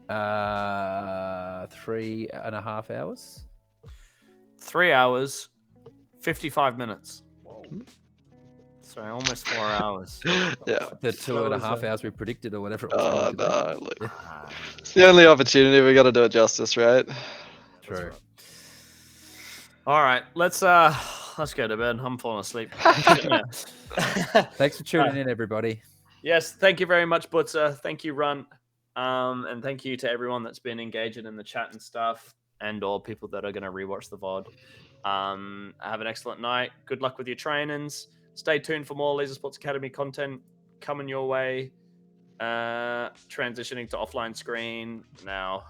Speaker 3: 3.5 hours.
Speaker 1: 3 hours, 55 minutes. So almost 4 hours.
Speaker 2: Yeah.
Speaker 3: The 2.5 hours we predicted, or whatever it was.
Speaker 2: No, look. It's the only opportunity. We got to do it justice, right?
Speaker 3: True.
Speaker 1: All right, let's go to bed. I'm falling asleep.
Speaker 3: Thanks for tuning in, everybody.
Speaker 1: Yes, thank you very much, Butzer. Thank you, Runt. And thank you to everyone that's been engaging in the chat and stuff, and all people that are going to rewatch the VOD. Have an excellent night. Good luck with your trainings. Stay tuned for more Laser Sports Academy content coming your way. Transitioning to offline screen now.